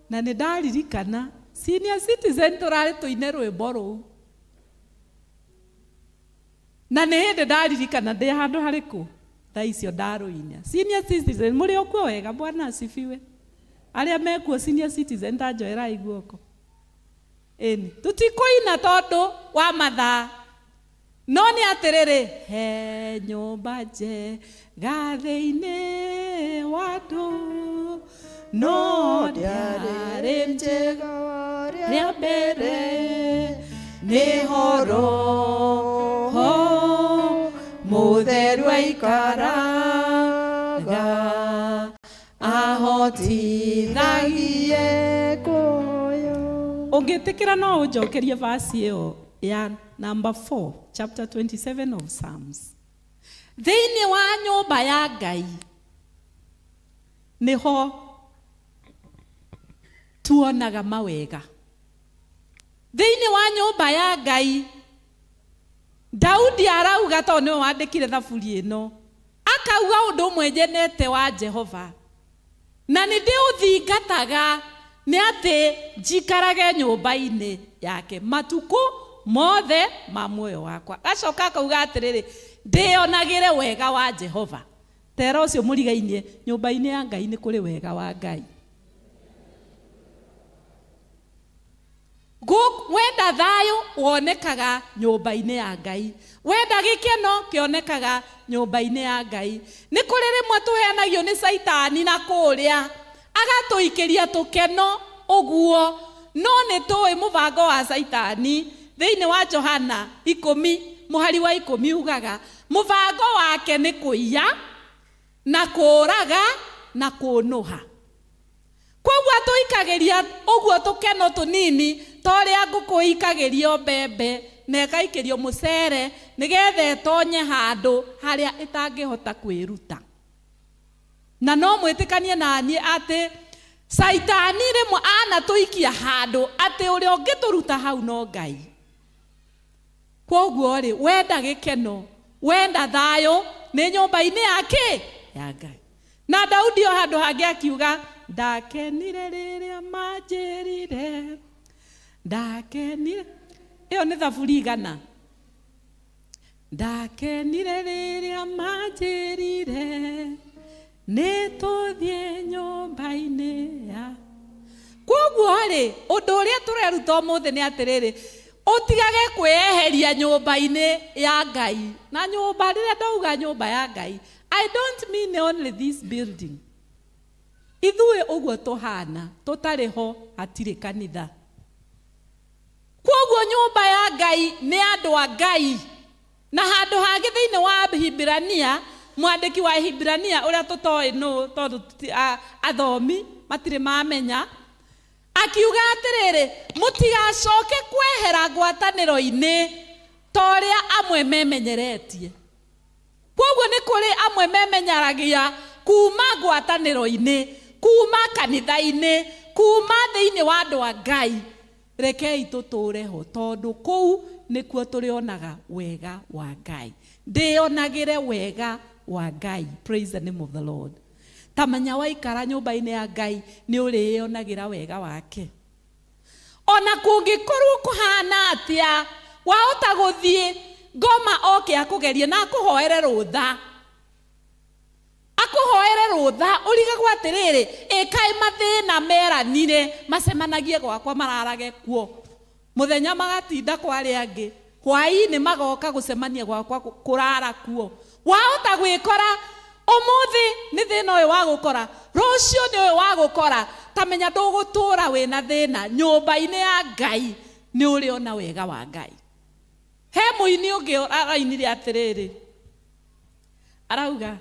Na nĩ ndaririkana senior citizen tũrarĩ tũine rwĩmbo rũu, na nĩ hĩndĩ ndaririkana ndĩ handũ harĩkũ thaa icio ndarũinya. Senior citizen mũrĩ okuo wega, Bwana asifiwe. Arĩa mekuo senior citizen ndanjoerai guoko. Ĩni tũtikũina tondũ wa mathaa, no nĩ atĩrĩrĩ, he nyũmba njega thĩinĩ wa andũ, no ndiarĩ njega rĩa mbere, nĩ roho mũtheru aikaraga ahotithagie kuoyo. Ũngĩtĩkĩra no ũnjokerie vasi ĩyo ya number 4, chapter 27 of Psalms. Thĩinĩ wa nyũmba ya Ngai nĩho tuonaga mawega. Thĩinĩ wa nyũmba ya Ngai, Daudi arauga tondũ nĩwe wandĩkire thaburi ĩno, akauga ũndũ ũmwe nyenete wa Jehova, na nĩ ndĩũthingataga, nĩ atĩ njikarage nyũmba-inĩ yake matukũ mothe ma muoyo wakwa. Gacoka akauga atĩrĩrĩ, ndĩonagĩre wega wa Jehova. Tera ũcio mũrigainie, nyũmba-inĩ ya Ngai nĩ kũrĩ wega wa Ngai. Wenda thayũ wonekaga nyũmba-inĩ ya Ngai, wenda gĩkeno kĩonekaga nyũmba-inĩ ya Ngai. Nĩ kũrĩ rĩmwe tũheanagio nĩ Saitani na kũrĩa agatũikĩria tũkeno ũguo, no nĩ tũĩ mũbango wa Saitani. Thĩinĩ wa Johana 10 mũhari wa 10 ugaga mũbango wake nĩ kũiya na kũũraga na kũnũha. Koguo tũikagĩria ũguo tũkeno tũnini torĩa ngũkũ ikagĩrio mbembe na ĩgaikĩrio mũcere nĩgetha ĩtonye handũ harĩa ĩtangĩhota kwĩruta. Na no mwĩtĩkanie na niĩ atĩ Saitani rĩmwe anatũikia handũ atĩ ũrĩa ũngĩtũruta hau no Ngai. Koguo rĩ, wenda gĩkeno, wenda thayũ nĩ nyũmba-inĩ yake ya Ngai. Na Daudi o handũ hangĩ akiuga, ndakenire rĩrĩa manjĩrire, ndakenire. Ĩyo nĩ thaburi igana. Ndakenire rĩrĩa manjĩrire, nĩtũthiĩ nyũmba-inĩ ya. Koguo rĩ, ũndũ ũrĩa tũreruta ũmũthĩ nĩ atĩrĩrĩ, ũtigage kwĩyeheria nyũmba-inĩ ya Ngai. Na nyũmba, rĩrĩa ndauga nyũmba ya Ngai, I don't mean only this building. Ithuĩ ũguo tũhana, tũtarĩ ho hatirĩ kanitha. Kwoguo nyũmba ya Ngai nĩ andũ a Ngai. Na handũ hangĩ thĩinĩ wa Hibirania, mwandĩki wa Hibirania ũrĩa tũtoĩ no tondũ athomi matirĩ mamenya, akiuga atĩrĩrĩ, mũtigacoke kwehera ngwatanĩro-inĩ ta ũrĩa amwe memenyeretie. Kwoguo nĩ kũrĩ amwe memenyeragia kuma ngwatanĩro-inĩ, kuma kanitha-inĩ, kuma thĩinĩ wa andũ a Ngai. Rekei tũtũre ho tondũ kũu nĩkuo tũrĩonaga wega wa Ngai. Ndĩonagĩre wega wa Ngai. Praise the name of the Lord. Tamanya waikara nyũmba-inĩ ya Ngai nĩ ũrĩonagĩra wega wake. Ona kũngĩkorwo kũhana atĩa, wahota gũthiĩ ngoma oke akũgerie na akũhoere rũtha. Akũhoere rũtha ũrigagwo atĩrĩrĩ, kaĩ mathĩna meranire macemanagie gwakwa mararage kuo. Mũthenya magatinda kwa arĩa angĩ, hwaĩ-inĩ magoka gũcemania gwakwa kũrara kuo. Wahota gwĩkora ũmũthĩ nĩ thĩna ũyũ wa gũkora, rũciũ nĩ ũyũ wa gũkora, tamenya ndũgũtũra wĩna thĩna. Nyũmba-inĩ ya Ngai nĩ ũrĩona wega wa Ngai. He mũini ũngĩ arainire atĩrĩrĩ, arauga,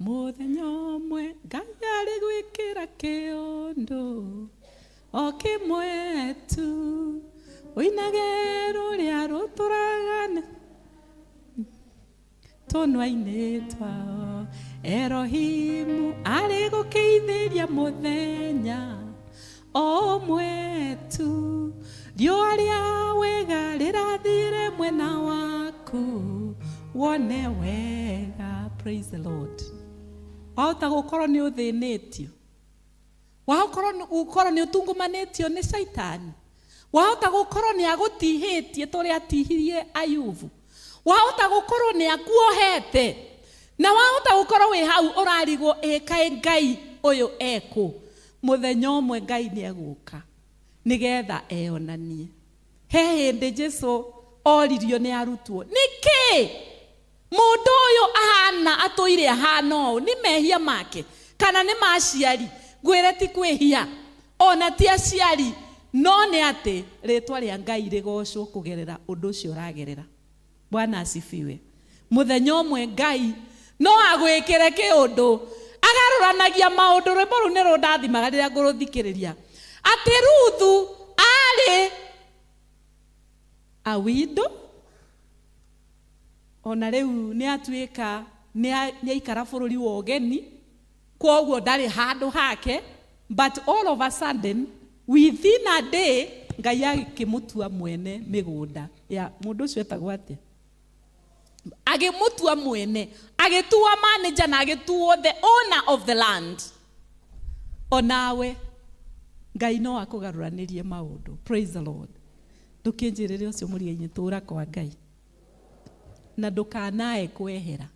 mũthenya ũmwe Ngai arĩ gwĩkĩra kĩũndũ o kĩmwe tu, ũinage rũrĩa rũtũragane tũnua-inĩ twao. Erohimu arĩ gũkĩithĩria mũthenya o ũmwe tu, riũa rĩa wega rĩrathire mwena waku, wone wega. Praise the Lord. Wahota gũkorwo nĩ ũthĩnĩtio, wahota gũkorwo nĩ ũtungumanĩtio nĩ Saitani, wahota gũkorwo nĩ agũtihĩtie tũrĩa atihirie Ayubu, wahota gũkorwo nĩ akuohete, na wahota gũkorwo wĩ hau ũrarigwo kaĩ Ngai ũyũ ekũ. Mũthenya ũmwe Ngai nĩ egũka nĩgetha eonanie. He hĩndĩ Jesũ oririo nĩ arutwo, nĩkĩ mũndũ ũyũ ahana atũire ahana ũũ? Nĩ mehia make kana nĩ maciari? Ngwĩre ti kwĩhia, ona ti aciari, no nĩ atĩ rĩtwa rĩa Ngai rĩgocwo kũgerera ũndũ ũcio ũragerera. Bwana asifiwe. Mũthenya ũmwe Ngai no agwĩkĩre kĩũndũ, agarũranagia maũndũ. Rwĩmbo rũu nĩ rũndathimaga rĩrĩa ngũrũthikĩrĩria, atĩ Ruthu arĩ a widow, ona rĩu nĩ atuĩka nĩ aikara bũrũri wa ũgeni, kwoguo ndarĩ handũ hake. But all of a sudden within a day Ngai agĩkĩmũtua mwene mĩgũnda ya mũndũ ũcio etagwo atĩa, agĩmũtua mwene, agĩtua manager na agĩtuo the owner of the land. Onawe Ngai no akũgarũranĩrie maũndũ. Praise the Lord. Ndũkĩnjĩrĩre ũcio mũriga-inĩ, tũũra kwa Ngai na ndũkanae kwehera.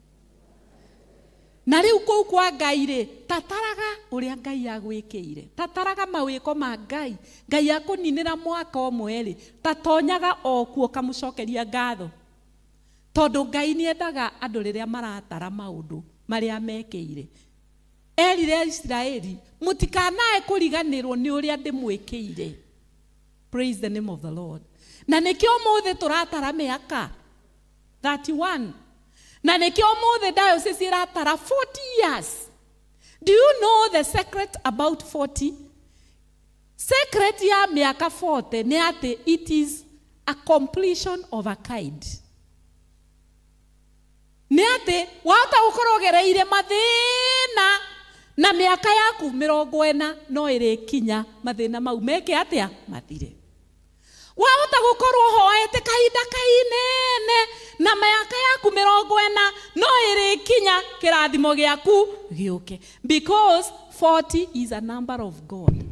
Na rĩu kũu kwa Ngai rĩ, tataraga ũrĩa Ngai agwĩkĩire, tataraga mawĩko ma Ngai. Ngai akũninĩra mwaka ũmwe rĩ, tatonyaga o kuo kamũcokeria ngatho, tondũ Ngai nĩ endaga andũ rĩrĩa maratara maũndũ marĩa mekĩire. Erire Isiraeli, mũtikanae kũriganĩrwo nĩ ũrĩa ndĩmwĩkĩire. Praise the name of the Lord. Na nĩkĩo ũmũthĩ tũratara mĩaka 31. Na nĩkĩo ũmũthĩ diocese iratara 40 years. Do you know the secret about 40? Secret ya mĩaka 40 nĩ atĩ it is a completion of a kind. Nĩ atĩ wahota gũkorwo gereire mathĩna na mĩaka yaku 40 no ĩrĩkinya mathĩna mau meke atĩa mathire. Wahota gũkorwo hoete kahinda kainene na mĩaka yaku 40 no ĩrĩkinya kĩrathimo gĩaku gĩũke. Because 40 is a number of God.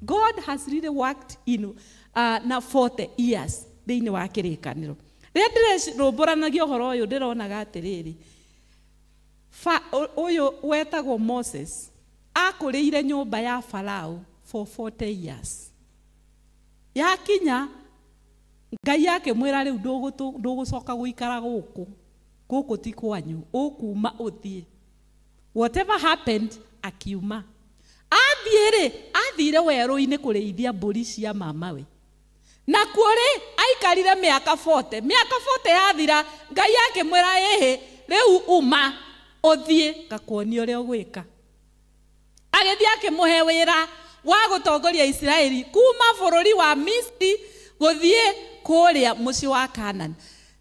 God has really worked in na 40 years thĩinĩ wa kĩrĩkanĩro. Rĩrĩa ndĩrarũmbũranagia ũhoro ũyũ ndĩronaga atĩrĩrĩ, ũyũ wetagwo Moses akũrĩire nyũmba ya Farao for 40 years. Yakinya Ngai yake mwira riu ndugucoka guikara guku ti kwanyu, ukuma uthie. Whatever happened, akiuma. Athire werũ-inĩ kũrĩithia mbũri cia mamawe. Na kũrĩ aikarire mĩaka 40. Mĩaka 40 yathira, Ngai yake mwira rĩu uma ũthie ngakuonia ũrĩa ũgwĩka. Agĩthiĩ akĩmũhe wĩra wa gũtongoria Isiraeli kuma bũrũri wa Misri gũthiĩ kũrĩa mũciĩ wa Canaan.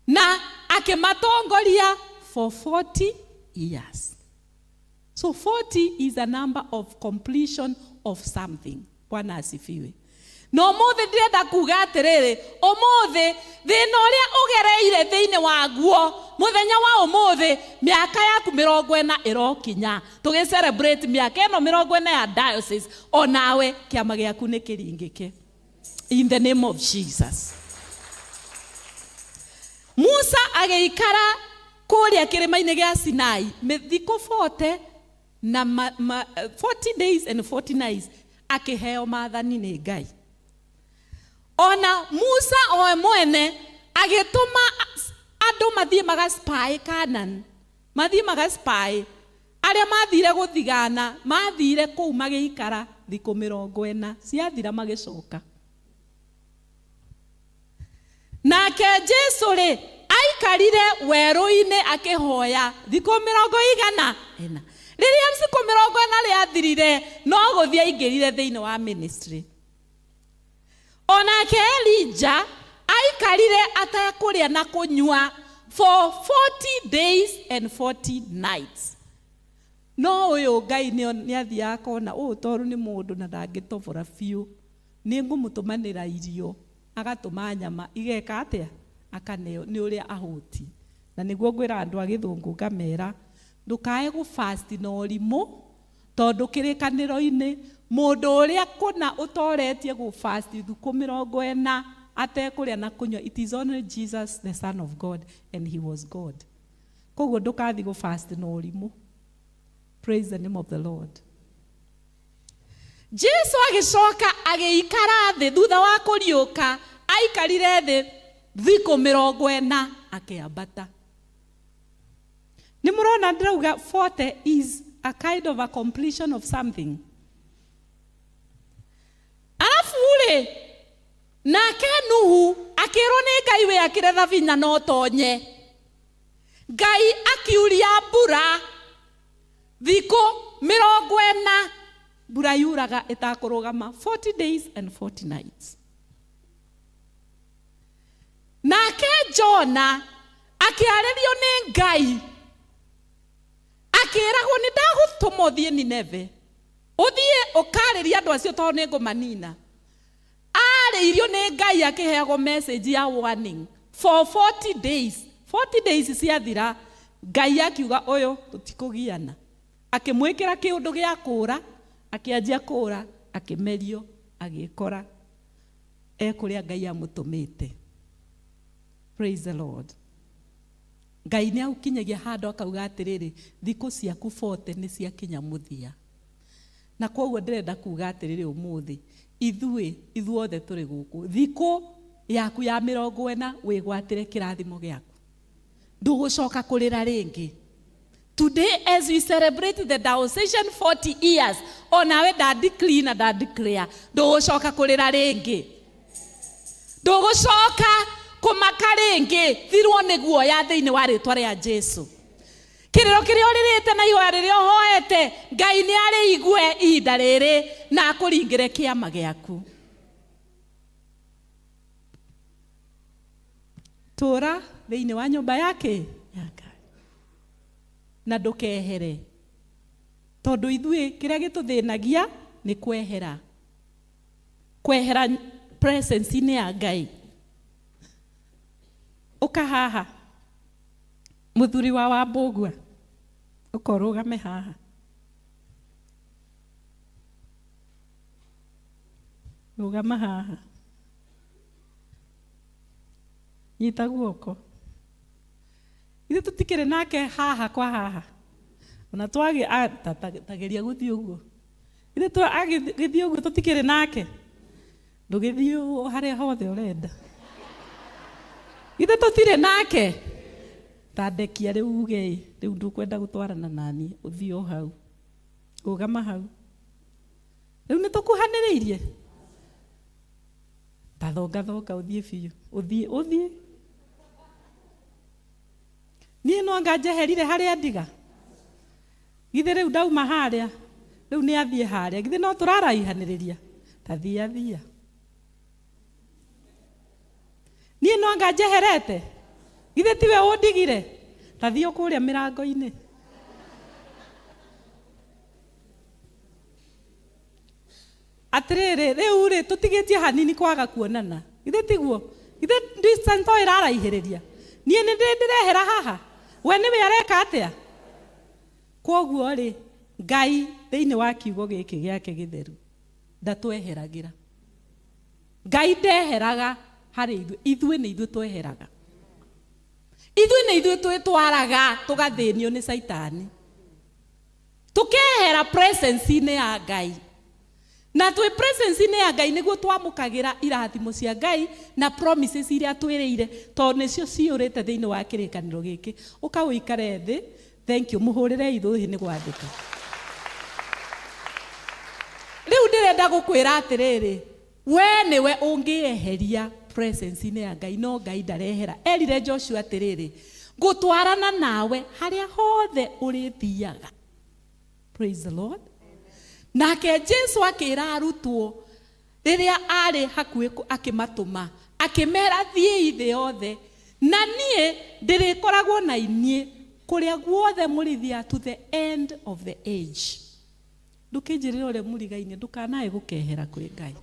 Na akĩmatongoria for 40 years. So 40 is a number of completion of something. Bwana asifiwe. No mũthĩ ndĩrenda kuga atĩrĩrĩ, ũmũthĩ thĩna ũrĩa ũgereire thĩinĩ waguo, mũthenya wa ũmũthĩ mĩaka yaku 40 ĩrokinya. Tũgĩ celebrate mĩaka ĩno 40 ya diocese, o nawe kĩama gĩaku nĩ kĩringĩke. In the name of Jesus. Musa agĩikara kũrĩa kĩrĩma-inĩ gĩa Sinai thikũ 40 na 40 days and 40 nights akĩheo maathani nĩ Ngai. Ona Musa o mwene agĩtũma andũ mathiĩ magaspy Canaan, mathiĩ magaspy. Arĩa mathire gũthigana mathire kũu magĩikara thikũ 40 ciathira magĩcoka. Nake Jesu aikarire werũ-inĩ akĩhoya thikũ 100. Rĩrĩa thikũ 40 rĩathirire, no gũthiĩ aingĩrire thĩinĩ wa ministry. Onake Elijah aikarire atakũrĩa na kũnyua for 40 days and 40 nights. No ũyũ Ngai nĩathiaga akona tondũ nĩ mũndũ na ndangĩtobora biũ, nĩngũmũtũmanĩra irio, agatũma nyama, igeka atĩa? Akaneo nĩ ũrĩa ahũti. Na nĩguo ngwĩra andũ a Gĩthũngũ ngamera, ndũkae gũfast na ũrimũ, tondũ kĩrĩkanĩro-inĩ mũndũ ũrĩa kũna ũtoretie gũfast thikũ 40 atekũrĩa na kũnyua, it is only Jesus the Son of God, and he was God. Koguo ndũkathi gũfast na ũrimũ. Praise the name of the Lord. Jesu agĩcoka agĩikara thĩ thutha wa kũriũka, aikarire thĩ thikũ 40 akĩambata. Nĩ mũrona ndĩrauga 40 is a kind of a completion of something. Alafu nake Nuhu akĩrwo nĩ Ngai we akĩre thabinya no tonye. Ngai akiuria mbura thikũ 40 mbura yuraga ĩtakũrũgama 40 days and 40 nights. Nake Jona akĩarĩrio nĩ Ngai akĩragwo nĩ ndagũtũma ũthiĩ Nineve, ũthiĩ ũkarĩria andũ acio tondũ nĩ ngũmanina. Arĩirio nĩ Ngai akĩheagwo message ya warning for 40 days. 40 days ciathira, Ngai akiuga ũyũ tũtikũgiana. Akĩmwĩkĩra kĩũndũ gĩa kũra, akĩanjia kũra, akĩmerio, agĩkora kũrĩa Ngai amũtũmĩte. Praise the Lord. Ngai nĩ aukinyagia handũ akauga atĩrĩrĩ, thikũ ciaku 40 nĩ ciakinya mũthia. Na koguo ndĩrenda kuga atĩrĩrĩ ũmũthĩ, ithuothe tũrĩ gũkũ, thikũ yaku ya 40 wĩgwatĩre kĩrathimo gĩaku. Ndũgũcoka kũrĩra rĩngĩ. Today as we celebrate the diocesan 40 years, onawe declare na declare, ndũgũcoka kũrĩra rĩngĩ. Ndũgũcoka kũmaka rĩngĩ, thirwo nĩ guoya thĩinĩ wa rĩtwa rĩa Jesu. Kĩrĩro kĩrĩa ũrĩrĩte na ihoya rĩrĩa ũhoete, Ngai nĩ arĩigue ihinda rĩrĩ na akũringĩre kĩama gĩaku. Tũra thĩinĩ wa nyũmba yake ya Ngai na ndũkehere, tondũ ithuĩ kĩrĩa gĩtũthĩnagia nĩ kwehera. Kwehera presence-inĩ ya Ngai. Ũka haha mũthuri wa Wambũgua, ũkorũgame haha. Rũgama haha. Nyita guoko. Ithuĩ tũtikĩrĩ nake haha kwa haha. Ona tageria gũthiĩ ũguo. Ithuĩ agĩthiĩ ũguo tũtikĩrĩ nake. Ndũgĩthiĩ harĩa hothe ũrenda. Ithe tutire nake. Tandekia riu uge riu ndukwenda gutwarana nani uthio hau. Ugama hau. Riu nitukuhaniriirie. Tathonga uthie biu. Uthie. Ni no anga njeherire haria ndiga. Githe riu ndauma haria. Riu ni athie haria. Githe no turaraihaniriria. Tathia. Ni no anga njeherete. Githe tiwe undigire. Tathio kuria mirango-ini. Atiriri riu ri tutigitie hanini kwaga kuonana. Githe tiguo. Githe distance o iraraihiriria. Nie ni ndirehera haha. We niwe areka atia? Koguo ri Ngai thiini wa kiugo giki giake githeru ndatweheragira. Ngai ndeheraga hari ithuĩ nĩ ithuĩ tweheraga. Ithuĩ nĩ ithuĩ twĩtwaraga tũgathĩnio nĩ Saitani. Tukehera presence-inĩ ya Ngai. Na twĩ presence-inĩ ya Ngai nĩguo twamũkagĩra irathimo cia Ngai na promises iria twĩrĩire tondũ nĩcio ciũrĩte thĩinĩ wa kĩrĩkanĩro gĩkĩ. Ũka ũikare thĩ. Thank you. Mũhũrĩre ithuĩ nĩ gwathĩka. Rĩu ndĩrenda gũkwĩra atĩrĩrĩ, we nĩwe ũngĩeheria presence-inĩ ya Ngai, no Ngai ndarehera. Erire Joshua atĩrĩrĩ, ngũtwarana nawe harĩa hothe ũrĩthiaga. Praise the Lord. Nake Jesu akĩra arutwo rĩrĩa arĩ hakuhĩ akĩmatũma, akĩmera thiĩ thĩ yothe, na niĩ ndĩrĩkoragwo na inyuĩ kũrĩa guothe mũrĩthia to the end of the age. Ndũkĩnjĩrĩre ũrĩa mũrigaine, ndũkanae gũkehera kwĩ Ngai.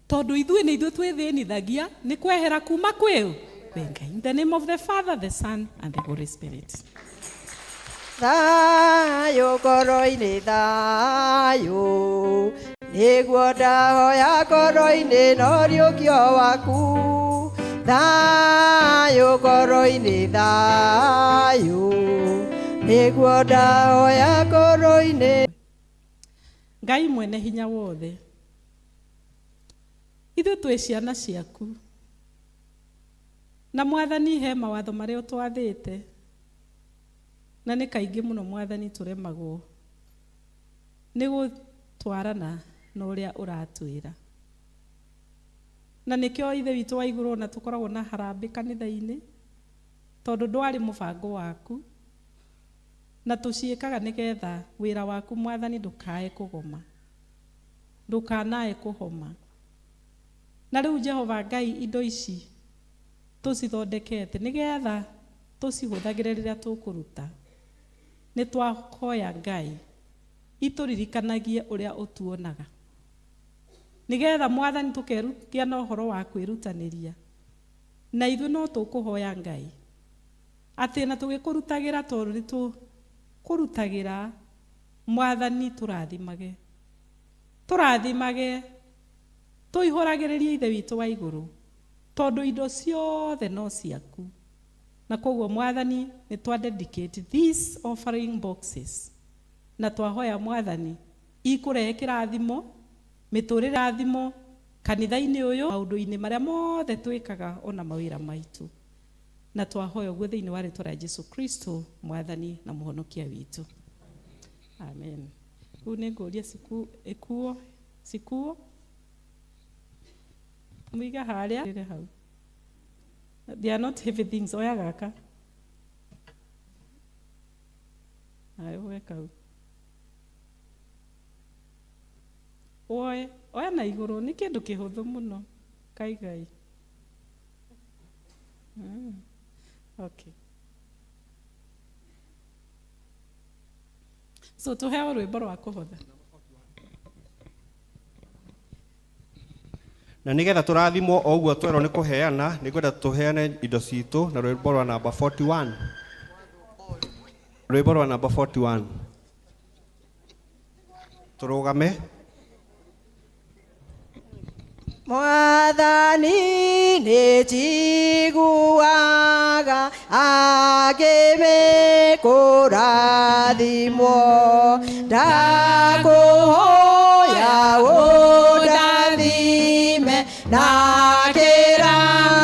Tondũ ithuĩ nĩ ithuĩ twĩthĩnithagia nĩ kwehera kuma kwĩ Ngai. In the name of the Father, the Son, and the Holy Spirit. Thayũ ngoro-inĩ thayũ, nĩguo ndahoya ngoro-inĩ na ũriũkio waku. Thayũ ngoro-inĩ thayũ, nĩguo ndahoya ngoro-inĩ. Ngai mwene hinya wothe, ithuĩ twĩ ciana ciaku, na Mwathani he mawatho marĩa ũtwathĩte, na nĩ kaingĩ mũno Mwathani tũremagwo nĩ gũtwarana na ũrĩa ũratwĩra. Na nĩkĩo ithe witũ wa igũrũ na tũkoragwo na harambĩ kanitha-inĩ tondũ ndwarĩ mũbango waku, na tũciĩkaga nĩgetha wĩra waku Mwathani ndũkae kũgoma, ndũkanae kũhoma. Na rĩu Jehova Ngai, indo ici tũcithondekete nĩgetha tũcihũthagĩre rĩrĩa tũkũruta. Nĩ twahoya Ngai itũririkanagie ũrĩa ũtuonaga, nĩgetha Mwathani tũkerũkia na ũhoro wa kwĩrutanĩria. Na ithuĩ no tũkũhoya Ngai atĩ na tũgĩkũrutagĩra tondũ nĩ tũkũrutagĩra Mwathani, tũrathimage tũihũragĩrĩrie ithe witũ wa igũrũ, tondũ indo ciothe no ciaku. Na koguo Mwathani nĩ twa dedicate these offering boxes, na twahoya Mwathani ikũrehe kĩrathimo, mĩtũrĩre rathimo kanitha-inĩ ũyũ, maũndũ-inĩ marĩa mothe twĩkaga ona mawĩra maitũ. Na twahoya ũguo thĩinĩ wa rĩĩtwa rĩa Jesu Kristo, Mwathani na mũhonokia witũ. Amen. Rĩu nĩ ngũria cikuo mũiga harĩa hau. They are not heavy things. Oya gaka. Ayo weka. Oya na igũrũ nĩ kĩndũ kĩhũthũ mũno. Kaigai. Okay. So tũheo rwĩmbo rwa kũhotha. Na nigetha tũrathimwo o ũguo twerwo nĩ kũheana, nĩngwenda tũheane indo citũ na rwĩmbo rwa namba 41. Rwĩmbo rwa namba 41. Tũrũgame. Mwathani nĩ njiguaga akĩmĩkũrathimwo, ndakũhoya ũndathime na kĩrathimo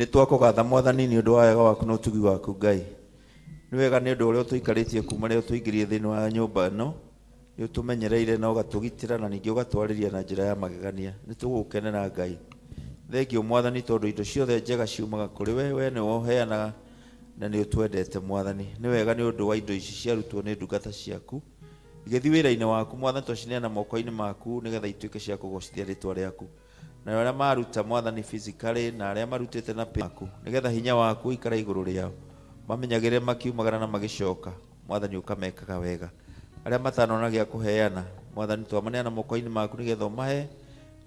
twakũgatha Mwathani nĩ ũndũ wa wega waku na ũtugi waku Ngai. Nĩ wega nĩ ũndũ ũrĩa ũtũikarĩtie kuma rĩrĩa ũtũingĩrire thĩinĩ wa nyũmba ĩno, nĩ ũtũmenyereire na ũgatũgitĩra na ningĩ ũgatwarĩria na njĩra ya magegania. Nĩ tũgũgũkenera Ngai. Thengio Mwathani tondũ indo ciothe njega ciumaga kũrĩ we nĩwe ũheanaga na nĩ ũtwendete Mwathani. Nĩ wega nĩ ũndũ wa indo ici ciarutwo nĩ ndungata ciaku igĩthiĩ wĩra-inĩ waku Mwathani, twacineana moko-inĩ maku nĩgetha ituĩke cia kũgocithia rĩtwa rĩaku. Na arĩa maruta Mwathani physically na arĩa marutĩte na maku nĩgetha hinya waku ikara igũrũ rĩao, mamenyagĩrĩre makiumagara na magĩcoka Mwathani ũkamekaga wega. Arĩa matanona gĩa kũheana Mwathani twamaneana moko-inĩ maku nĩgetha ũmahe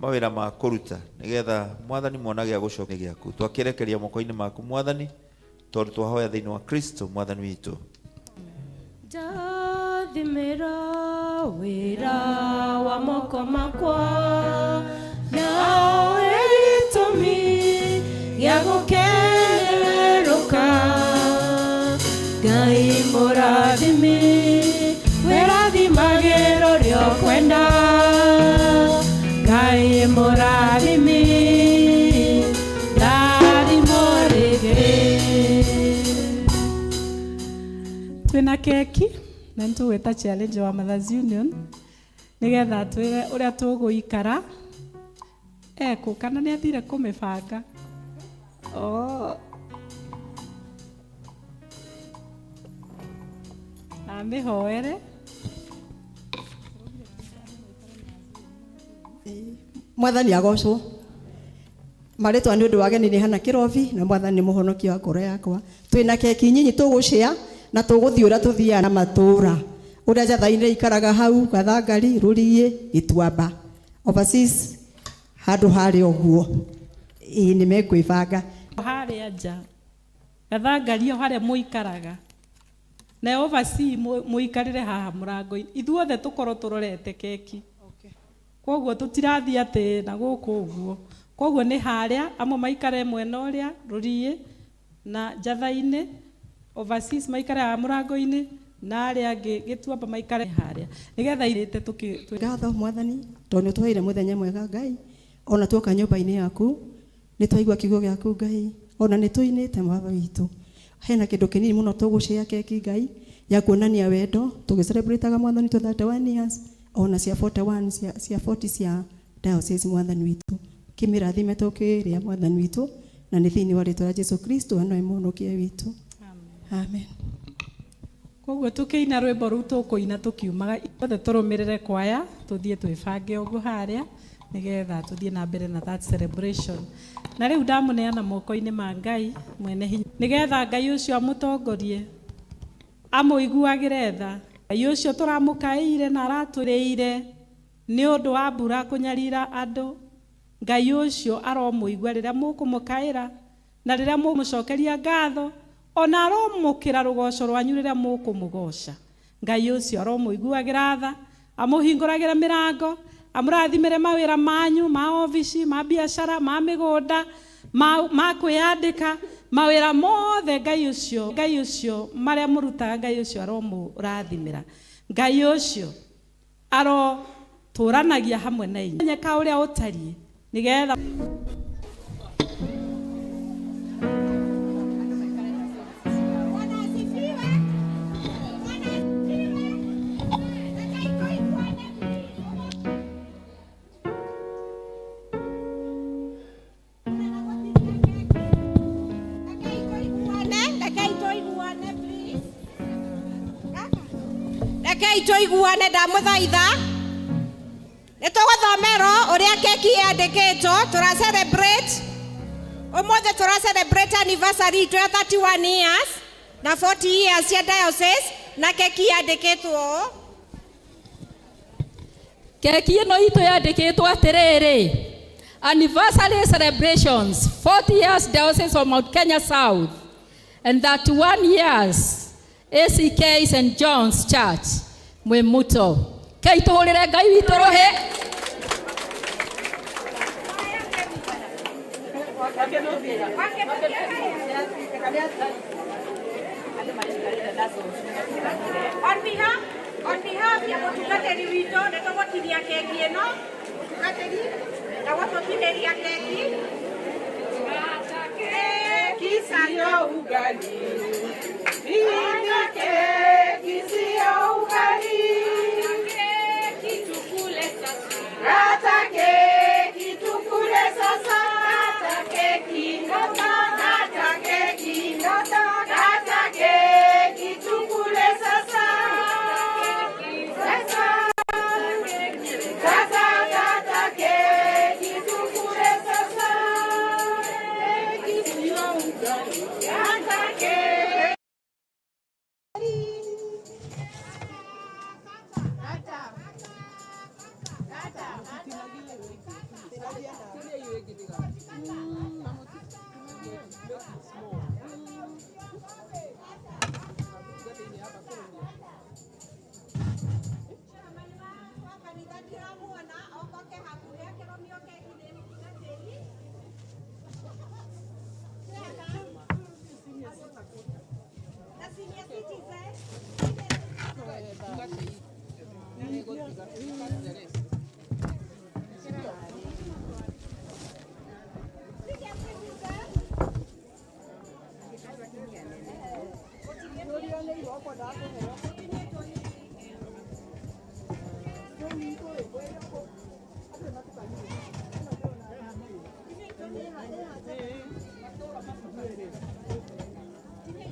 mawĩra ma kũruta nĩgetha Mwathani mona gĩa gũcoka gĩaku. Twakĩrekeria moko-inĩ maku Mwathani tondũ twahoya thĩinĩ wa Kristo Mwathani witũ. Ndathimĩra wĩra wa moko makwa na gĩtũmi gĩa gũkenerũka. Ngai mũrathimi wĩrathimagĩra ũrĩa ũkwenda. Ngai mũrathimi ndathimwo rĩngĩ. Twina keki na nĩtũgwĩta challenge wa Mothers Union nĩgetha twĩre ũrĩa tũgũikara. Eko kana nĩ athire kũmĩbanga. Amĩhoere. Mwathani agocwo. Marĩtwa nĩ ũndũ wa ageni nĩ hana kĩrobi na Mwathani nĩ mũhonokia wa ngoro yakwa. Twĩna keki nyinyi tũgũcĩa na tũgũthiĩ ũrĩa tũthiaga na matũũra. Ũrĩa Njatha-inĩ ikaraga hau Gathangari, Rũriĩ, Gĩtuamba. Overseas handũ harĩa ũguo. Nĩ mekwĩbanga. Harĩa nja. Gathangari harĩa mũikaraga. Na overseas mũikarĩre haha mũrango-inĩ. Ithuothe tũkorwo tũrorete keki. Koguo tũtirathiĩ atĩ na gũkũ ũguo. Koguo nĩ harĩa amwe maikare mwena ũrĩa Rũriĩ na Njatha-inĩ. Overseas maikare haha mũrango-inĩ na arĩa angĩ Gĩtuamba maikare harĩa. Nĩgetha irĩte ngatho Mwathani tondũ nĩ ũtũheire mũthenya mwega Ngai. Ona tuoka nyũmba-inĩ yaku nĩ twaigua kiugo gĩaku Ngai. Ona nĩ tũinĩte Baba witũ. Hena kĩndũ kĩnini mũno tũgũcĩa keki Ngai ya kuonania wendo tũgĩcelebrataga Mwathani to 31 years ona cia 41 cia 40 cia diocese Mwathani witũ. Kĩmĩrathime tũkĩrĩa Mwathani witũ na nĩ thĩinĩ wa rĩtwa rĩa Jesũ Kristo anoe mũhonokia witũ. Amen. Koguo tũkĩina rwĩmbo rũu tũkũina tũkiumaga othe tũrũmĩrĩre kwaya tũthiĩ twĩbange ũguo harĩa nĩgetha tũthiĩ na mbere na that celebration. Na rĩu ndamũneana moko-inĩ ma Ngai mwene hinya nĩgetha Ngai ũcio amũtongorie amũiguagĩre tha. Ngai ũcio tũramũkaĩire na aratũrĩire nĩ ũndũ wa mbura kũnyarira andũ. Ngai ũcio aromũigua rĩrĩa mũkũmũkaĩra na rĩrĩa mũmũcokeria ngatho ona aromũkĩra rũgoco rwanyu rĩrĩa mũkũmũgoca. Ngai ũcio aromũiguagĩra tha amũhingũragĩra mĩrango amũrathimĩre mawĩra manyu ma obici ma biacara ma mĩgũnda ma kwĩyandĩka mawĩra mothe. Ngai ũcio marĩa mũrutaga Ngai ũcio aromũrathimĩra. Ngai ũcio arotũranagia hamwe na inyuĩ nyeka ũrĩa ũtariĩ nĩgetha Tũiguane ndamũthaitha. Nĩtũgũthomerwo ũrĩa keki yandĩkĩtwo tũra celebrate. Ũmũthĩ tũra celebrate anniversary itũ ya 31 years na 40 years ya diocese na keki yandĩkĩtwo. Keki ĩno itũ yandĩkĩtwo atĩrĩrĩ. Anniversary celebrations 40 years Diocese of Mount Kenya South and 31 years ACK St. John's Church Mwemuto. Kei tũhũrĩre Ngai witũ rũhĩ. On behalf ya mũtungatĩri witũ nĩtũgũtinia keki ĩno. Mũtungatĩri na gũtũtinĩria keki. keki sio ugali. Pika keki sio ugali. Keki tukule sasa. Kata keki tukule sasa. Kata keki ndoto. Kata keki ndoto. Kata keki tukule sasa. Sasa. Sasa kata keki tukule sasa. Keki sio ugali. Kata keki.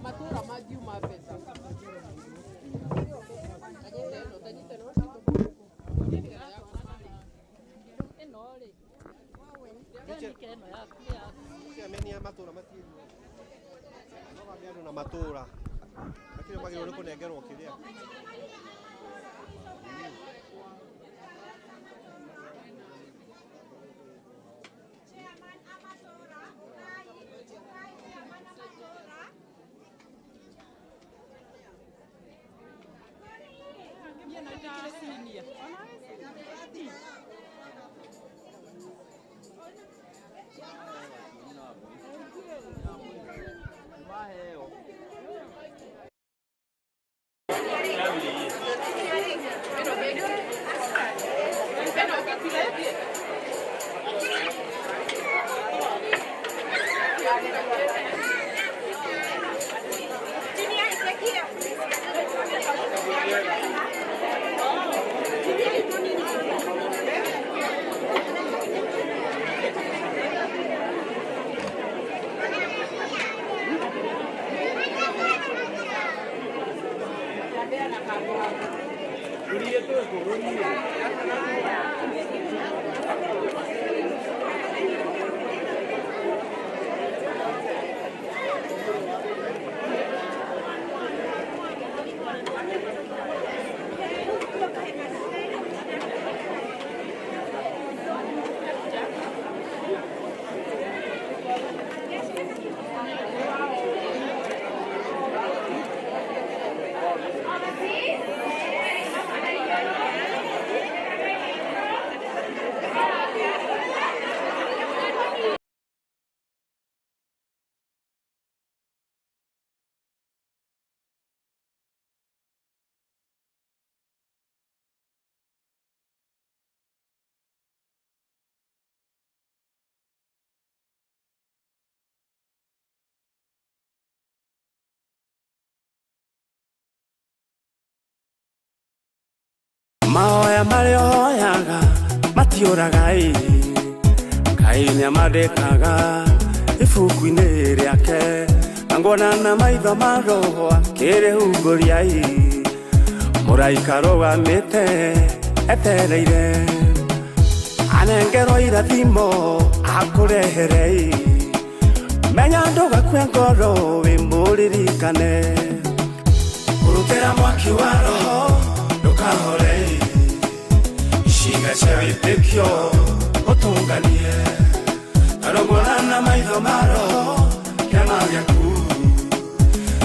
Matura magiuma pesa. Matura lakini magiro niko negerwo kiria mahoya marĩa ũhoyaga matiũraga Ngai nĩamandĩkaga ibuku-inĩ rĩake na nguona na maitho ma roho akĩrĩhungũria mũraika arũgamĩte etereire anengerwo irathimo akũrehere menya ndũgakue ngoro wĩmũririkane kũrutĩra mwaki wa roho ndũkahore ishiga cia wĩtĩkio ũtũnganie arũmũra na maitho ma roho kĩama gĩaku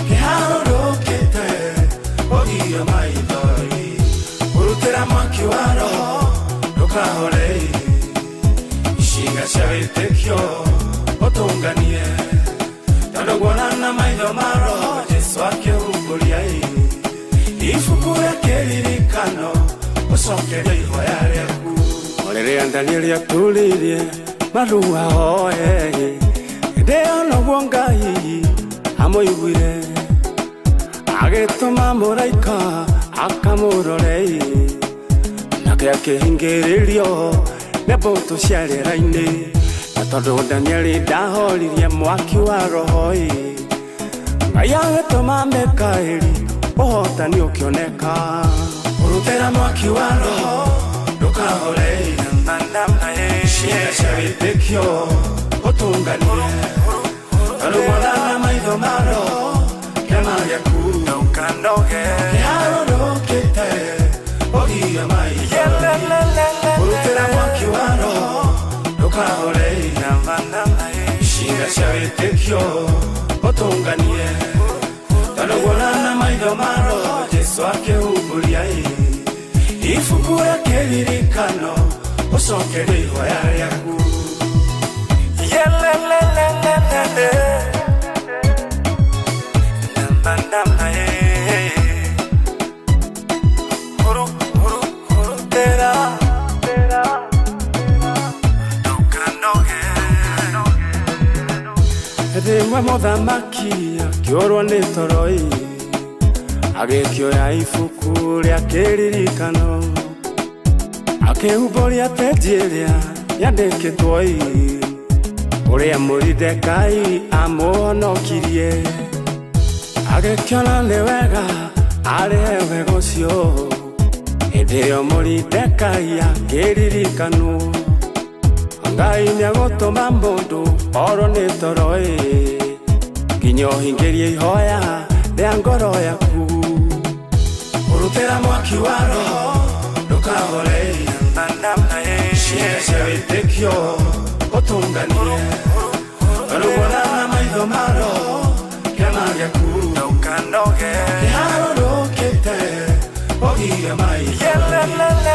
kĩharũrũkĩte ũgiria maithori kũrutĩra mwaki wa roho ndũkahore ishiga cia wĩtĩkio ũtũnganie arũmũra na maitho ma roho Jesũ akĩhungũria ibuku rĩa kĩririkano ũcokeria ihoya rĩaku rĩrĩa Danieli atũrĩirie marua hoye hĩndĩ ĩyo no noguo Ngai amũiguire agĩtũma mũraika akamũrore nake akĩhingĩrĩrio nĩ mbũtũ cia rĩera-inĩ na tondũ Danieli ndahoririe mwaki wa roho Ngai agĩtũma Mikaeli ũhotani ũkĩoneka ũrutĩra mwaki wa roho ndũkahore ciĩga cia wĩtĩkio ũtũnganie arũmana maitho ma roho kĩama gĩaku ndũkanoge kĩharũrũkĩte ũgia maitho ũrutĩra mwaki wa roho ndũkahore ciĩga cia wĩtĩkio ũtũnganie arũmana maitho ma roho Jesũ akĩhumbũria ibuku rĩa kĩririkano ũcokerie ihoya rĩaku rĩmwe mũthamaki akĩũrwo nĩ toro agĩkĩoya ibuku rĩa kĩririkano akĩhumbũria peji ĩrĩa yandĩkĩtwo ũrĩa Moridekai amũhonokirie agĩkĩona nĩ wega arĩhe wega ũcio hĩndĩ ĩyo Moridekai akĩririkanwo Ngai nĩagũtũma mũndũ orwo nĩ toro nginya ũhingĩrie ihoya rĩa ngoro yaku ũrutĩra mwaki wa roho ndũkahore ciĩga cia wĩtĩkio ũtũnganie arũmana maitho ma roho kĩama gĩaku kĩharũrũkĩte ũgia maitho